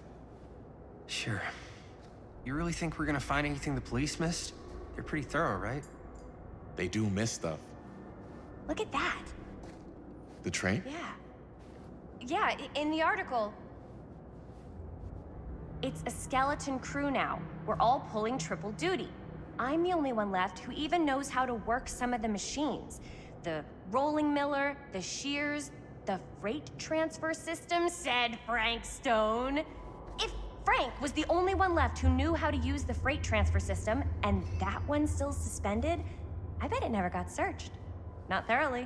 Sure. You really think we're gonna find anything the police missed? They're pretty thorough, right? They do miss stuff. Look at that. The train? Yeah, in the article. It's a skeleton crew now. We're all pulling triple duty. I'm the only one left who even knows how to work some of the machines. The rolling miller, the shears, the freight transfer system, said Frank Stone. If Frank was the only one left who knew how to use the freight transfer system, and that one's still suspended, I bet it never got searched. Not thoroughly.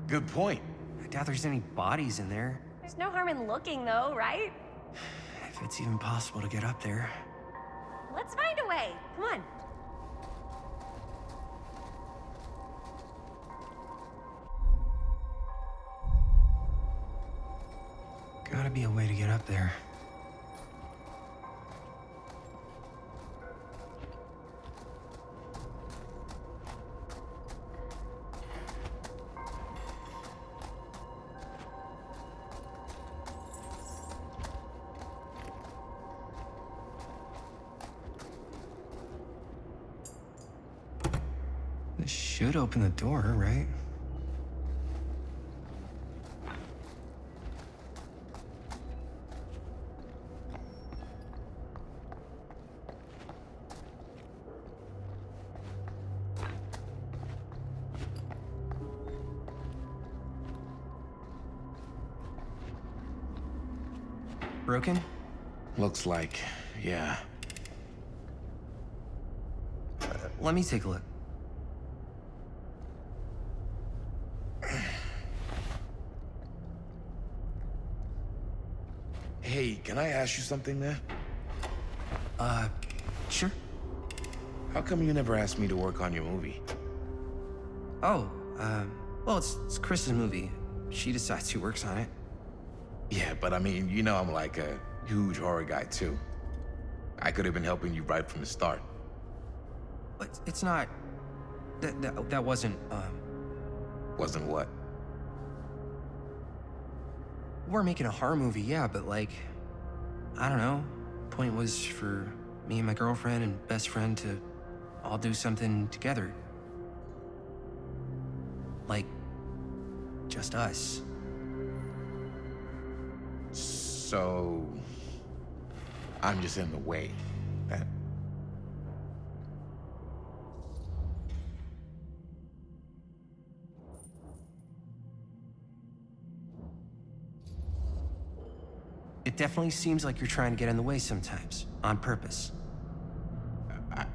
Good point. I doubt there's any bodies in there. There's no harm in looking, though, right? If it's even possible to get up there. Let's find a way. Come on. Gotta be a way to get up there. This should open the door, right? Broken? Looks like, yeah. Let me take a look. Hey, can I ask you something there? Sure. How come you never asked me to work on your movie? Oh, well, it's Chris's movie. She decides who works on it. Yeah, but I mean, you know I'm like a huge horror guy too. I could have been helping you right from the start. But it's not... That wasn't, Wasn't what? We're making a horror movie, yeah, but like... I don't know. Point was for me and my girlfriend and best friend to all do something together. Like... just us. So... I'm just in the way. That... It definitely seems like you're trying to get in the way sometimes, on purpose.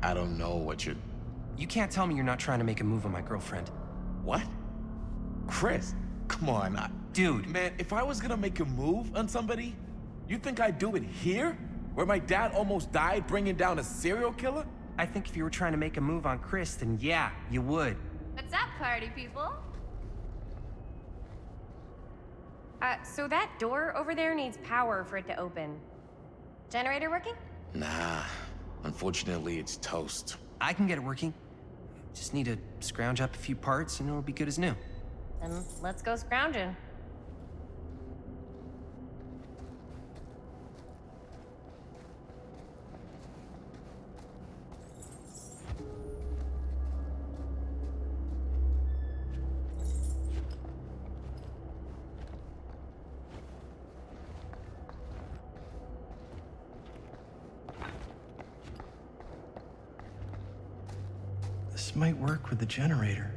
I don't know what you're... You can't tell me you're not trying to make a move on my girlfriend. What? Chris, come on. Dude. Man, if I was gonna make a move on somebody, you think I'd do it here? Where my dad almost died bringing down a serial killer? I think if you were trying to make a move on Chris, then yeah, you would. What's up, party people? So that door over there needs power for it to open. Generator working? Nah. Unfortunately, it's toast. I can get it working. Just need to scrounge up a few parts and it'll be good as new. Then let's go scrounging. This might work with the generator.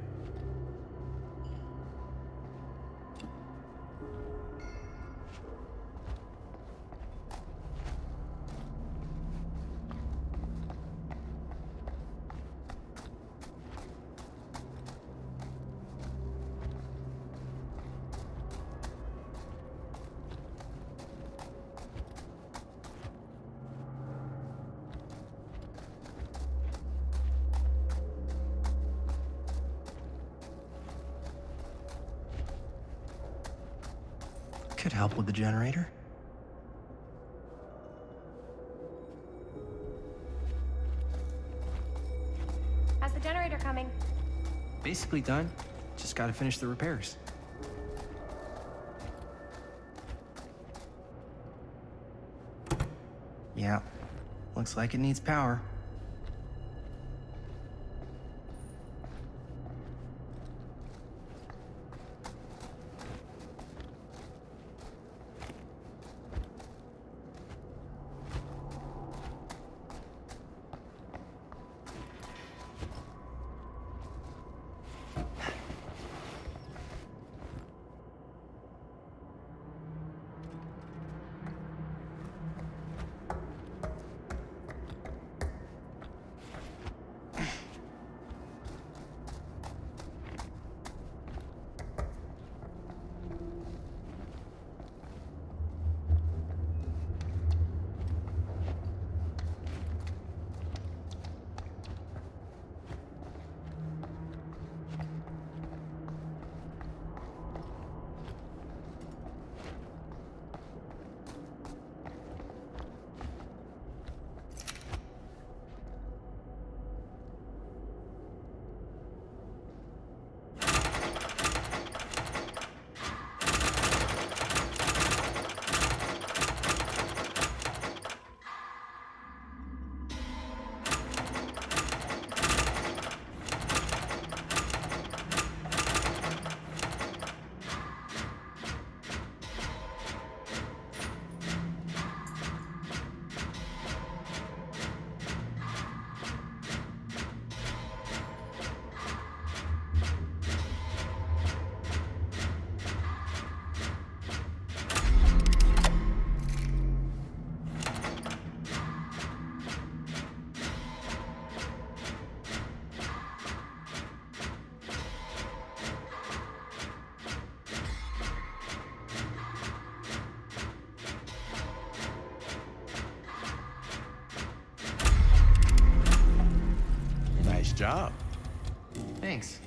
Could help with the generator. How's the generator coming? Basically done. Just gotta finish the repairs. Yeah, looks like it needs power. job. Thanks.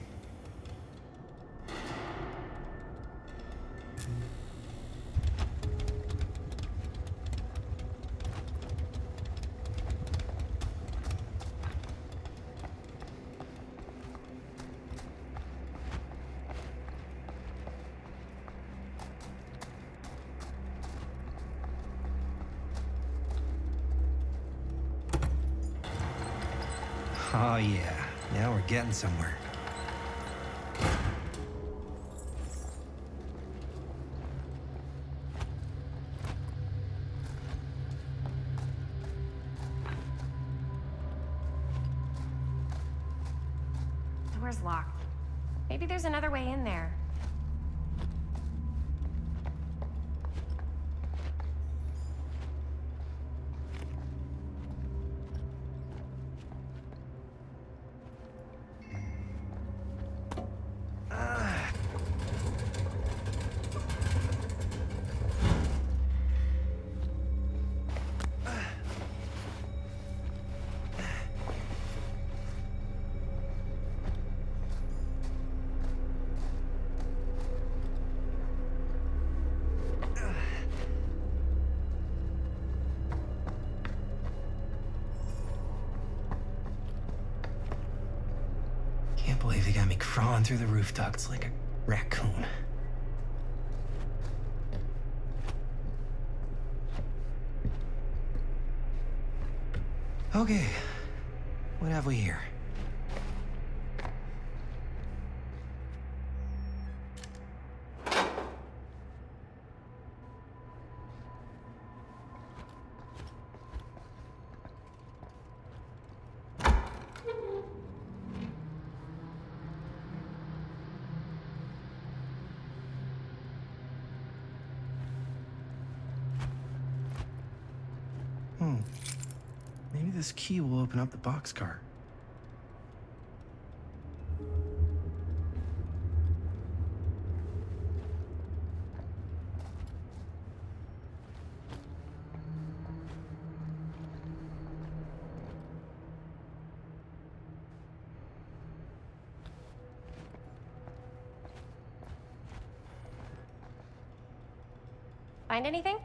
Oh yeah, now we're getting somewhere. Door's locked. Maybe there's another way in there. Can't believe they got me crawling through the roof ducts like a raccoon. Okay, what have we here? Maybe this key will open up the boxcar. Find anything?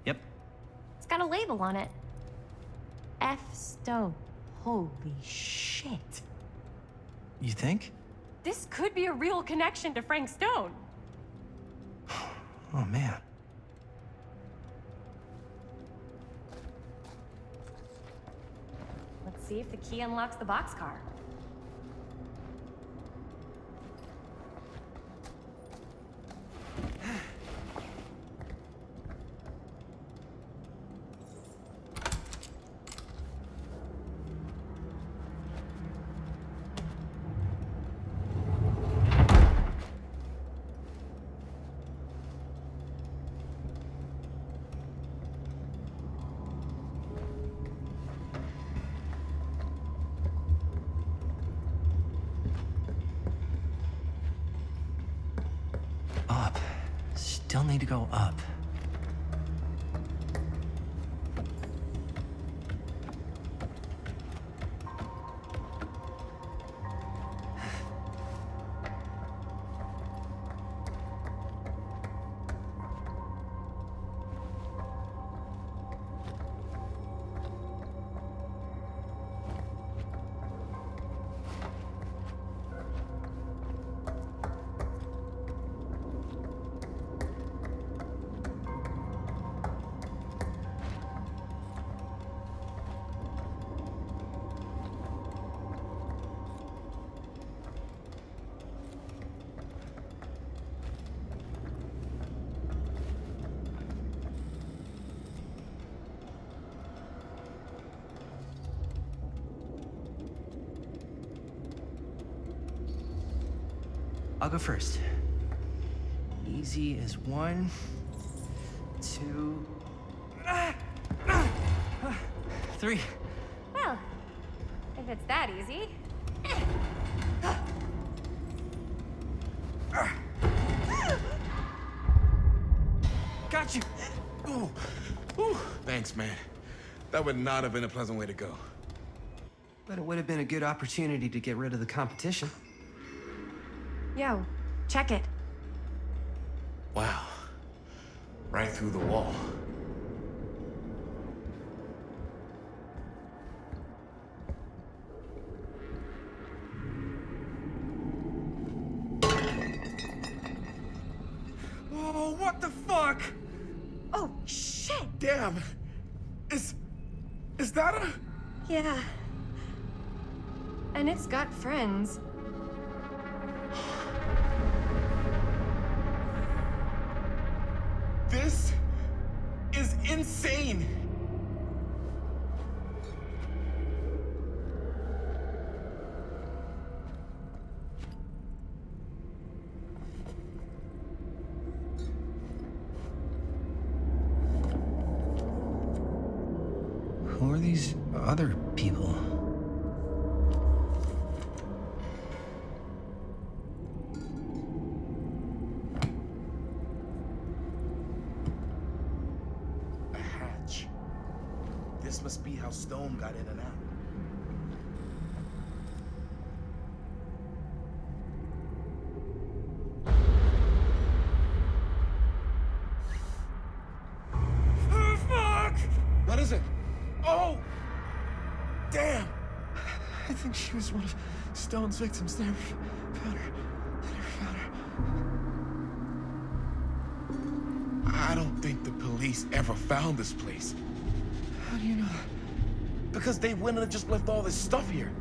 Yep. It's got a label on it. F. Stone. Holy shit. You think? This could be a real connection to Frank Stone. Oh, man. Let's see if the key unlocks the boxcar. Up. Still need to go up. I'll go first. Easy as 1, 2, 3. Well, if it's that easy. Got you! Ooh. Thanks, man. That would not have been a pleasant way to go. But it would have been a good opportunity to get rid of the competition. Yo, check it. Wow. Right through the wall. Oh, what the fuck? Oh, shit! Damn! Is that a... Yeah. And it's got friends. This is insane! Who are these other people? A hatch. This must be how Stone got in and out. Oh, fuck! What is it? Oh! Damn! I think she was one of Stone's victims. They never found her. They never found her. I don't think the police ever found this place. How do you know? Because they wouldn't have just left all this stuff here.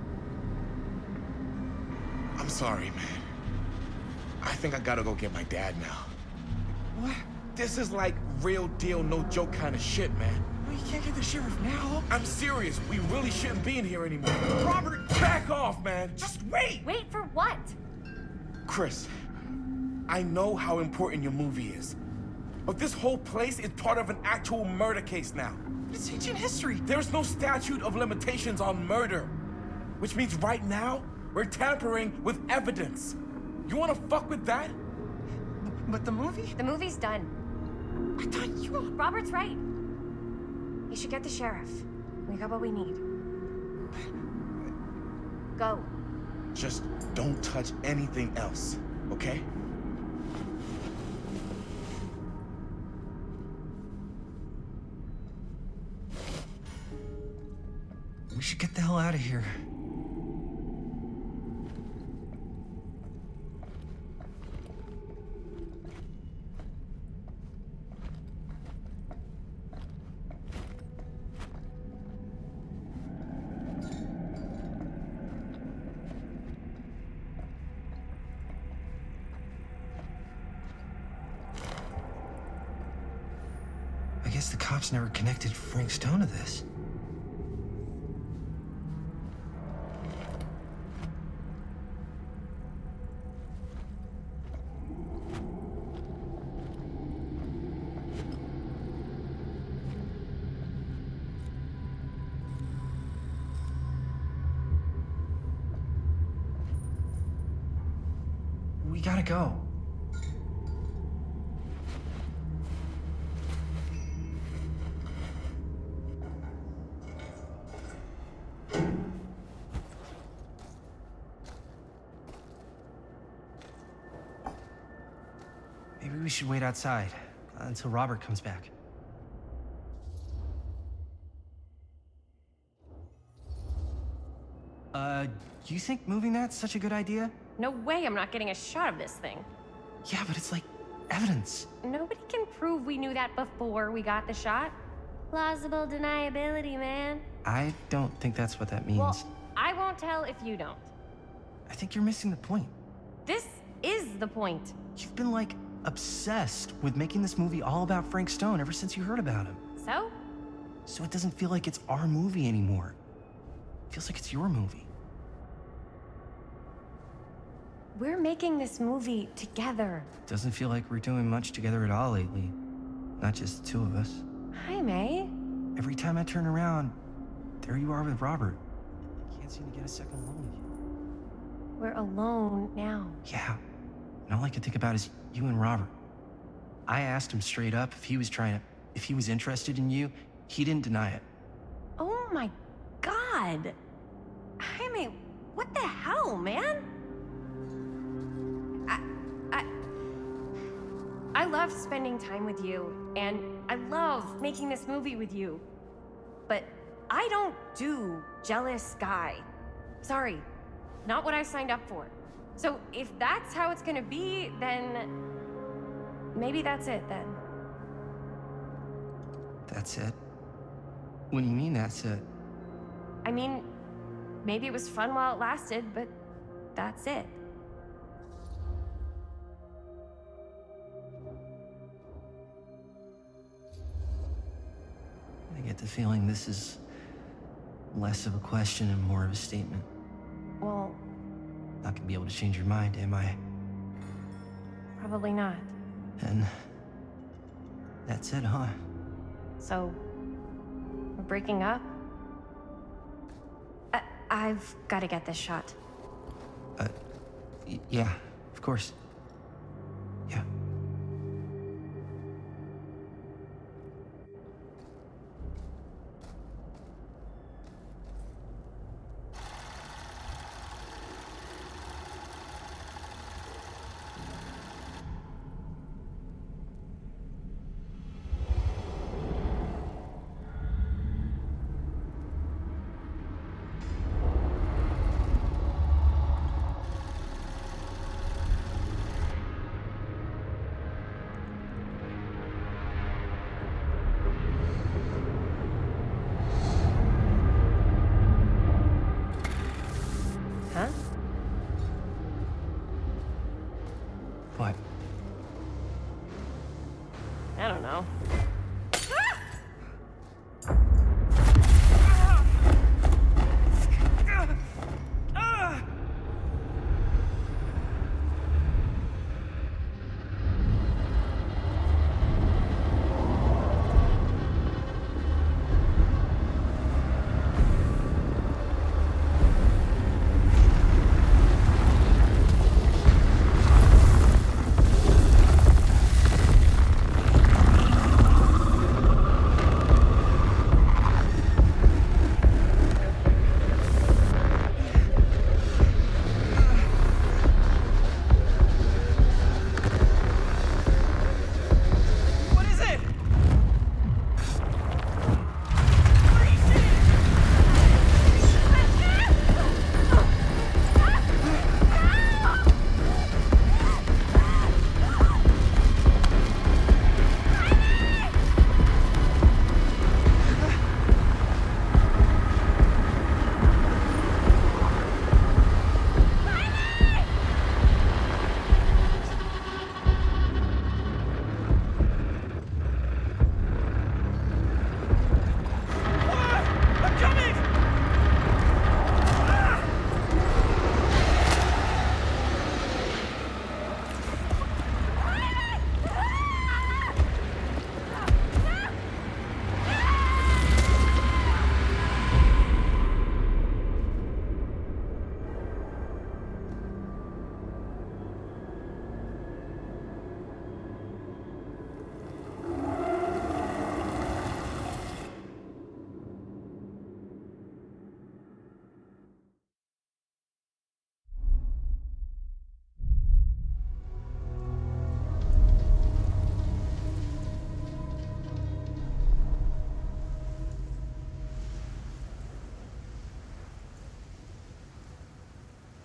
I'm sorry, man. I think I gotta go get my dad now. What? This is like real deal, no joke kind of shit, man. Well, you can't get the sheriff now. I'm serious. We really shouldn't be in here anymore. Robert, back off, man. Just wait. Wait for what? Chris, I know how important your movie is. But this whole place is part of an actual murder case now. It's ancient history. There's no statute of limitations on murder. Which means right now, we're tampering with evidence. You wanna fuck with that? But the movie? The movie's done. I thought you... Robert's right. You should get the sheriff. We got what we need. Go. Just don't touch anything else, okay? We should get the hell out of here. I guess the cops never connected Frank Stone to this. We gotta go. Maybe we should wait outside until Robert comes back. You think moving that's such a good idea? No way I'm not getting a shot of this thing. Yeah, but it's like evidence. Nobody can prove we knew that before we got the shot. Plausible deniability, man. I don't think that's what that means. Well, I won't tell if you don't. I think you're missing the point. This is the point. You've been, like, obsessed with making this movie all about Frank Stone ever since you heard about him. So? So it doesn't feel like it's our movie anymore. It feels like it's your movie. We're making this movie together. Doesn't feel like we're doing much together at all lately. Not just the two of us. Hi, May. Every time I turn around, there you are with Robert. Can't seem to get a second alone with you. We're alone now. Yeah. And all I can think about is you and Robert. I asked him straight up if he was interested in you. He didn't deny it. Oh my God. the hell, man? I love spending time with you, and I love making this movie with you. But I don't do jealous guy. Sorry, not what I signed up for. So if that's how it's gonna be, then maybe that's it then. That's it? What do you mean that's it? I mean, maybe it was fun while it lasted, but that's it. I get the feeling this is less of a question and more of a statement. Well, Not gonna be able to change your mind, am I? probably not. And that's it, huh? So, we're breaking up? I've got to get this shot. Yeah, of course. Yeah. Huh? What? I don't know.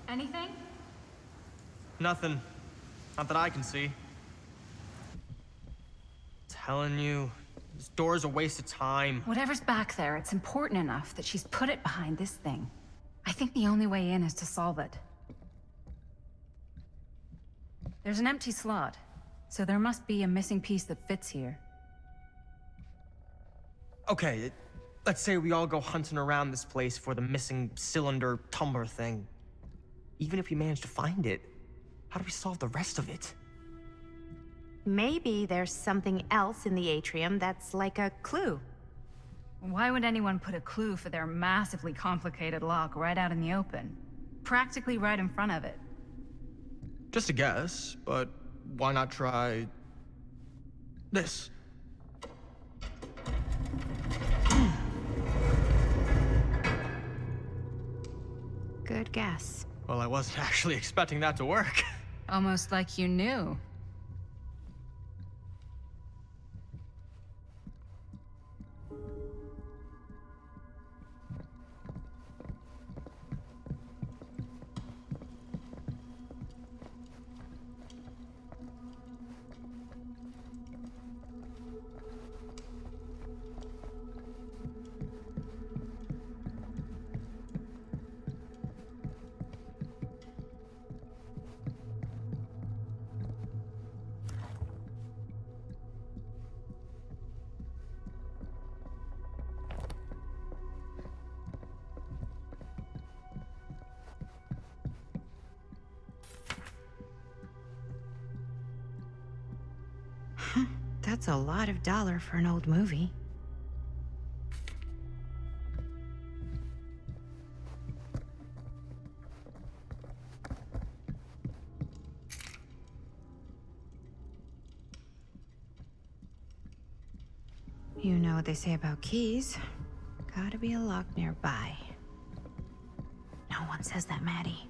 Anything? Nothing. Not that I can see. Telling you, this door's a waste of time. Whatever's back there, it's important enough that she's put it behind this thing. I think the only way in is to solve it. There's an empty slot, so there must be a missing piece that fits here. Okay, let's say we all go hunting around this place for the missing cylinder tumbler thing. Even if we manage to find it, how do we solve the rest of it? Maybe there's something else in the atrium that's like a clue. Why would anyone put a clue for their massively complicated lock right out in the open? Practically right in front of it. Just a guess, but why not try this? Good guess. Well, I wasn't actually expecting that to work. Almost like you knew. That's a lot of dollar for an old movie. You know what they say about keys. Gotta be a lock nearby. No one says that, Maddie.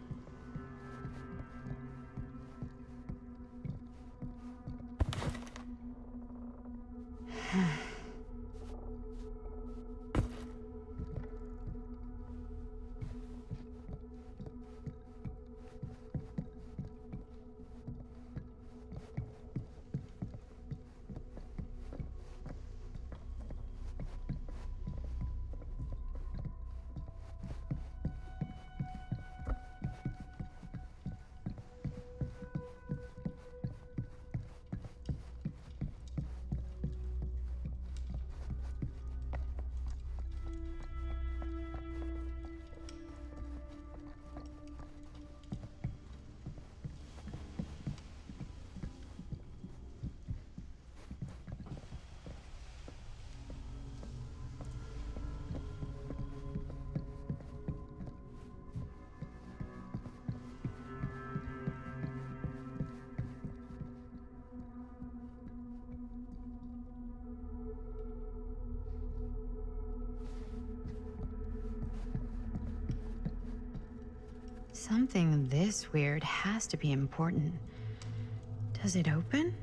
Something this weird has to be important. Does it open?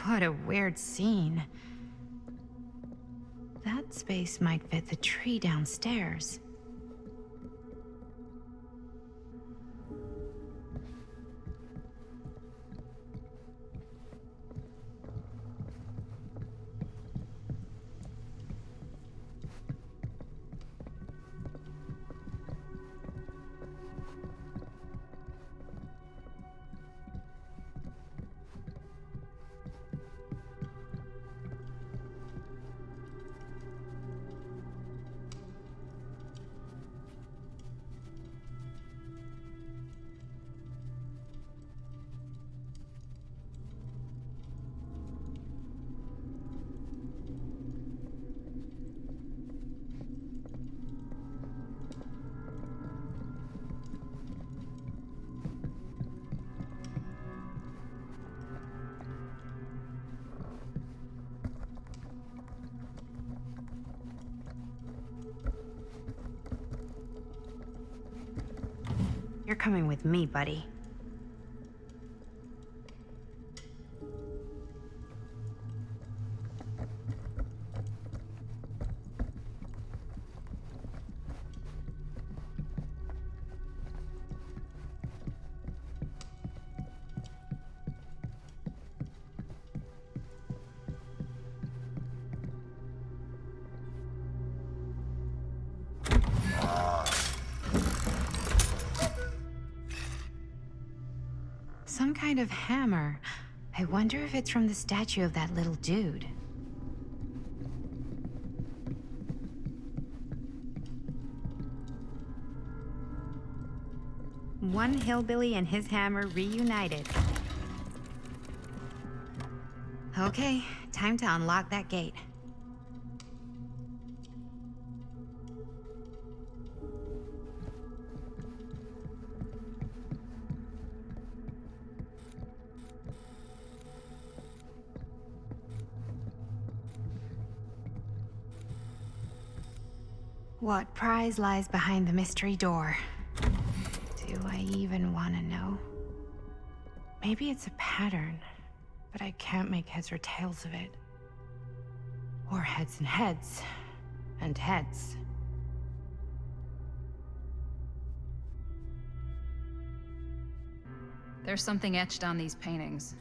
What a weird scene. That space might fit the tree downstairs. You're coming with me, buddy. Some kind of hammer. I wonder if it's from the statue of that little dude. One hillbilly and his hammer reunited. Okay, time to unlock that gate. What prize lies behind the mystery door? Do I even want to know? Maybe it's a pattern, but I can't make heads or tails of it. Or heads and heads, and heads. There's something etched on these paintings.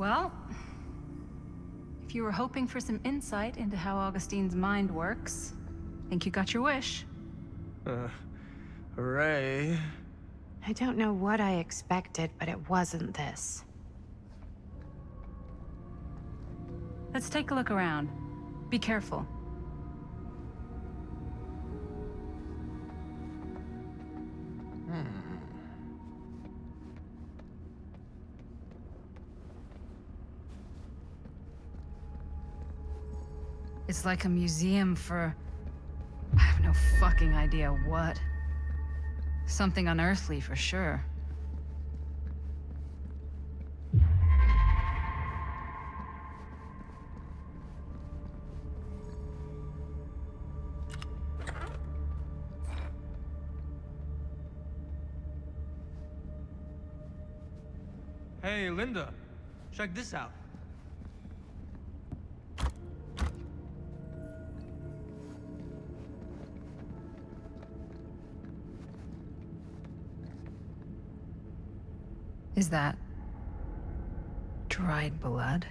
Well, if you were hoping for some insight into how Augustine's mind works, I think you got your wish. Hooray. I don't know what I expected, but it wasn't this. Let's take a look around. Be careful. It's like a museum for... I have no fucking idea what. Something unearthly for sure. Hey, Linda. Check this out. Is that... dried blood?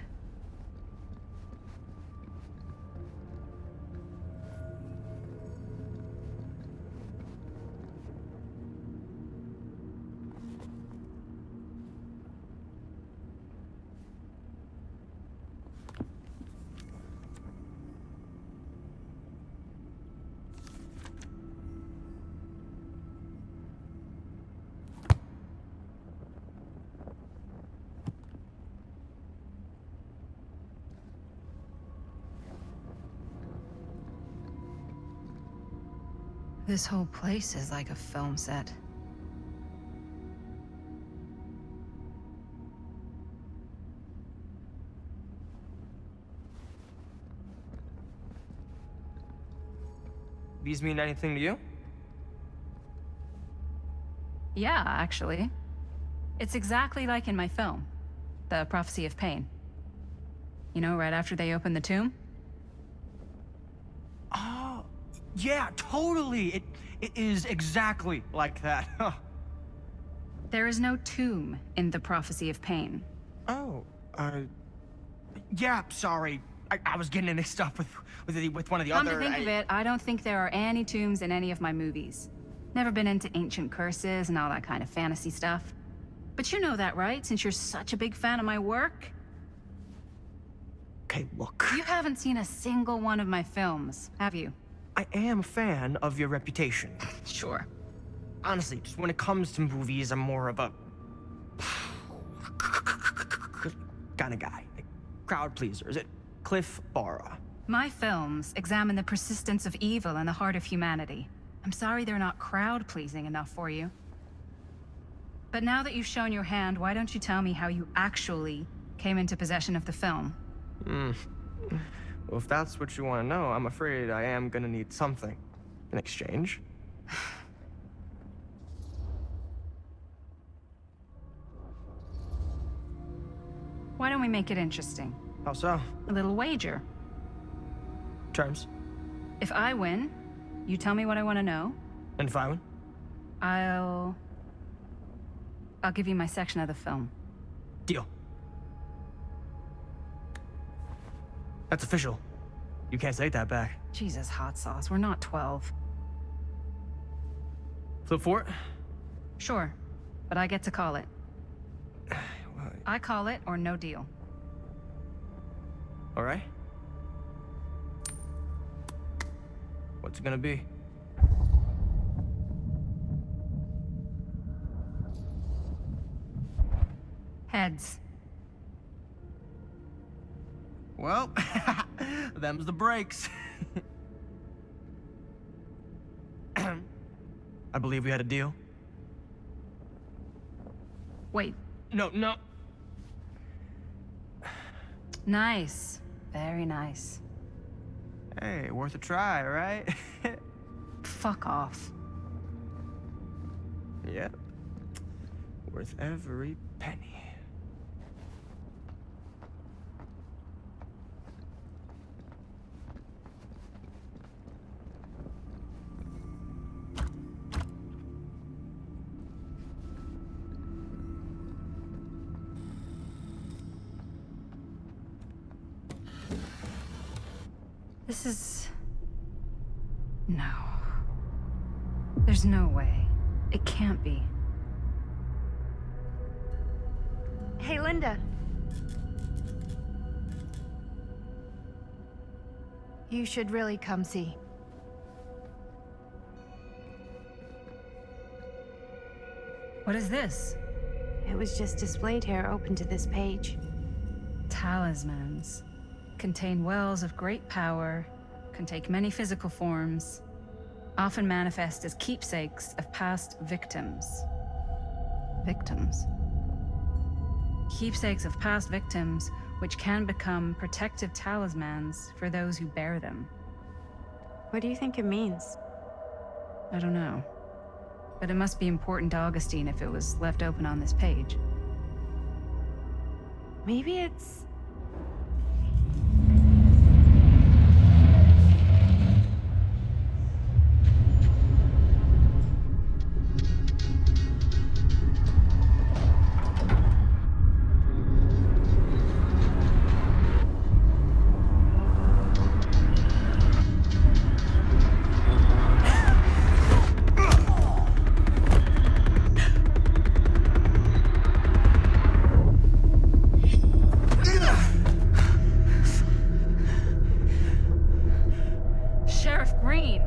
This whole place is like a film set. These mean anything to you? Yeah, actually. It's exactly like in my film, The Prophecy of Pain. You know, right after they open the tomb? Oh, yeah, totally. It is exactly like that. Huh. There is no tomb in The Prophecy of Pain. Oh, yeah, sorry. I was getting mixed up with one of the Come other... to think of it, I don't think there are any tombs in any of my movies. Never been into ancient curses and all that kind of fantasy stuff. But you know that, right? Since you're such a big fan of my work? Okay, look. You haven't seen a single one of my films, have you? I am a fan of your reputation. Sure. Honestly, just when it comes to movies, I'm more of a... kind of guy. Like, crowd pleaser. Is it Cliff Barra? My films examine the persistence of evil in the heart of humanity. I'm sorry they're not crowd-pleasing enough for you. But now that you've shown your hand, why don't you tell me how you actually came into possession of the film? Well, if that's what you want to know, I'm afraid I am gonna need something in exchange. Why don't we make it interesting? How so? A little wager. Terms? If I win, you tell me what I want to know. And if I win? I'll give you my section of the film. Deal. That's official. You can't take that back. Jesus, hot sauce. We're not 12. Flip for it? Sure, but I get to call it. I call it or no deal. All right. What's it gonna be? Heads. Well, them's the breaks. I believe we had a deal. Wait. No. Nice. Very nice. Hey, worth a try, right? Fuck off. Yep. Worth every penny. This is... No. There's no way. It can't be. Hey, Linda. You should really come see. What is this? It was just displayed here, open to this page. Talismans. Contain wells of great power, can take many physical forms, often manifest as keepsakes of past victims. Victims? Keepsakes of past victims, which can become protective talismans for those who bear them. What do you think it means? I don't know. But it must be important to Augustine if it was left open on this page. Maybe it's... Sheriff Green!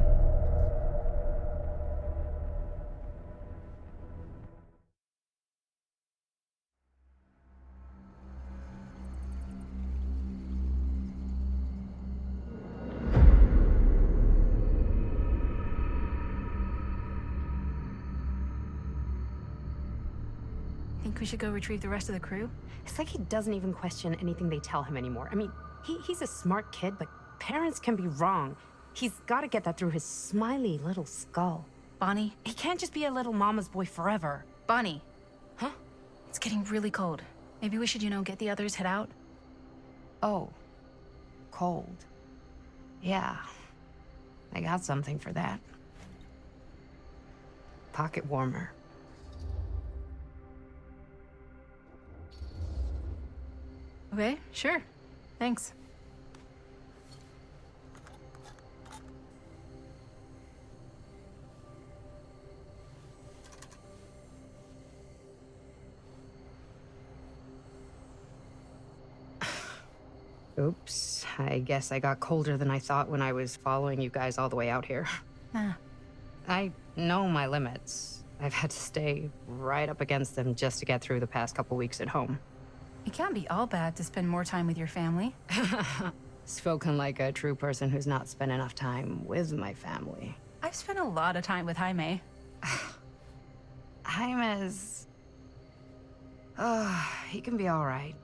Think we should go retrieve the rest of the crew? It's like he doesn't even question anything they tell him anymore. I mean, he's a smart kid, but parents can be wrong. He's got to get that through his smiley little skull. Bonnie? He can't just be a little mama's boy forever. Bonnie. Huh? It's getting really cold. Maybe we should, get the others head out? Oh. Cold. Yeah. I got something for that. Pocket warmer. Okay, sure. Thanks. Oops. I guess I got colder than I thought when I was following you guys all the way out here. Ah. I know my limits. I've had to stay right up against them just to get through the past couple weeks at home. It can't be all bad to spend more time with your family. Spoken like a true person who's not spent enough time with my family. I've spent a lot of time with Jaime. Jaime's... he can be all right.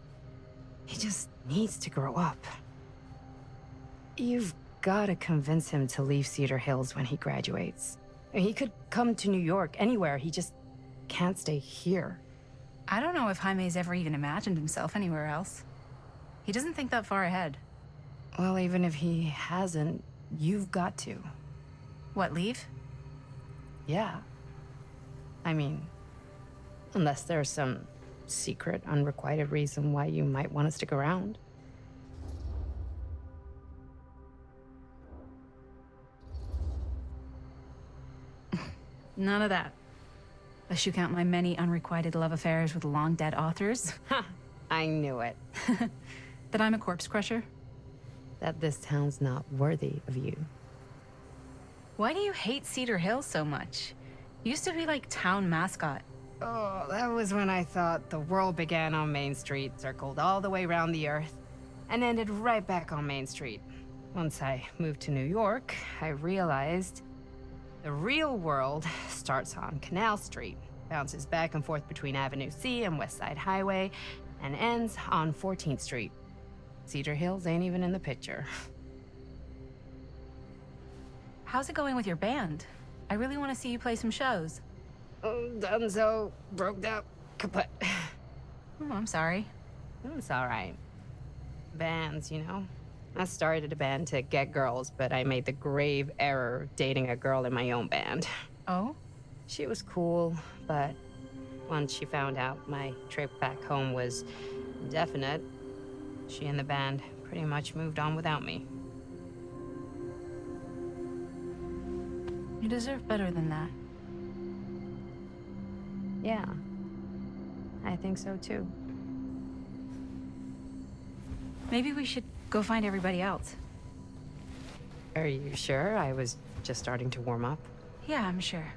He just needs to grow up. You've got to convince him to leave Cedar Hills when he graduates. He could come to New York, anywhere. He just can't stay here. I don't know if Jaime's ever even imagined himself anywhere else. He doesn't think that far ahead. Well, even if he hasn't, you've got to. What, leave? Yeah. I mean, unless there's some secret, unrequited reason why you might want to stick around. None of that. Unless you count my many unrequited love affairs with long-dead authors. I knew it. That I'm a corpse crusher. That this town's not worthy of you. Why do you hate Cedar Hills so much? You used to be like town mascot. Oh, that was when I thought the world began on Main Street, circled all the way around the earth, and ended right back on Main Street. Once I moved to New York, I realized the real world starts on Canal Street, bounces back and forth between Avenue C and West Side Highway, and ends on 14th Street. Cedar Hills ain't even in the picture. How's it going with your band? I really want to see you play some shows. Oh, donezo, broke up, kaput. Oh, I'm sorry. It's all right. Bands, you know? I started a band to get girls, but I made the grave error of dating a girl in my own band. Oh? She was cool, but once she found out my trip back home was indefinite, she and the band pretty much moved on without me. You deserve better than that. Yeah. I think so too. Maybe we should go find everybody else. Are you sure? I was just starting to warm up. Yeah, I'm sure.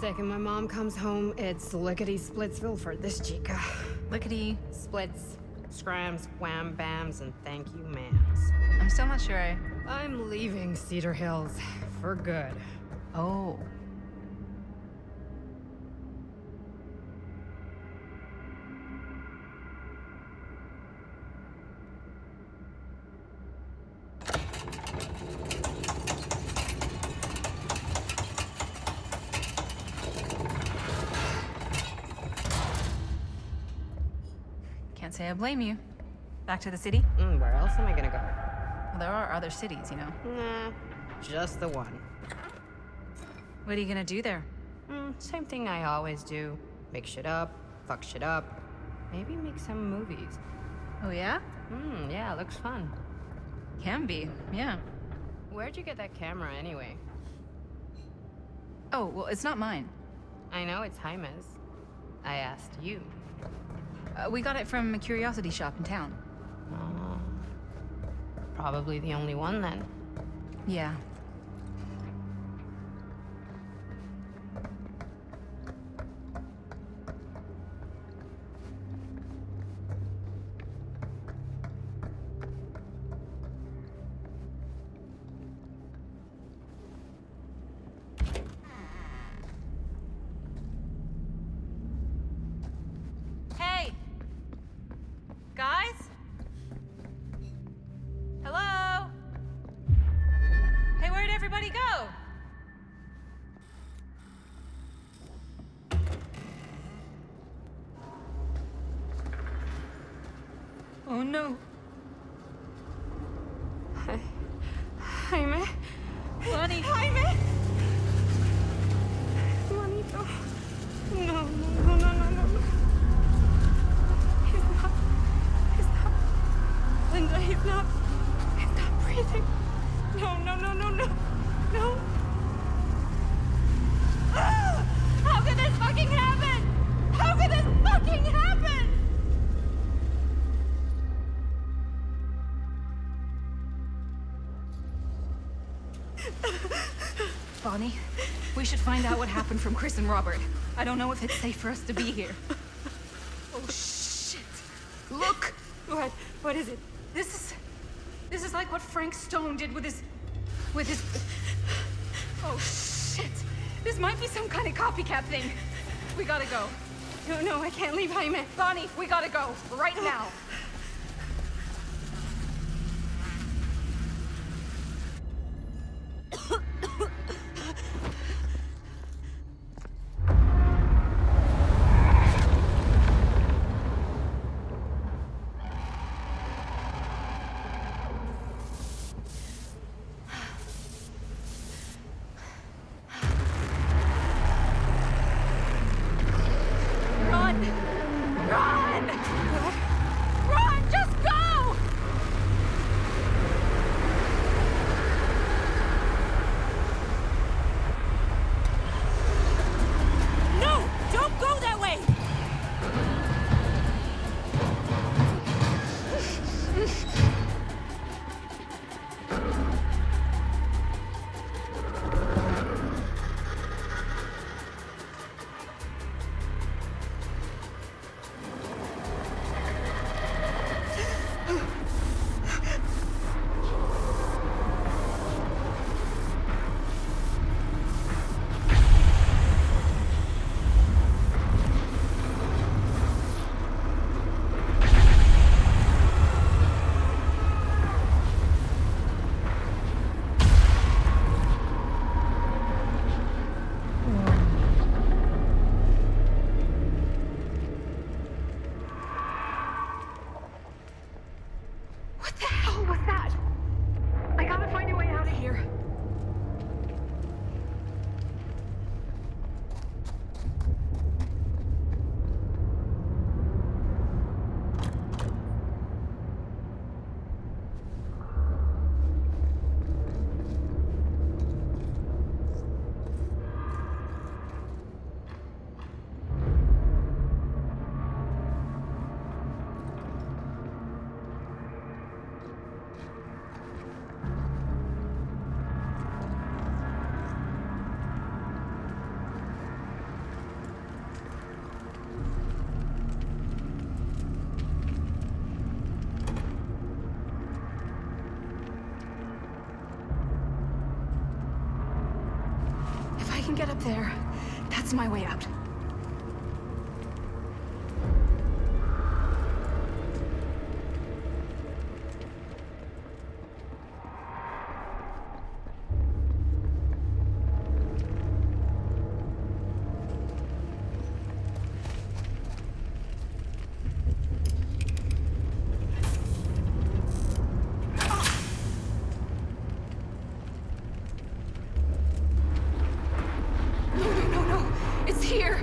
Second my mom comes home, it's lickety-splitsville for this chica. Lickety. Splits, scrams, wham bams, and thank you, ma'ams. I'm still not sure I'm leaving Cedar Hills for good. Oh. Can't say I blame you. Back to the city? Where else am I gonna go? Well, there are other cities, you know. Nah, just the one. What are you gonna do there? Same thing I always do. Make shit up, fuck shit up. Maybe make some movies. Oh, yeah? Yeah, looks fun. Can be, yeah. Where'd you get that camera anyway? Oh, well, it's not mine. I know it's Jaime's. I asked you. We got it from a curiosity shop in town. Probably the only one then. Yeah. Hey! Guys? Hello? Hey, where'd everybody go? Oh no. Jaime? Bunny! Jaime! Juanito. No, no, no, no, no, no. He's not. Linda, he's not breathing. No, no, no, no, no. No. Ah! How could this fucking happen? How could this fucking happen? Bonnie, we should find out what happened from Chris and Robert. I don't know if it's safe for us to be here. Oh, shit. Look! What is it? This is like what Frank Stone did with his... Oh, shit. This might be some kind of copycat thing. We gotta go. No, I can't leave Jaime. Bonnie, we gotta go. Right now. Run! Run! can get up there, that's my way out. No, it's here.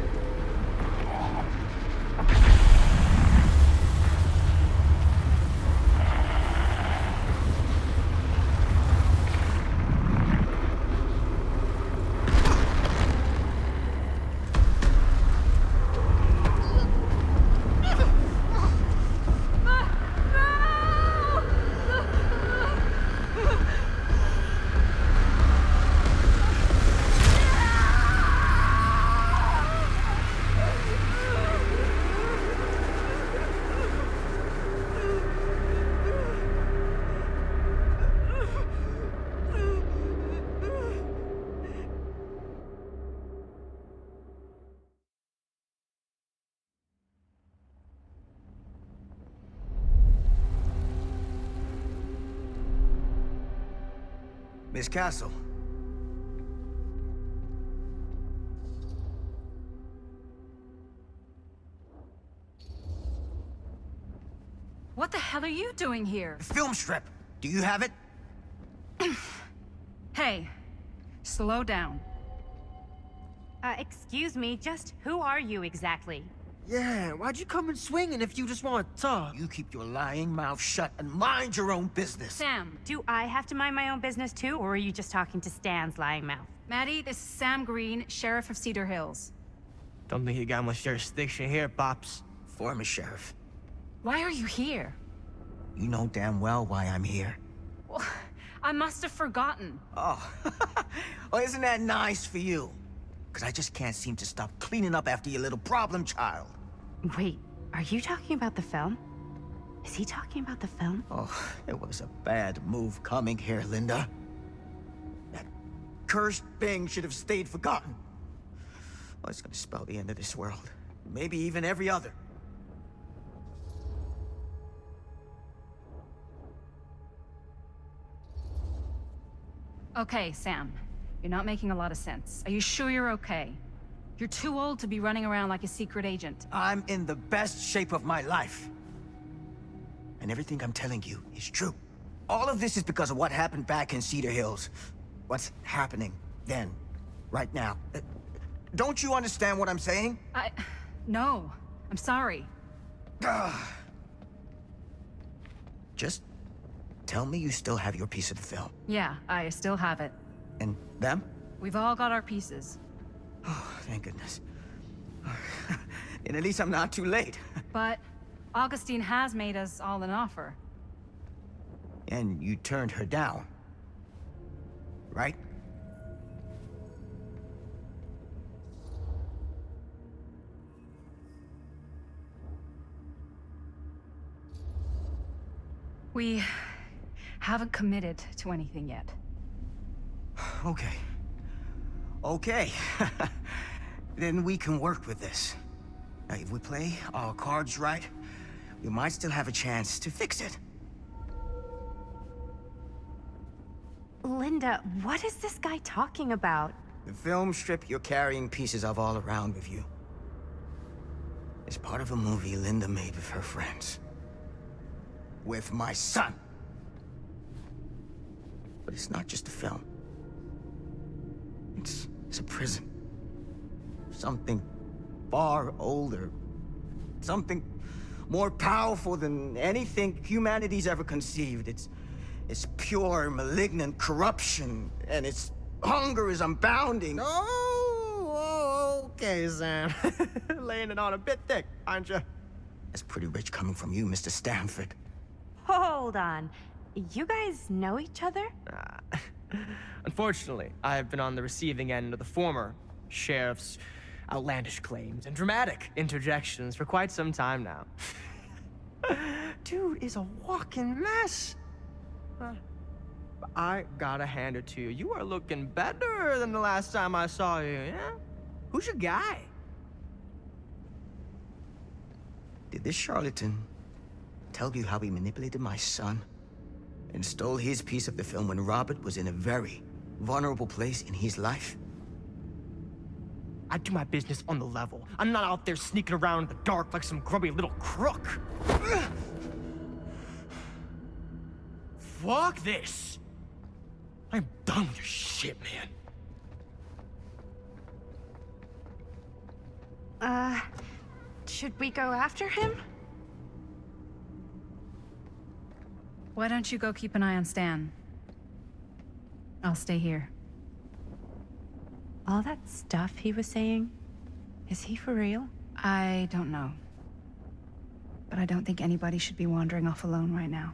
Miss Castle. What the hell are you doing here? Film strip. Do you have it? Hey, slow down. Excuse me, just who are you exactly? Yeah, why'd you come in swinging if you just want to talk? You keep your lying mouth shut and mind your own business. Sam. Do I have to mind my own business too, or are you just talking to Stan's lying mouth? Maddie, this is Sam Green, Sheriff of Cedar Hills. Don't think you got much jurisdiction here, Pops. Former sheriff. Why are you here? You know damn well why I'm here. Well, I must have forgotten. Oh, well, isn't that nice for you? Because I just can't seem to stop cleaning up after your little problem child. Wait, are you talking about the film? Is he talking about the film? Oh, it was a bad move coming here, Linda. That cursed thing should have stayed forgotten. Well, it's gonna spell the end of this world. Maybe even every other. Okay, Sam. You're not making a lot of sense. Are you sure you're okay? You're too old to be running around like a secret agent. I'm in the best shape of my life. And everything I'm telling you is true. All of this is because of what happened back in Cedar Hills. What's happening then, right now. Don't you understand what I'm saying? No. I'm sorry. Just tell me you still have your piece of the film. Yeah, I still have it. And them? We've all got our pieces. Oh, thank goodness. And at least I'm not too late. But Augustine has made us all an offer. And you turned her down, right? We haven't committed to anything yet. Okay. Okay. Then we can work with this. Now, if we play our cards right, we might still have a chance to fix it. Linda, what is this guy talking about? The film strip you're carrying pieces of all around with you is part of a movie Linda made with her friends. With my son. But it's not just a film. It's a prison. Something far older. Something more powerful than anything humanity's ever conceived. It's pure, malignant corruption, and its hunger is unbounding. Oh, okay, Sam. Laying it on a bit thick, aren't you? That's pretty rich coming from you, Mr. Stanford. Hold on. You guys know each other? Unfortunately, I've been on the receiving end of the former sheriff's outlandish claims and dramatic interjections for quite some time now. Dude is a walking mess. But I gotta hand it to you. You are looking better than the last time I saw you, yeah? Who's your guy? Did this charlatan tell you how he manipulated my son and stole his piece of the film when Robert was in a very vulnerable place in his life? I do my business on the level. I'm not out there sneaking around in the dark like some grubby little crook. Fuck this. I'm done with your shit, man. Should we go after him? Why don't you go keep an eye on Stan? I'll stay here. All that stuff he was saying, is he for real? I don't know. But I don't think anybody should be wandering off alone right now.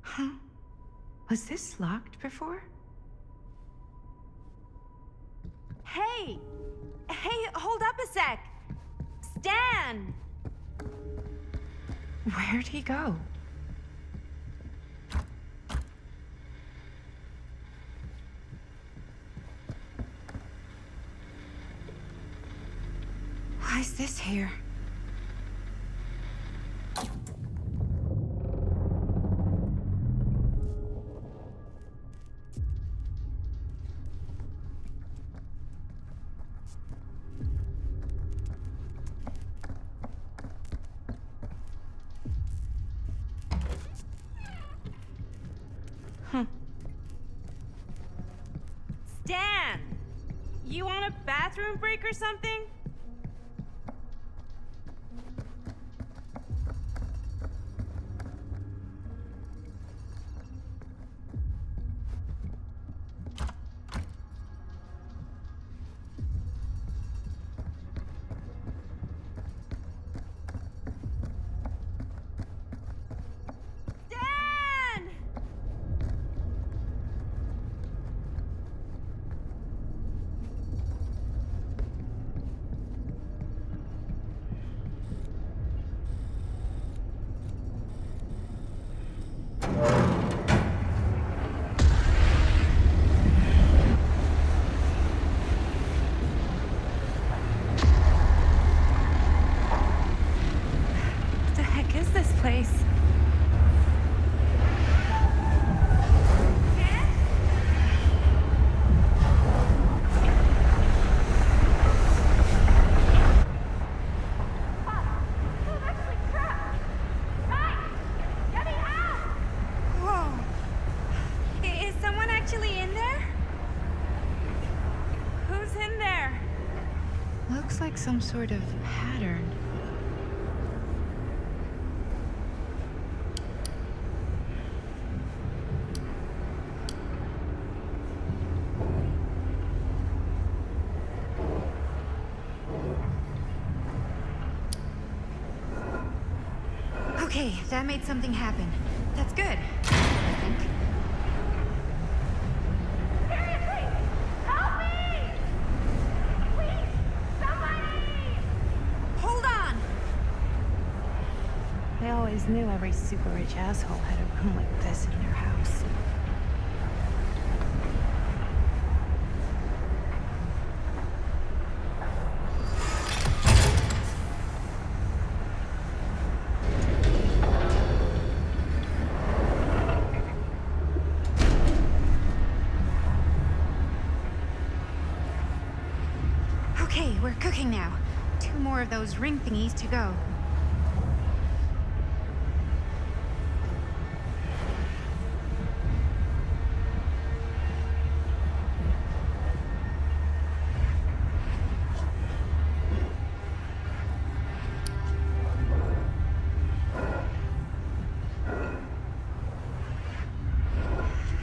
Huh? Was this locked before? Hey! Hey, hold up a sec! Stan! Where'd he go? Why is this here? Stan! You want a bathroom break or something? Place. Whoa! Is someone actually in there? Who's in there? Looks like some sort of pattern. Okay, that made something happen. That's good, I think. Seriously! Help me! Please! Somebody! Hold on! They always knew every super rich asshole had a room like this in their house. Okay, we're cooking now. 2 more of those ring thingies to go.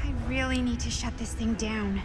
I really need to shut this thing down.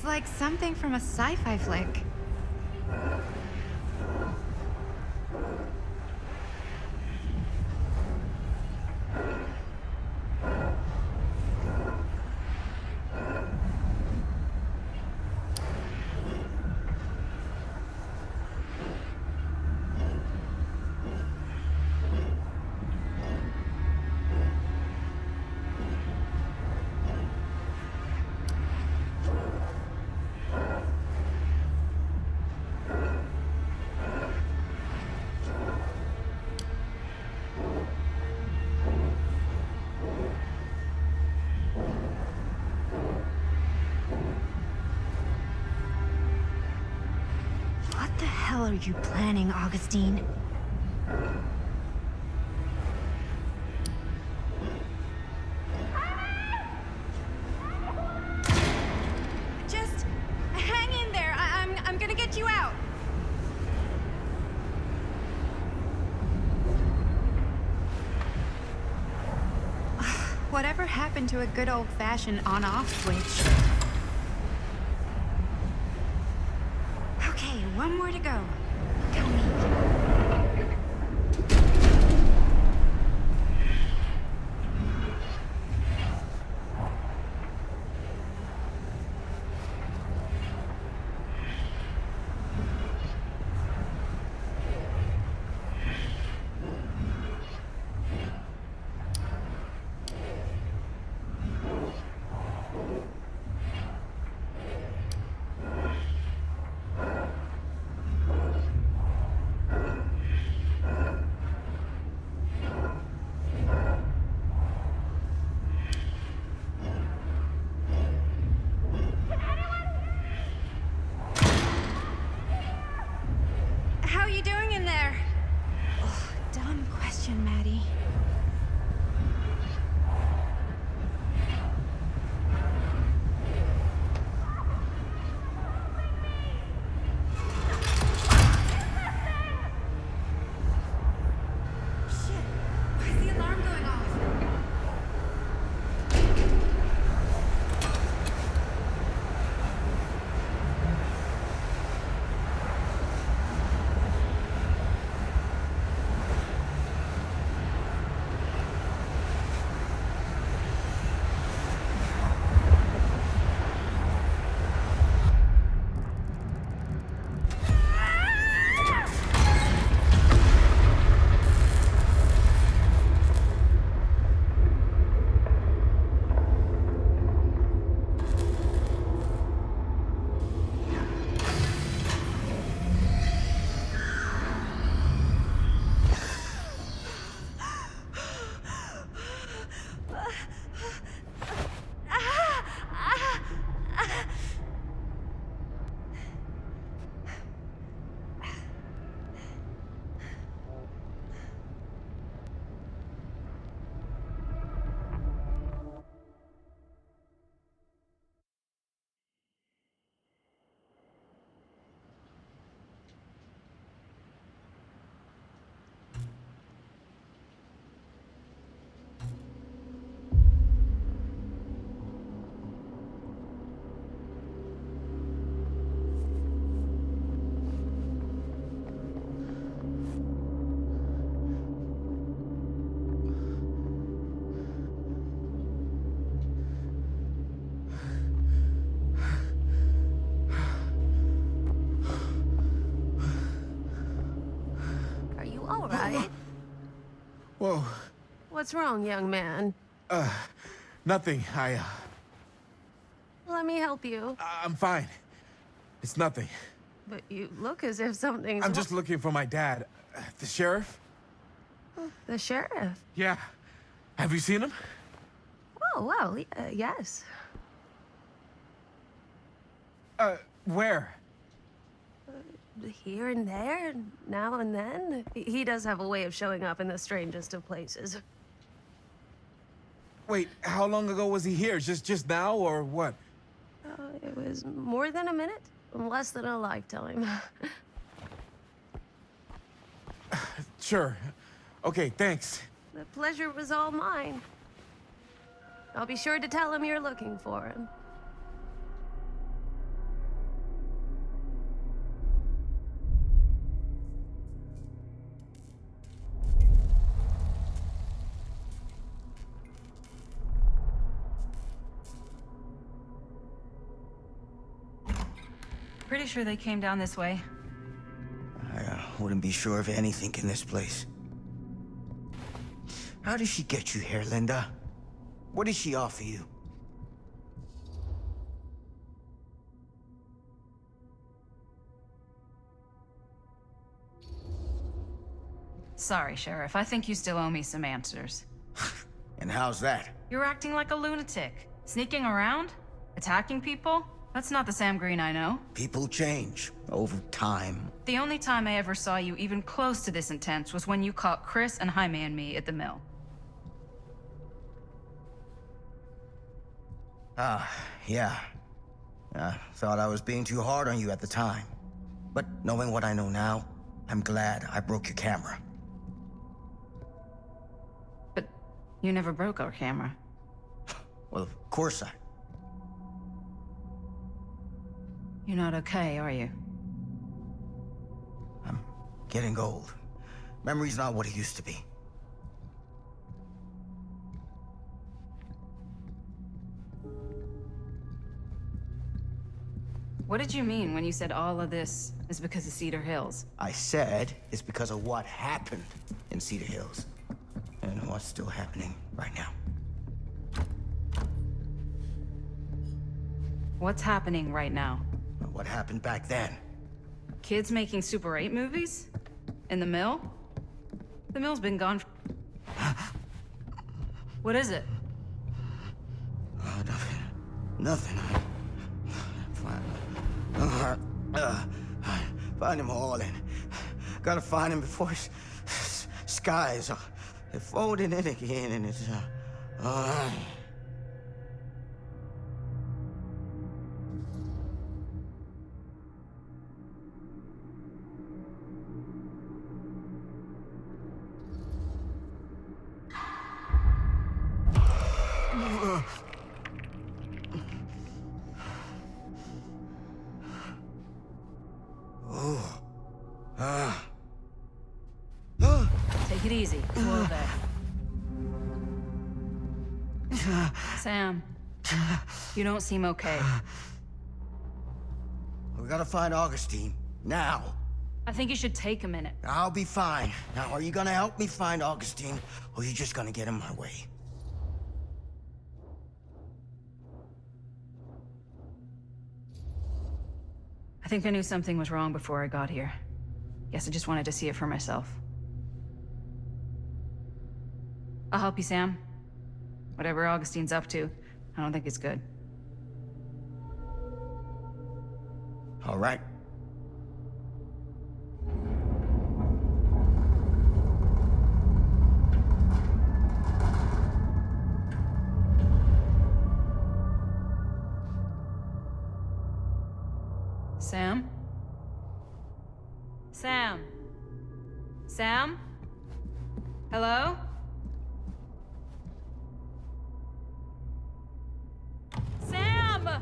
like something from a sci-fi flick. What the hell are you planning, Augustine? Just hang in there. I'm gonna get you out. Whatever happened to a good old-fashioned on-off switch? Okay, one more to go. Go me. How you doing in there? Oh, dumb question, Maddie. Shit, why is the alarm going off? Are you all right? Whoa. What's wrong, young man? Nothing. Let me help you. I'm fine. It's nothing. But you look as if something's I'm just looking for my dad. The sheriff? The sheriff? Yeah. Have you seen him? Oh, well, yes. Where? Here and there, now and then. He does have a way of showing up in the strangest of places. Wait, how long ago was he here? Just now, or what? It was more than a minute, less than a lifetime. Sure. Okay, thanks. The pleasure was all mine. I'll be sure to tell him you're looking for him. Pretty sure they came down this way. I wouldn't be sure of anything in this place. How did she get you here, Linda? What did she offer you? Sorry, Sheriff. I think you still owe me some answers. And how's that? You're acting like a lunatic. Sneaking around? Attacking people? That's not the Sam Green I know. People change over time. The only time I ever saw you even close to this intense was when you caught Chris and Jaime and me at the mill. Yeah. Thought I was being too hard on you at the time. But knowing what I know now, I'm glad I broke your camera. But you never broke our camera. Well, of course I... You're not okay, are you? I'm getting old. Memory's not what it used to be. What did you mean when you said all of this is because of Cedar Hills? I said it's because of what happened in Cedar Hills. And what's still happening right now. What's happening right now? What happened back then? Kids making Super 8 movies? In the mill? The mill's been gone What is it? Nothing. Find him all and gotta find him before his skies are folding in again and it's Take it easy. Whoa there. Sam, you don't seem okay. We gotta find Augustine now. I think you should take a minute. I'll be fine. Now, are you gonna help me find Augustine, or are you just gonna get in my way? I think I knew something was wrong before I got here. Guess I just wanted to see it for myself. I'll help you, Sam. Whatever Augustine's up to, I don't think it's good. All right. Sam? Sam? Sam? Hello? Sam!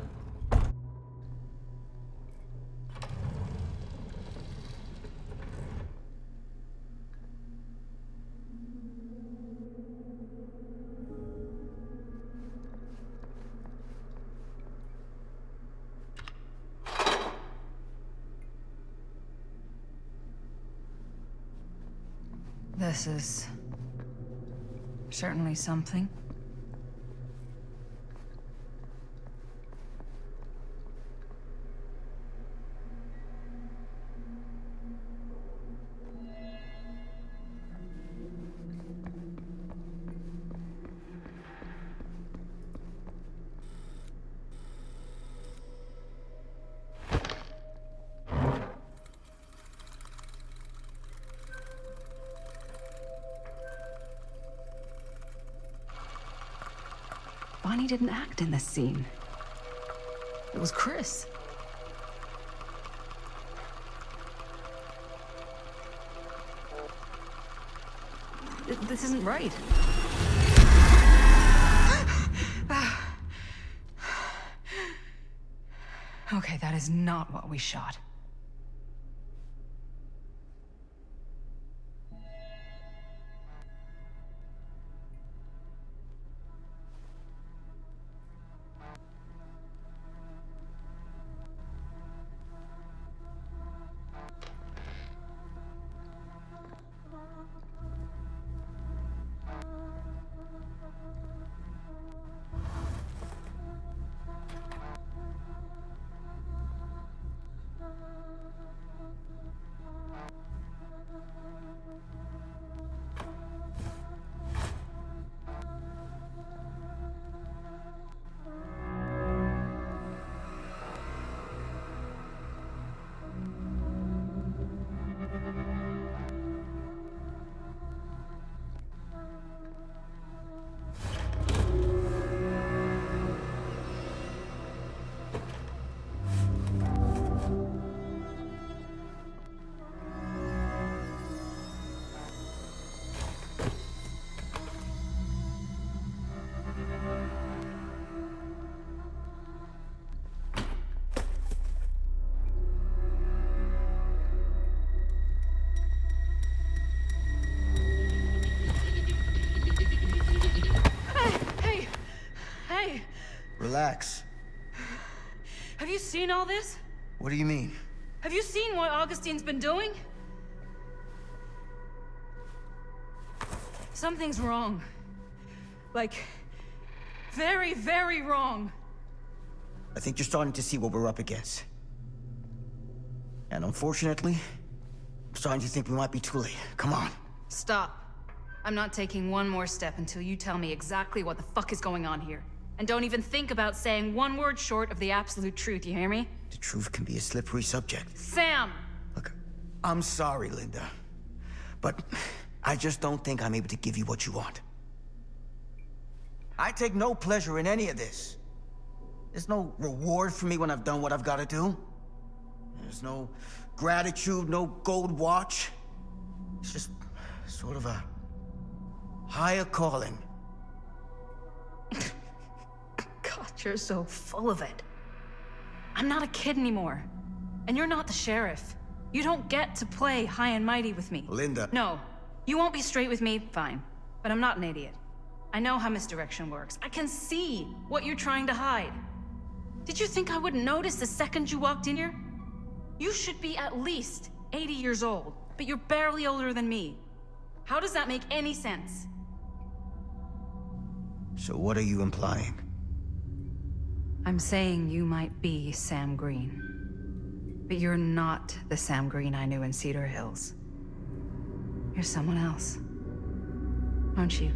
This is certainly something. Bonnie didn't act in this scene. It was Chris. This isn't right. Okay, that is not what we shot. Relax. Have you seen all this? What do you mean? Have you seen what Augustine's been doing? Something's wrong. Like, very, very wrong. I think you're starting to see what we're up against. And unfortunately, I'm starting to think we might be too late. Come on. Stop. I'm not taking one more step until you tell me exactly what the fuck is going on here. And don't even think about saying one word short of the absolute truth, you hear me? The truth can be a slippery subject. Sam! Look, I'm sorry, Linda. But I just don't think I'm able to give you what you want. I take no pleasure in any of this. There's no reward for me when I've done what I've got to do. There's no gratitude, no gold watch. It's just sort of a higher calling. God, you're so full of it. I'm not a kid anymore. And you're not the sheriff. You don't get to play high and mighty with me. Linda. No. You won't be straight with me, fine. But I'm not an idiot. I know how misdirection works. I can see what you're trying to hide. Did you think I wouldn't notice the second you walked in here? You should be at least 80 years old, but you're barely older than me. How does that make any sense? So what are you implying? I'm saying you might be Sam Green. But you're not the Sam Green I knew in Cedar Hills. You're someone else. Aren't you?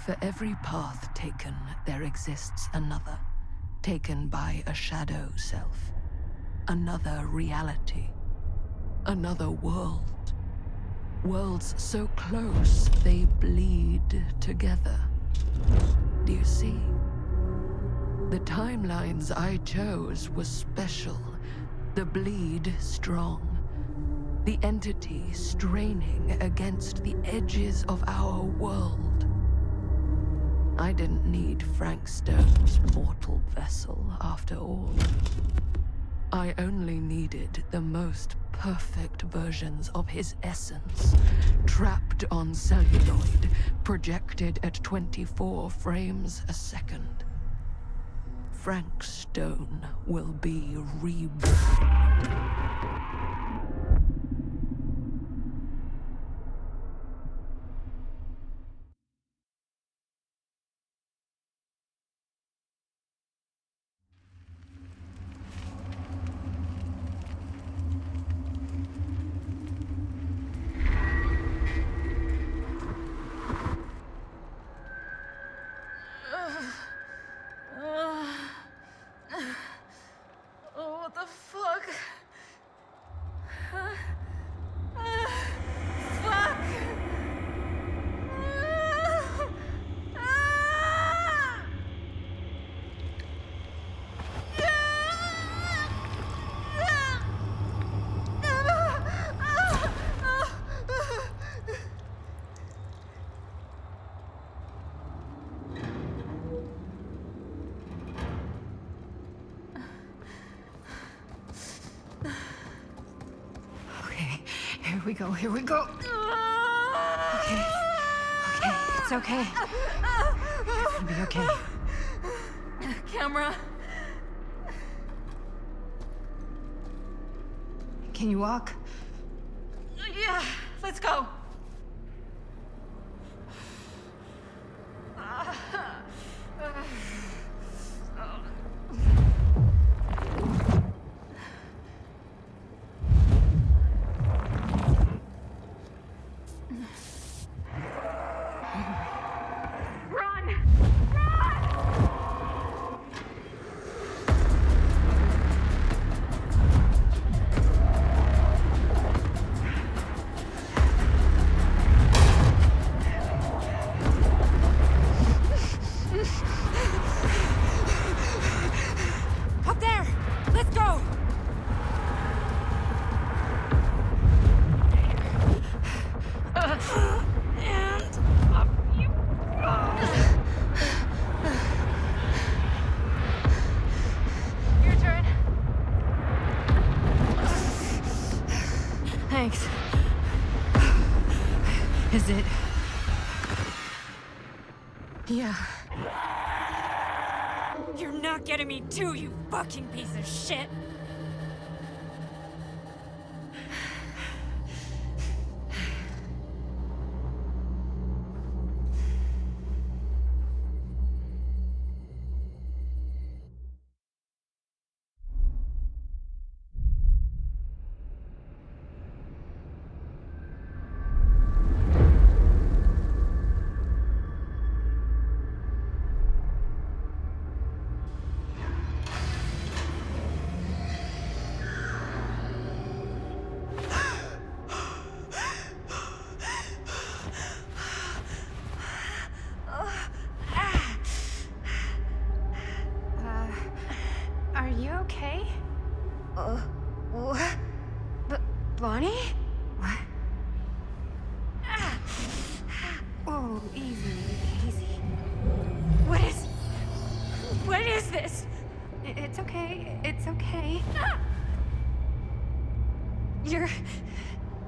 For every path taken, there exists another, taken by a shadow self. Another reality. Another world. Worlds so close, they bleed together. Do you see? The timelines I chose were special. The bleed strong. The entity straining against the edges of our world. I didn't need Frank Stone's mortal vessel, after all. I only needed the most perfect versions of his essence, trapped on celluloid, projected at 24 frames a second. Frank Stone will be reborn. What the fuck? Fuck! Here we go, here we go. Okay. Okay, it's okay. You're gonna be okay. Camera. Can you walk? Yeah, let's go. it? Yeah. You're not getting me too, you fucking piece of shit! Are you okay? What? Bonnie? What? Oh, easy, easy. What is this? It's okay, it's okay. You're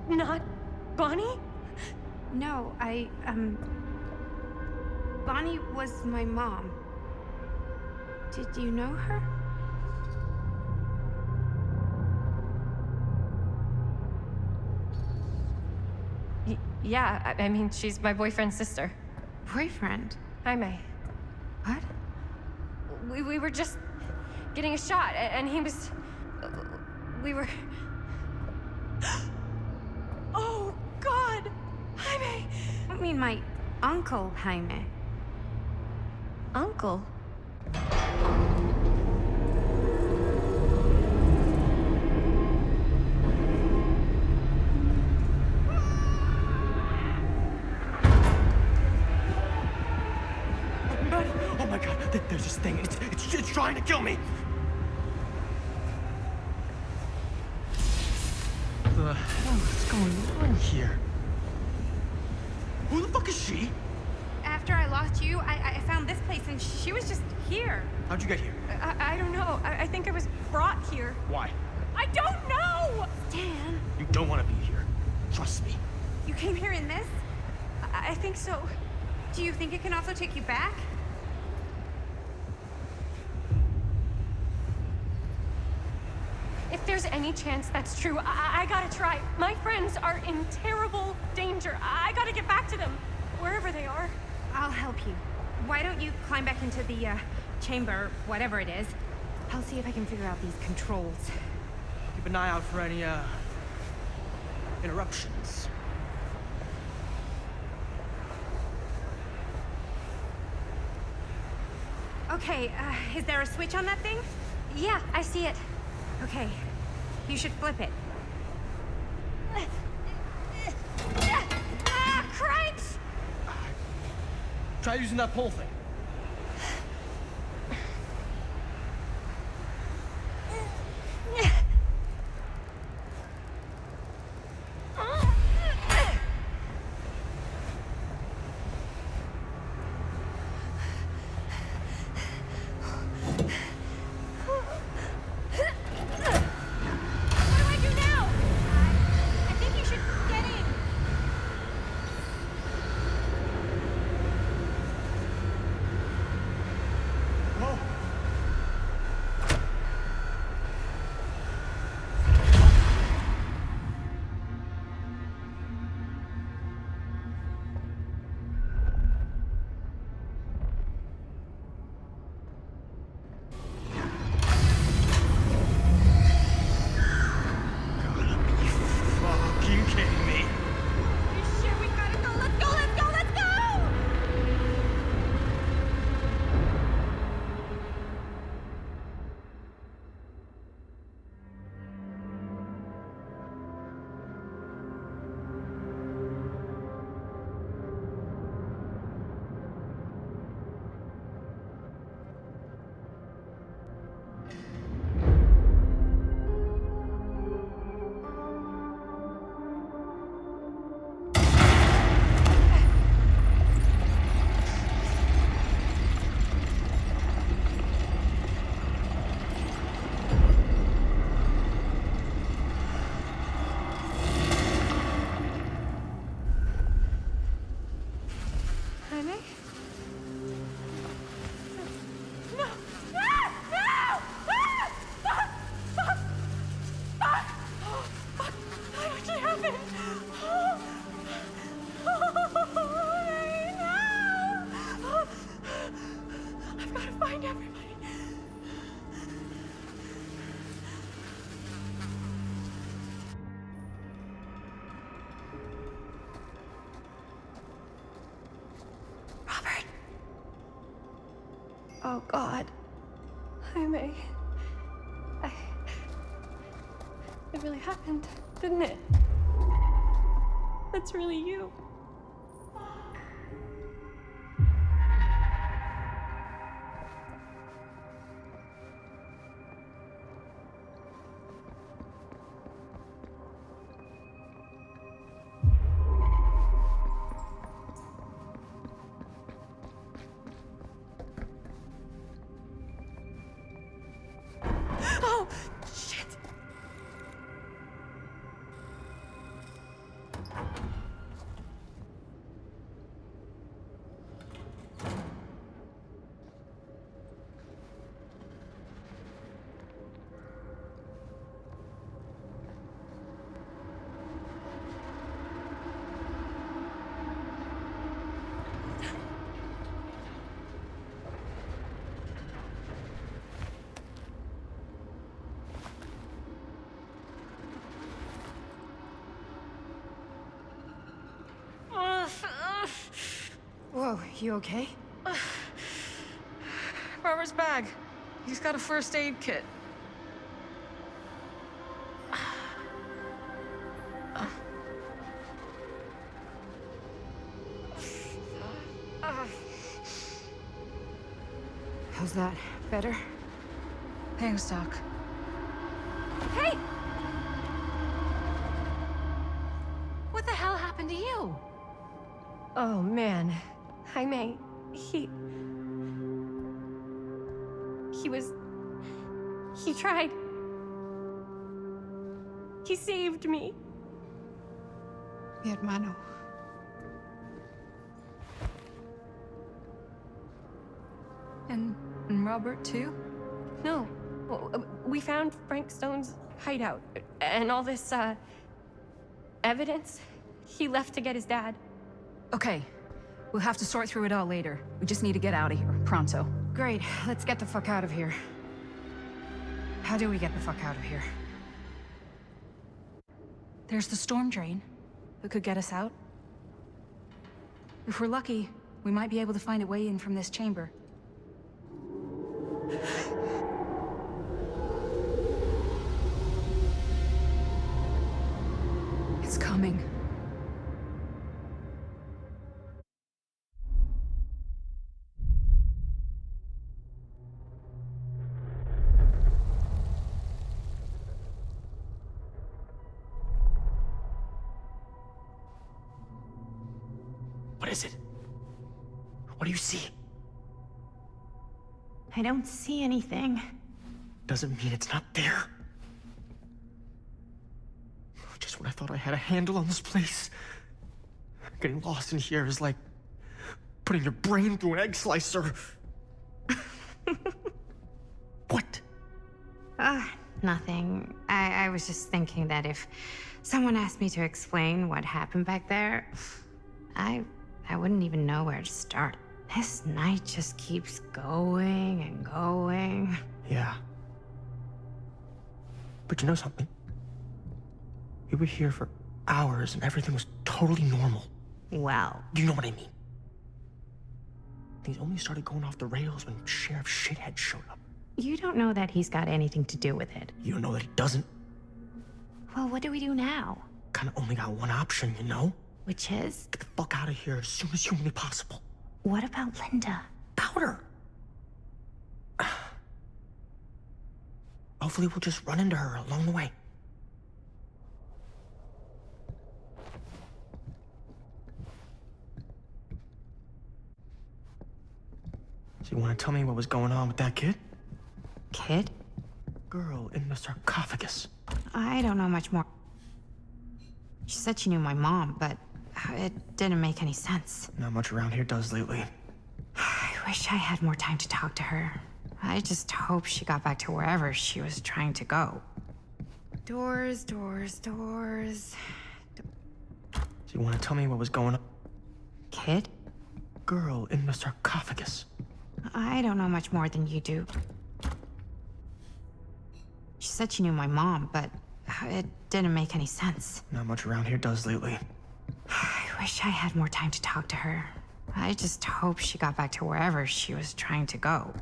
not Bonnie? No, Bonnie was my mom. Did you know her? Yeah, I mean, she's my boyfriend's sister. Boyfriend? Jaime. What? We were just getting a shot, and he was... We were... Oh, God! Jaime! I mean, my uncle, Jaime. Uncle? Oh my god, there's this thing. It's trying to kill me. The hell is going on here? Who the fuck is she? After I lost you, I found this place and she was just here. How'd you get here? I don't know. I think I was brought here. Why? I don't know! Dan, You don't want to be here. Trust me. you came here in this? I think so. Do you think it can also take you back? If there's any chance that's true, I gotta try. My friends are in terrible danger. I gotta get back to them, wherever they are. I'll help you. Why don't you climb back into the, chamber, whatever it is. I'll see if I can figure out these controls. Keep an eye out for any, interruptions. Okay, is there a switch on that thing? Yeah, I see it. Okay, you should flip it. Ah, cripes! Try using that pole thing. find everybody. Robert. Oh, God. Jaime. It really happened, didn't it? That's really you. Oh, shit. Whoa, you okay? Robert's bag. He's got a first aid kit. How's that? Better? Thanks, Doc. Hey! What the hell happened to you? Oh, man. Jaime, he tried. He saved me. Mi hermano. And Robert, too? No. We found Frank Stone's hideout. And all this, evidence he left to get his dad. Okay. We'll have to sort through it all later. We just need to get out of here, pronto. Great. Let's get the fuck out of here. How do we get the fuck out of here? There's the storm drain that could get us out. If we're lucky, we might be able to find a way in from this chamber. It's coming. What is it? What do you see? I don't see anything. Doesn't mean it's not there. Just when I thought I had a handle on this place. Getting lost in here is like putting your brain through an egg slicer. What? Nothing. I was just thinking that if someone asked me to explain what happened back there, I wouldn't even know where to start. This night just keeps going and going. Yeah. But you know something? We were here for hours and everything was totally normal. Well, You know what I mean? Things only started going off the rails when Sheriff Shithead showed up. you don't know that he's got anything to do with it. You know that he doesn't. Well, what do we do now? Kinda only got one option, you know? Which is? Get the fuck out of here as soon as humanly possible. What about Linda? About her. Hopefully we'll just run into her along the way. So you want to tell me what was going on with that kid? Kid? Girl in the sarcophagus. I don't know much more. She said she knew my mom, but it didn't make any sense. Not much around here does lately. I wish I had more time to talk to her. I just hope she got back to wherever she was trying to go. Doors, doors, doors. So you want to tell me what was going on? Kid? Girl in the sarcophagus. I don't know much more than you do. She said she knew my mom, but it didn't make any sense. Not much around here does lately. I wish I had more time to talk to her. I just hope she got back to wherever she was trying to go.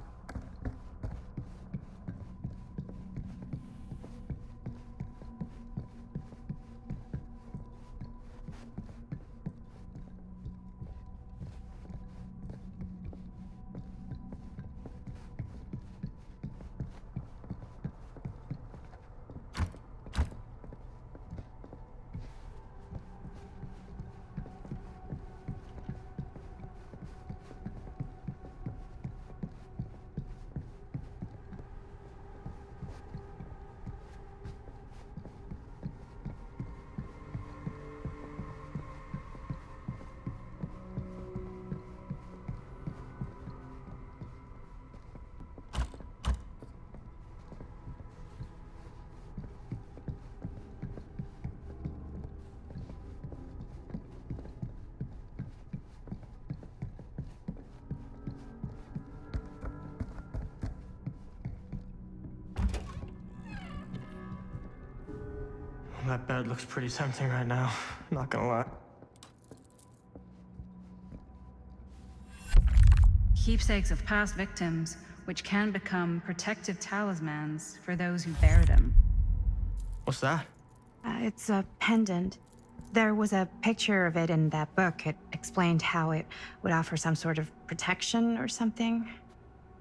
That bed looks pretty tempting right now, not gonna lie. Keepsakes of past victims, which can become protective talismans for those who bear them. What's that? It's a pendant. There was a picture of it in that book. It explained how it would offer some sort of protection or something.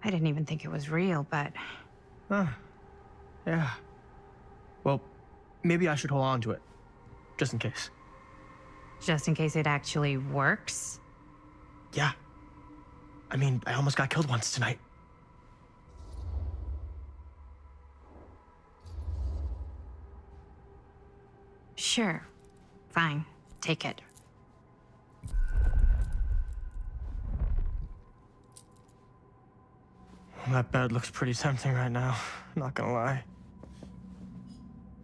I didn't even think it was real, but... Huh. Yeah. Well, maybe I should hold on to it. Just in case. Just in case it actually works? Yeah. I mean, I almost got killed once tonight. Sure. Fine. Take it. That bed looks pretty tempting right now, not gonna lie.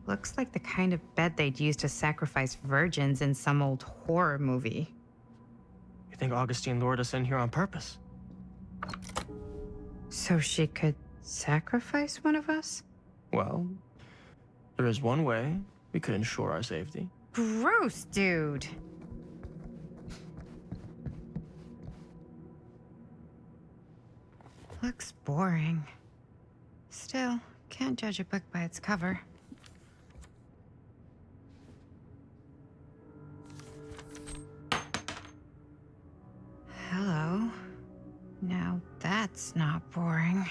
Looks like the kind of bed they'd use to sacrifice virgins in some old horror movie. You think Augustine lured us in here on purpose? So she could sacrifice one of us? Well, there is one way we could ensure our safety. Gross, dude. Looks boring. Still, can't judge a book by its cover. Hello. Now that's not boring.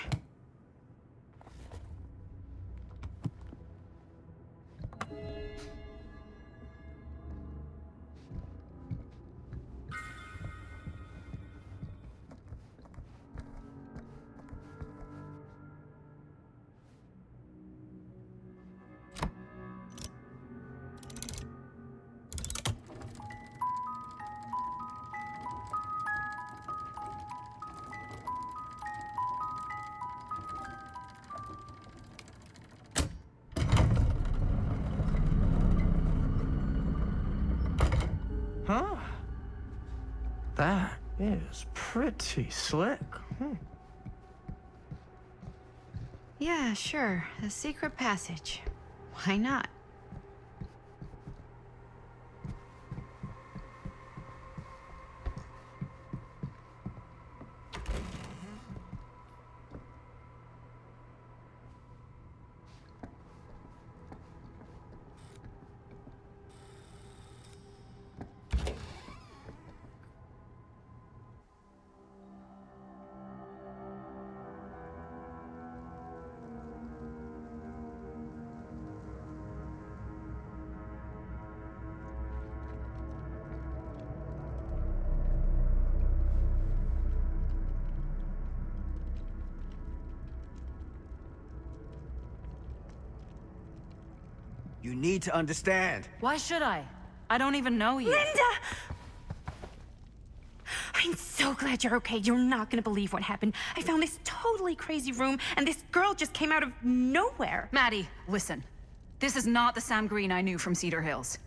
Huh? That is pretty slick. Yeah, sure. A secret passage. Why not? You need to understand. Why should I? I don't even know you. Linda! I'm so glad you're okay. You're not gonna believe what happened. I found this totally crazy room, and this girl just came out of nowhere. Maddie, listen. This is not the Sam Green I knew from Cedar Hills.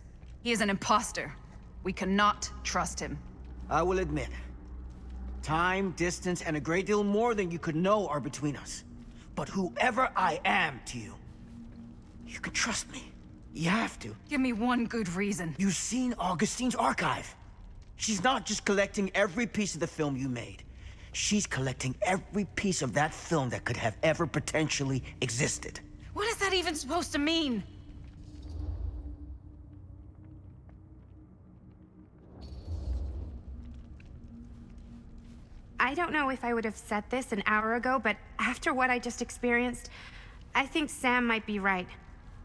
He is an imposter. We cannot trust him. I will admit, Time, distance, and a great deal more than you could know are between us. But whoever I am to you, you can trust me. You have to. Give me one good reason. You've seen Augustine's archive. She's not just collecting every piece of the film you made. She's collecting every piece of that film that could have ever potentially existed. What is that even supposed to mean? I don't know if I would have said this an hour ago, but after what I just experienced, I think Sam might be right.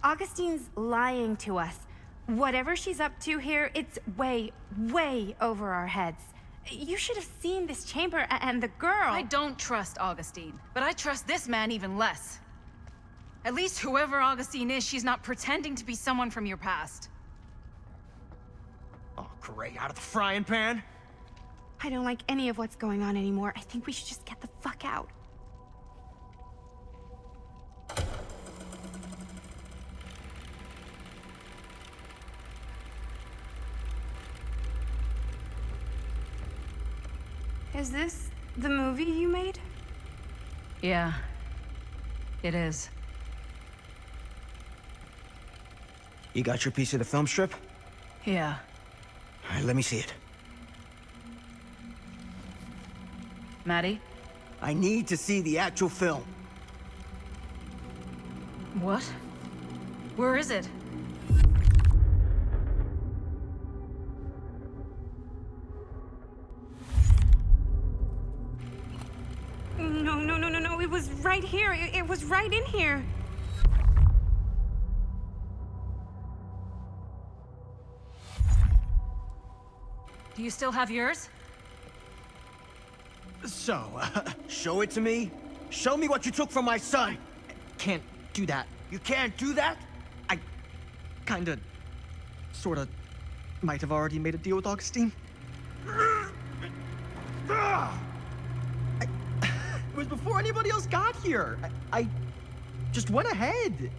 Augustine's lying to us. Whatever she's up to here, it's way, way over our heads. You should have seen this chamber and the girl. I don't trust Augustine, but I trust this man even less. At least whoever Augustine is, she's not pretending to be someone from your past. Oh, great. Out of the frying pan? I don't like any of what's going on anymore. I think we should just get the fuck out. Is this the movie you made? Yeah, it is. You got your piece of the film strip? Yeah. All right, let me see it. Maddie? I need to see the actual film. What? Where is it? No. It was right here. It was right in here. Do you still have yours? So, show it to me. Show me what you took from my son. Can't do that. You can't do that? I kinda, sorta, might have already made a deal with Augustine. It was before anybody else got here. I just went ahead.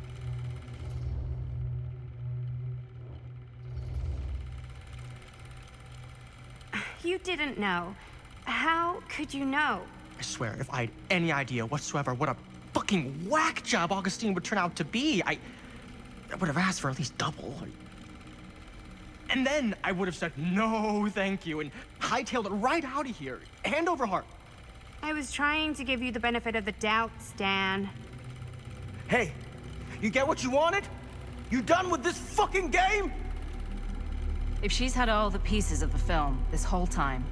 You didn't know. How could you know? I swear, if I had any idea whatsoever what a fucking whack job Augustine would turn out to be, I would have asked for at least double. And then I would have said no thank you and hightailed it right out of here, hand over heart. I was trying to give you the benefit of the doubt, Stan. Hey, you get what you wanted? You done with this fucking game? If she's had all the pieces of the film this whole time,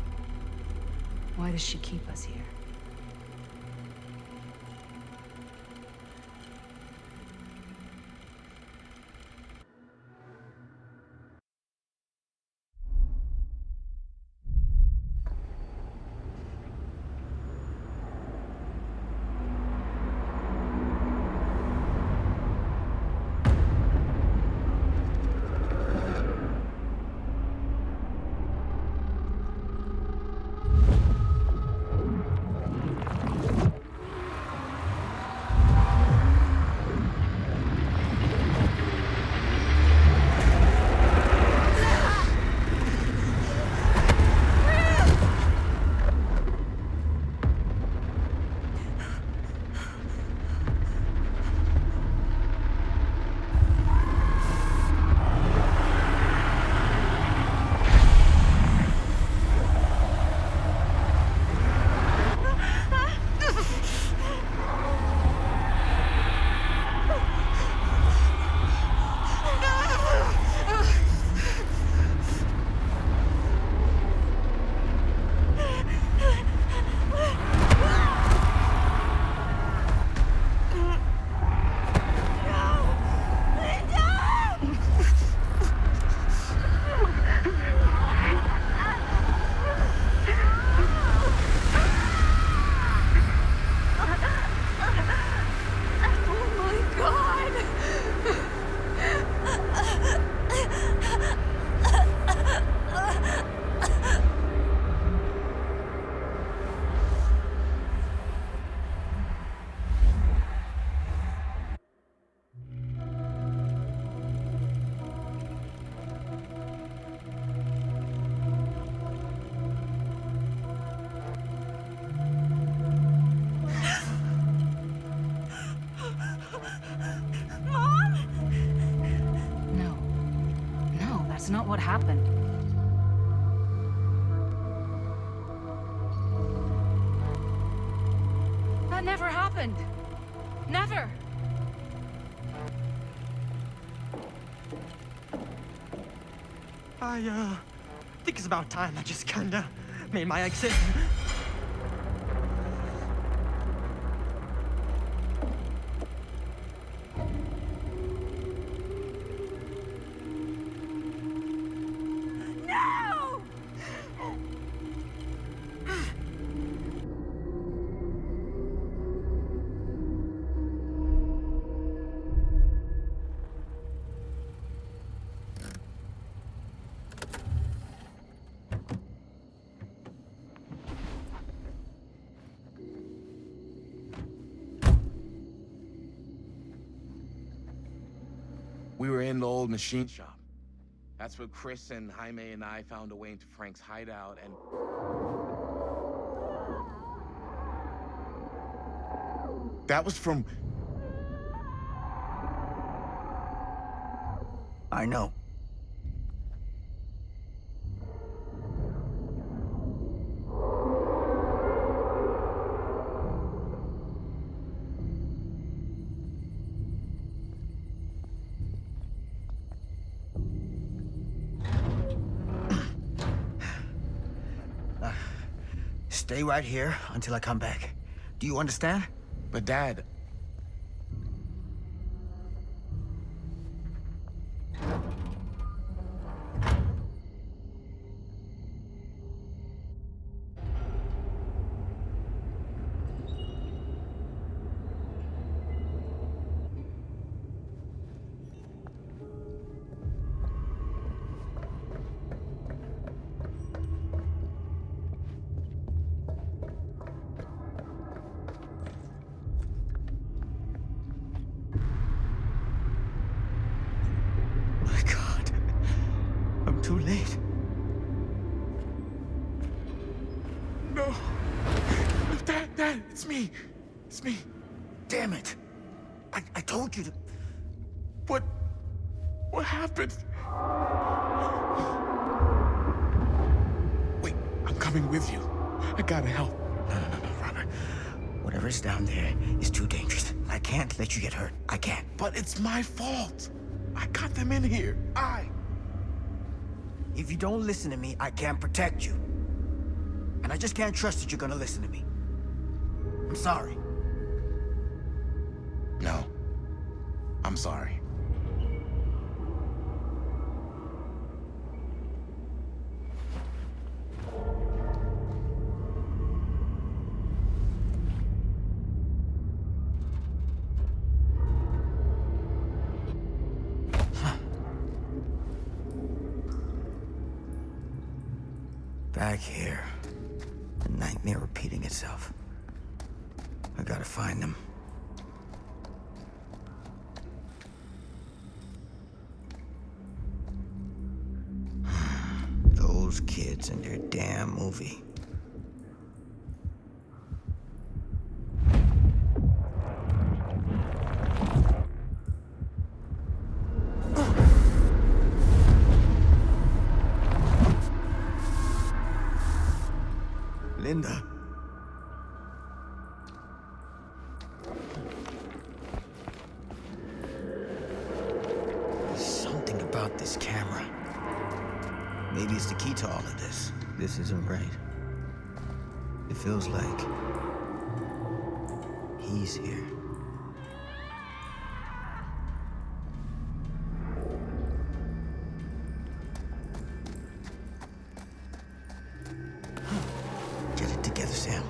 why does she keep us here? not what happened. That never happened. Never. I think it's about time I just kinda made my exit. No! We were in the old machine shop. That's where Chris and Jaime and I found a way into Frank's hideout and... That was from... I know. Stay right here until I come back. Do you understand? But Dad... My God. I'm too late. No. Dad, it's me. It's me. Damn it. I told you to... What happened? Wait, I'm coming with you. I gotta help. No, Robert. Whatever's down there is too dangerous. I can't let you get hurt. I can't. But it's my fault. I got them in here. If you don't listen to me, I can't protect you. And I just can't trust that you're gonna listen to me. I'm sorry. No. I'm sorry. Back here. The nightmare repeating itself. I gotta find them. Those kids and their damn movie. Linda. There's something about this camera. Maybe it's the key to all of this. This isn't right. It feels like he's here. Get it together, Sam.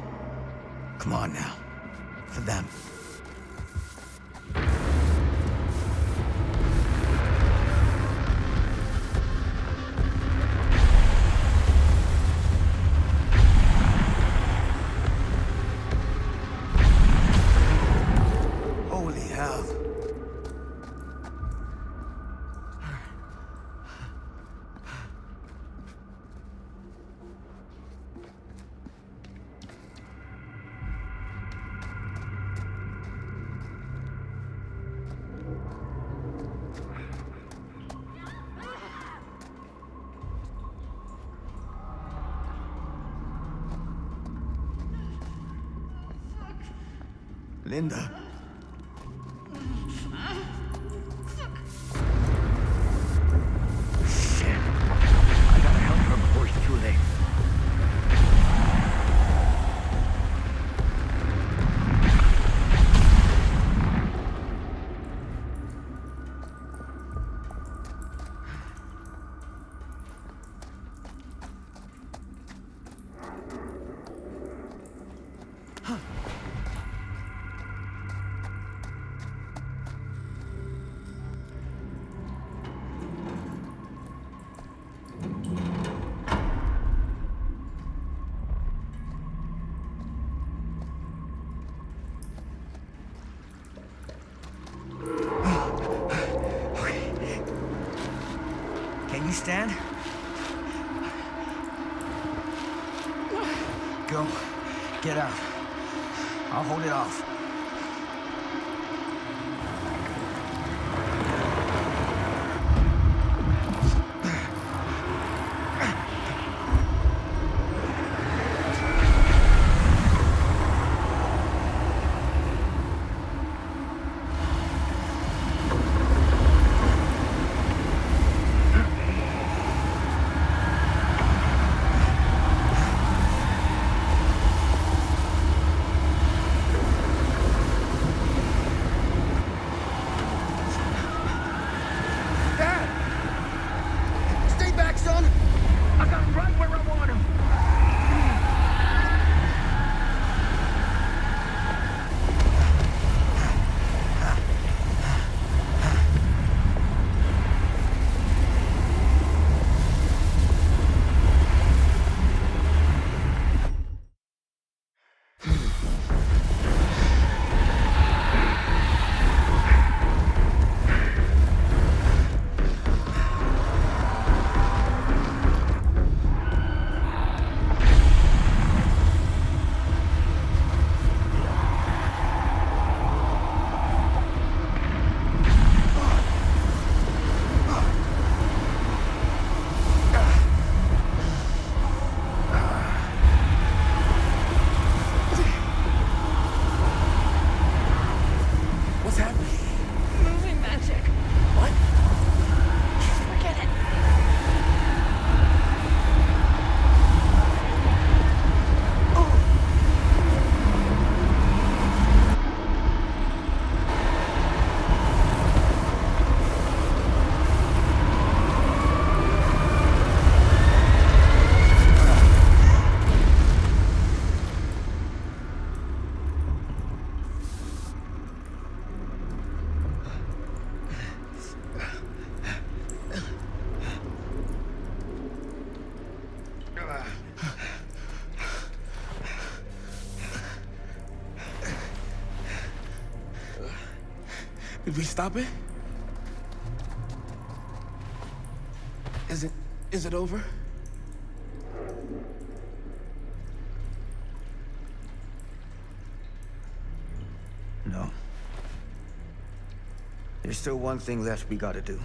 Come on now. For them. Holy hell. Linda. Shit. I gotta help her before it's too late. Can you stand? Go. Get out. I'll hold it off. Did we stop it? Is it over? No. There's still one thing left we gotta do.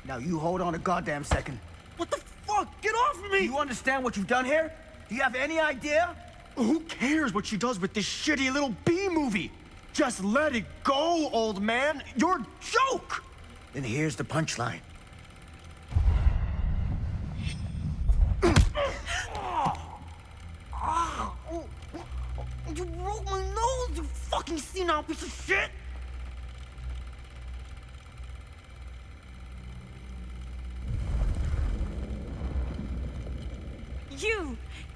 Now you hold on a goddamn second. What the fuck? Get off of me! Do you understand what you've done here? Do you have any idea? Who cares what she does with this shitty little B movie? Just let it go, old man. You're a joke! Then here's the punchline. You broke my nose, you fucking senile piece of shit!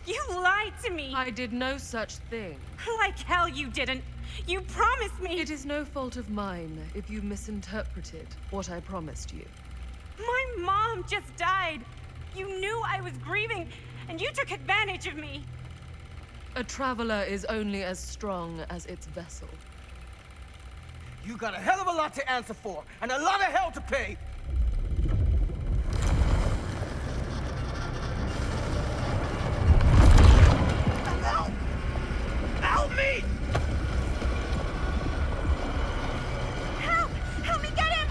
You lied to me! I did no such thing. Like hell you didn't! You promised me! It is no fault of mine if you misinterpreted what I promised you. My mom just died! You knew I was grieving, and you took advantage of me! A traveler is only as strong as its vessel. You got a hell of a lot to answer for, and a lot of hell to pay! Help! Help me! Help! Help me get him!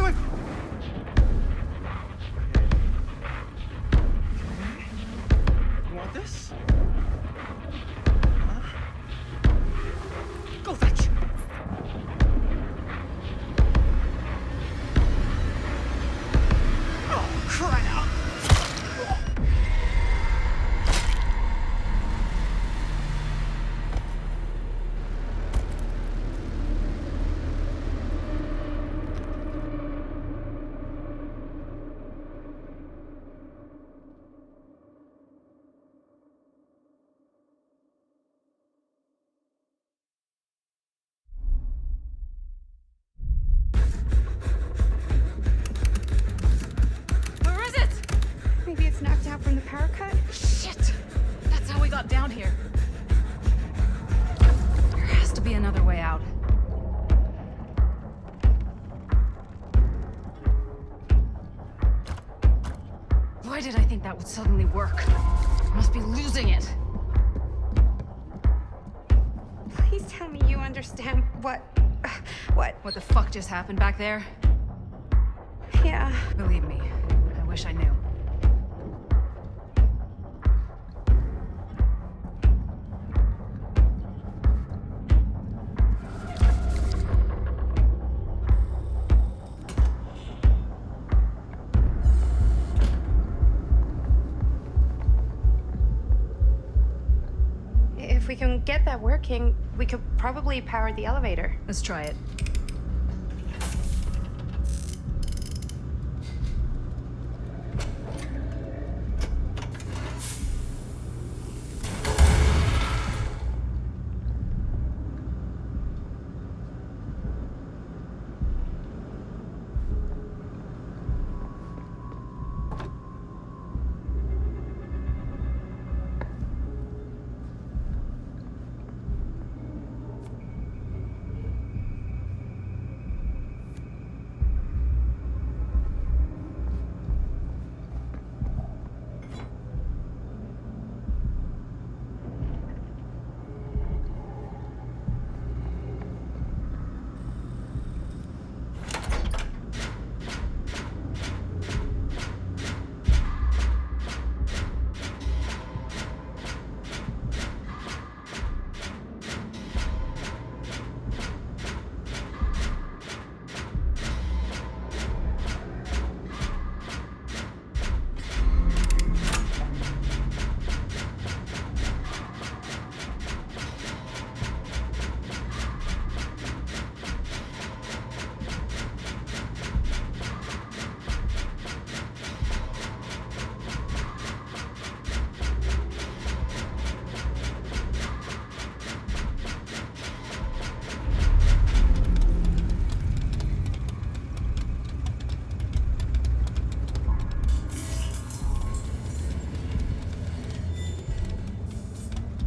Wait. You want this? Huh? Go fetch. Oh, crap! Maybe it's knocked out from the power cut? Shit! That's how we got down here. There has to be another way out. Why did I think that would suddenly work? I must be losing it. understand what... What the fuck just happened back there? Yeah. Believe me, I wish I knew. If we can get that working, we could probably power the elevator. Let's try it.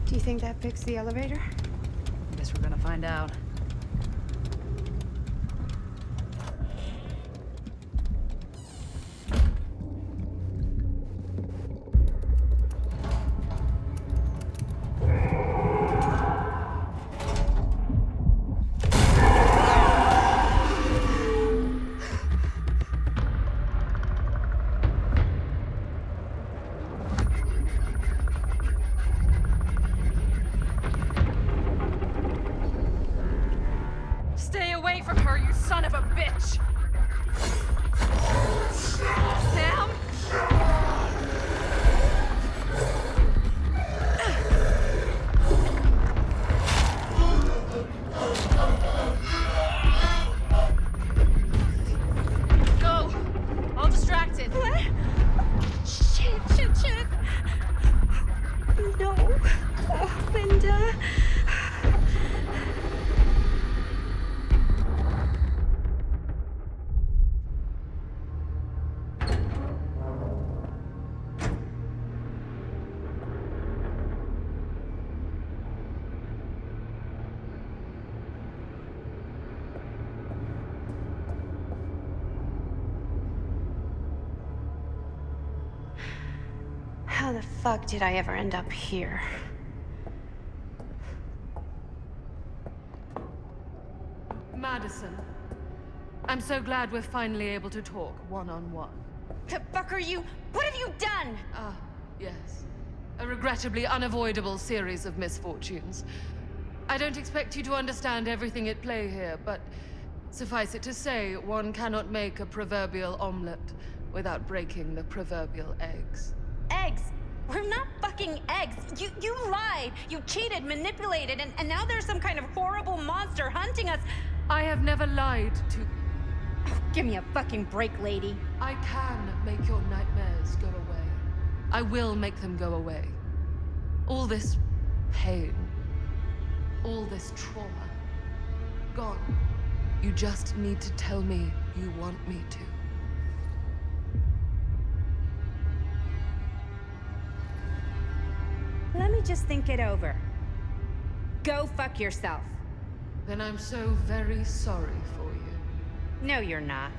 Do you think that picks the elevator? I guess we're gonna find out. Stay away from her, you son of a bitch! Sam? Go! All distracted. What? Shit. No. Oh, Linda. How the fuck did I ever end up here? Madison, I'm so glad we're finally able to talk one-on-one. The fuck are you? What have you done? Ah, yes. A regrettably unavoidable series of misfortunes. I don't expect you to understand everything at play here, but suffice it to say, one cannot make a proverbial omelet without breaking the proverbial eggs. Eggs? We're not fucking eggs. You lied. You cheated, manipulated, and now there's some kind of horrible monster hunting us. I have never lied to... Oh, give me a fucking break, lady. I can make your nightmares go away. I will make them go away. All this pain, all this trauma, gone. You just need to tell me you want me to. Let me just think it over. Go fuck yourself. Then I'm so very sorry for you. No, you're not.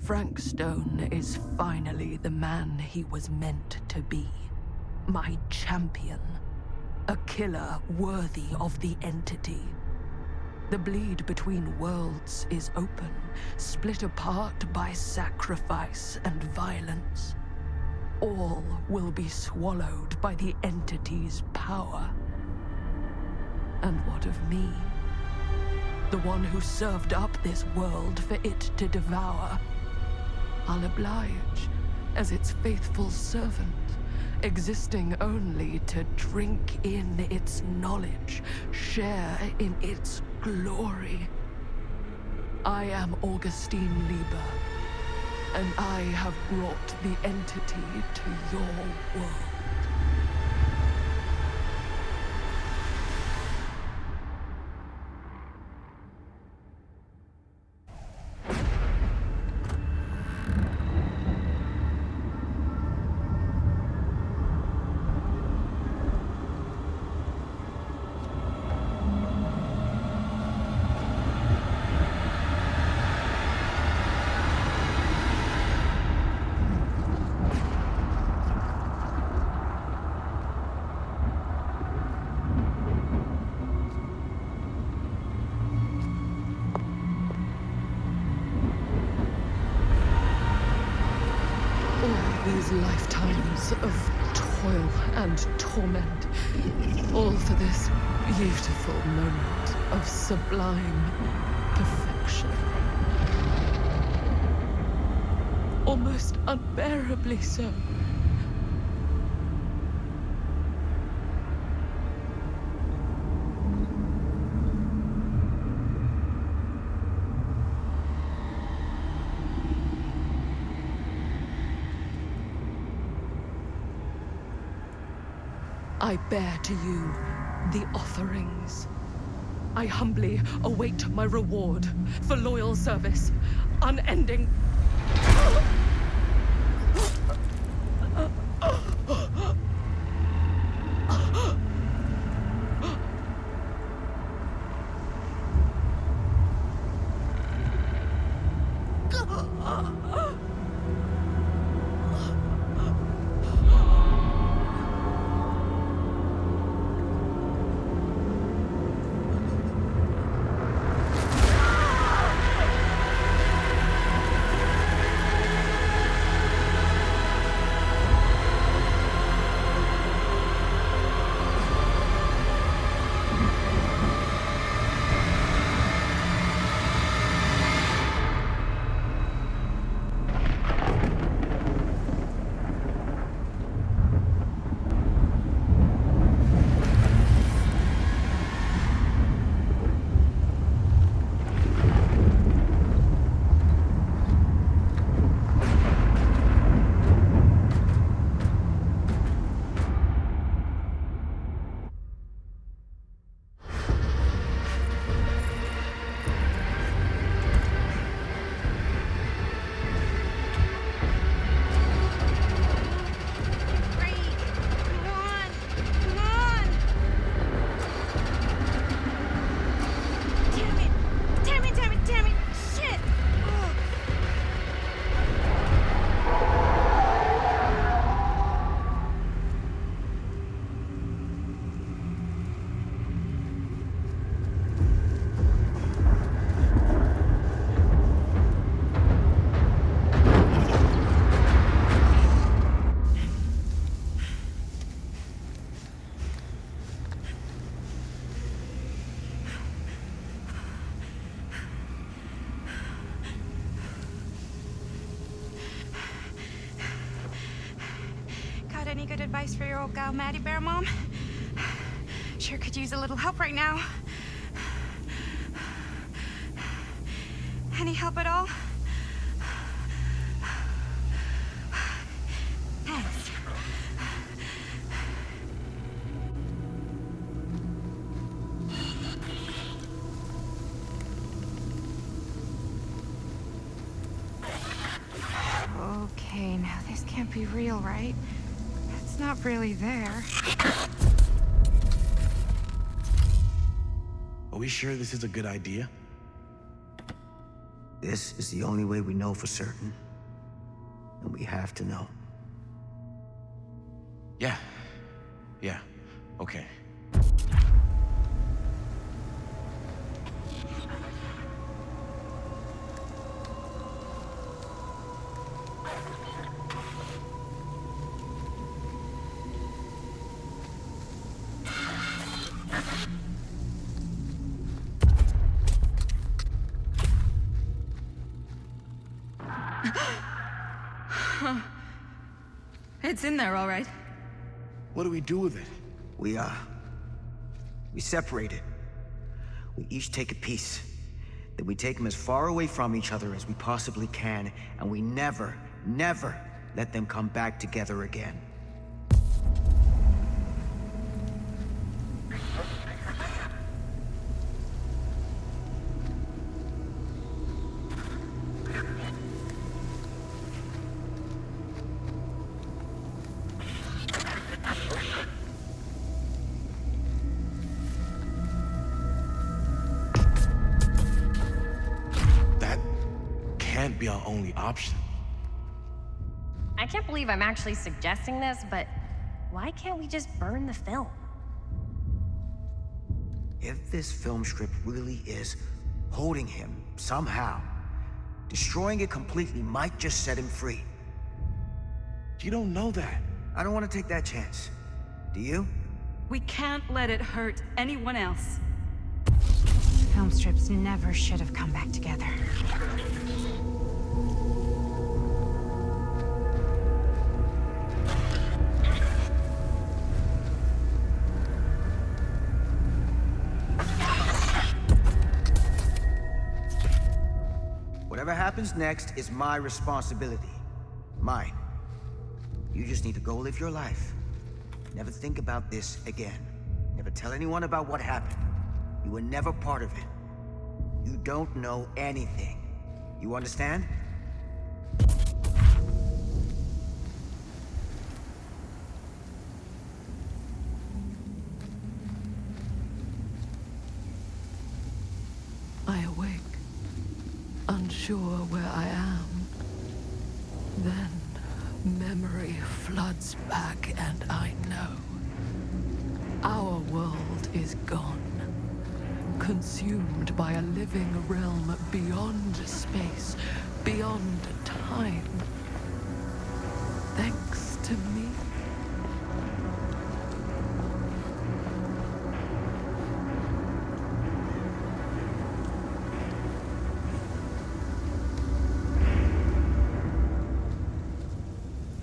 Frank Stone is finally the man he was meant to be. My champion. A killer worthy of the entity. The bleed between worlds is open, split apart by sacrifice and violence. All will be swallowed by the entity's power. And what of me? The one who served up this world for it to devour. I'll oblige as its faithful servant, existing only to drink in its knowledge, share in its glory. I am Augustine Lieber, and I have brought the entity to your world. These lifetimes of toil and torment, all for this beautiful moment of sublime perfection. Almost unbearably so. I bear to you the offerings. I humbly await my reward for loyal service, unending. Any good advice for your old gal, Maddie Bear Mom? Sure could use a little help right now. Any help at all? Thanks. Okay, now this can't be real, right? It's not really there. Are we sure this is a good idea? This is the only way we know for certain. And we have to know. Yeah. Yeah. Okay. It's in there, all right. What do we do with it? We separate it. We each take a piece. Then we take them as far away from each other as we possibly can, and we never, never let them come back together again. Can't be our only option. I can't believe I'm actually suggesting this, but why can't we just burn the film? If this film script really is holding him somehow, destroying it completely might just set him free. You don't know that. I don't want to take that chance. Do you? We can't let it hurt anyone else. Film strips never should have come back together. Whatever happens next is my responsibility. Mine. You just need to go live your life. Never think about this again. Never tell anyone about what happened. You were never part of it. You don't know anything. You understand? I awake, unsure where I am. Then memory floods back and I know. Our world is gone. Consumed by a living realm beyond space, beyond time. Thanks to me.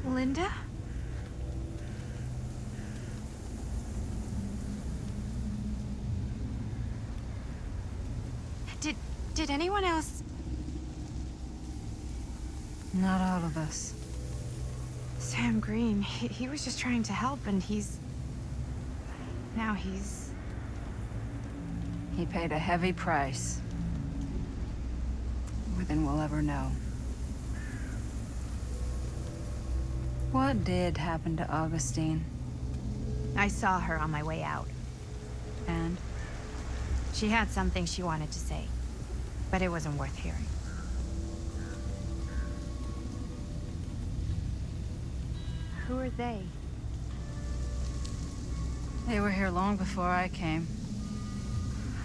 Linda? Did anyone else? Not all of us. Sam Green, he was just trying to help, and now he's... He paid a heavy price. More than we'll ever know. What did happen to Augustine? I saw her on my way out. And? She had something she wanted to say, but it wasn't worth hearing. Who are they? They were here long before I came.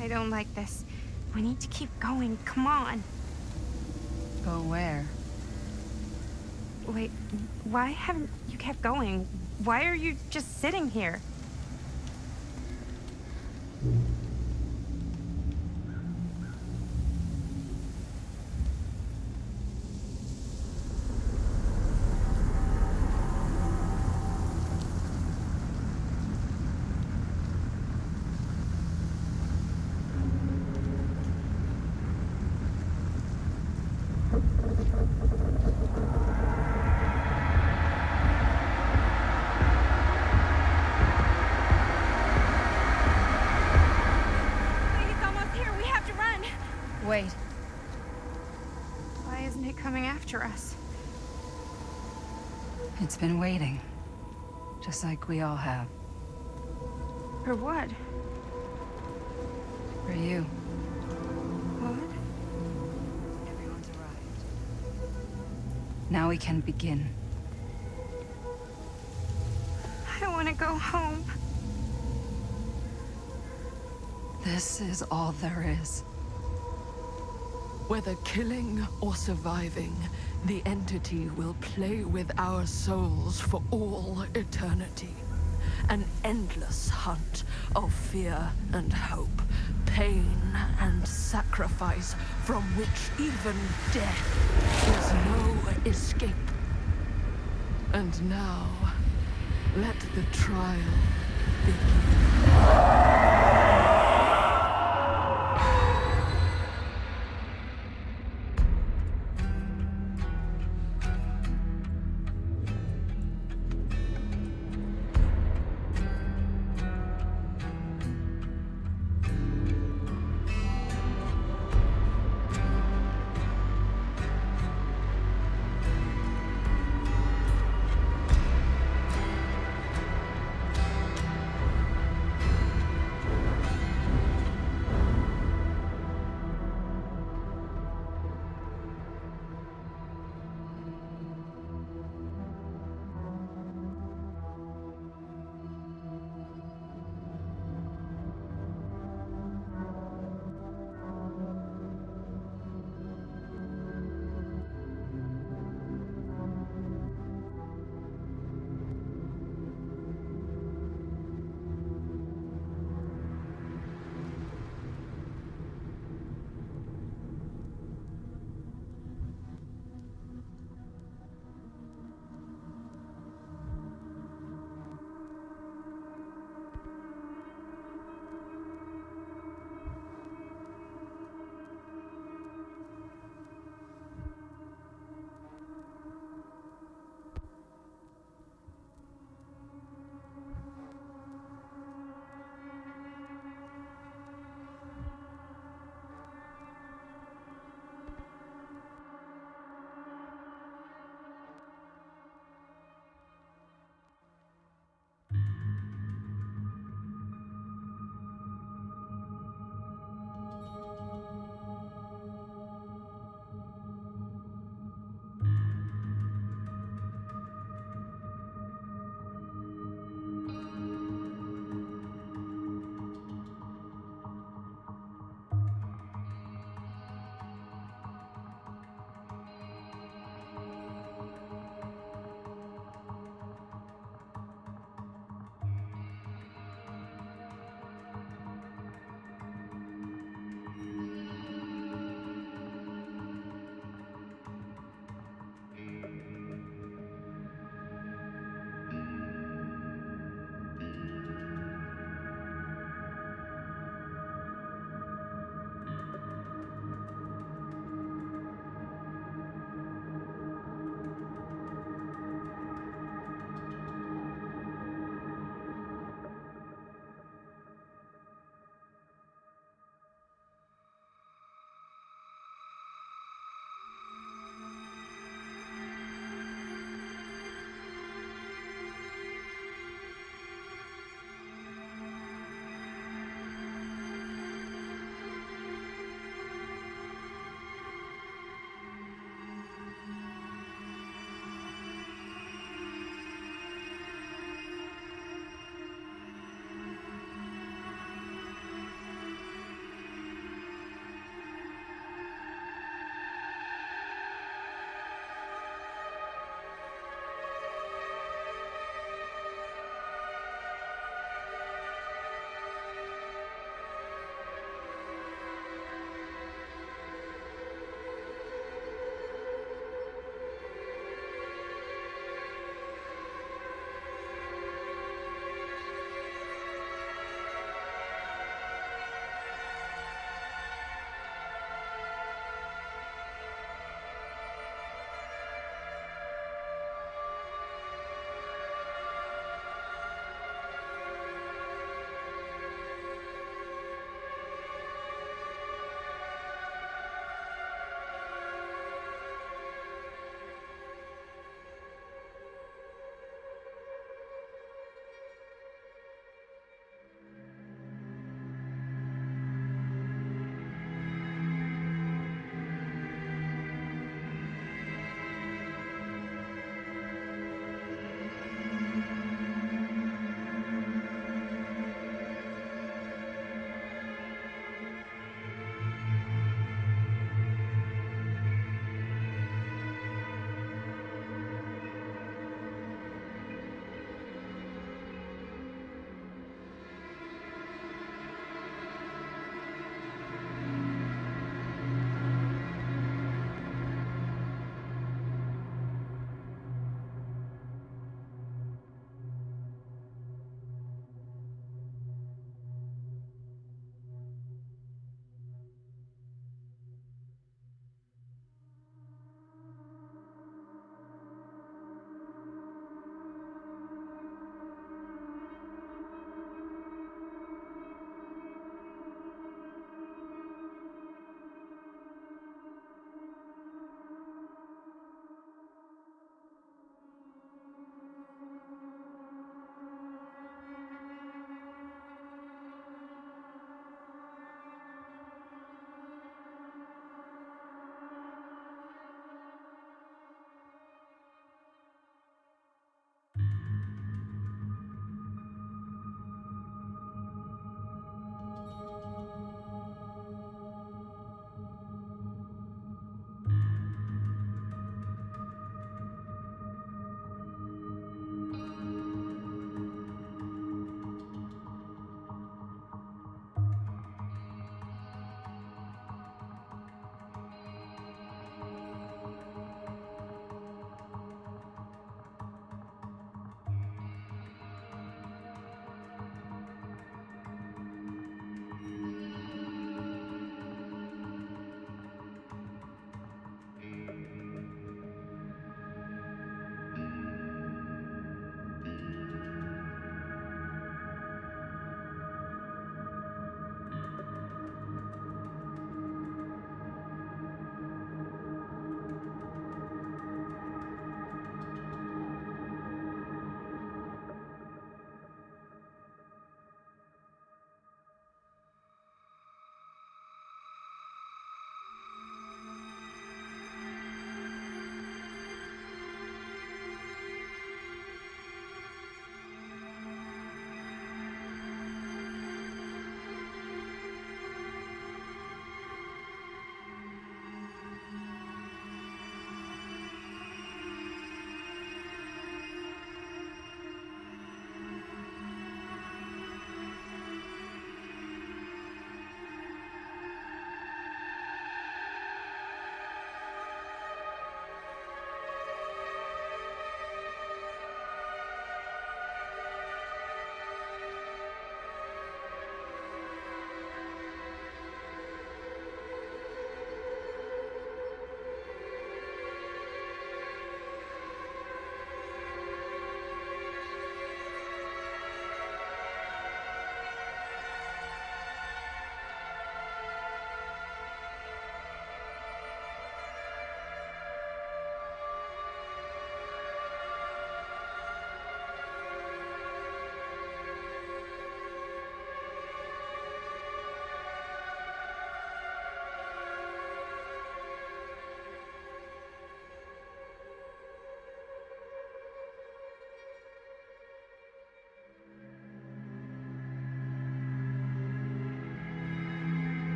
I don't like this. We need to keep going. Come on. Go where? Wait, why haven't you kept going? Why are you just sitting here? Wait. Why isn't it coming after us? It's been waiting. Just like we all have. For what? For you. What? Now we can begin. I want to go home. This is all there is. Whether killing or surviving, the entity will play with our souls for all eternity. An endless hunt of fear and hope, pain and sacrifice, from which even death is no escape. And now, let the trial begin.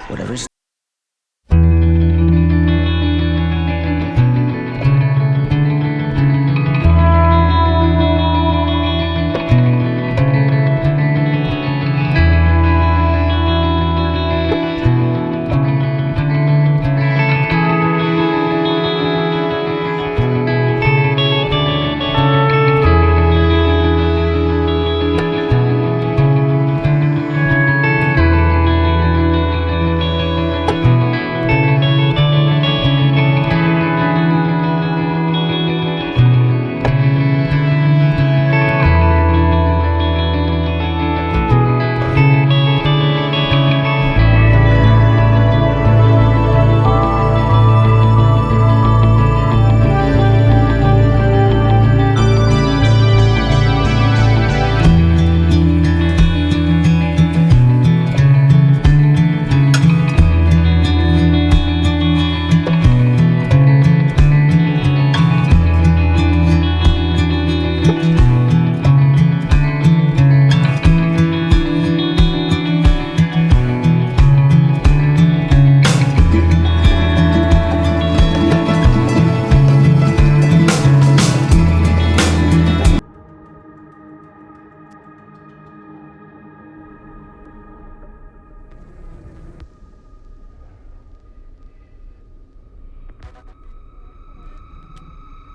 whatever's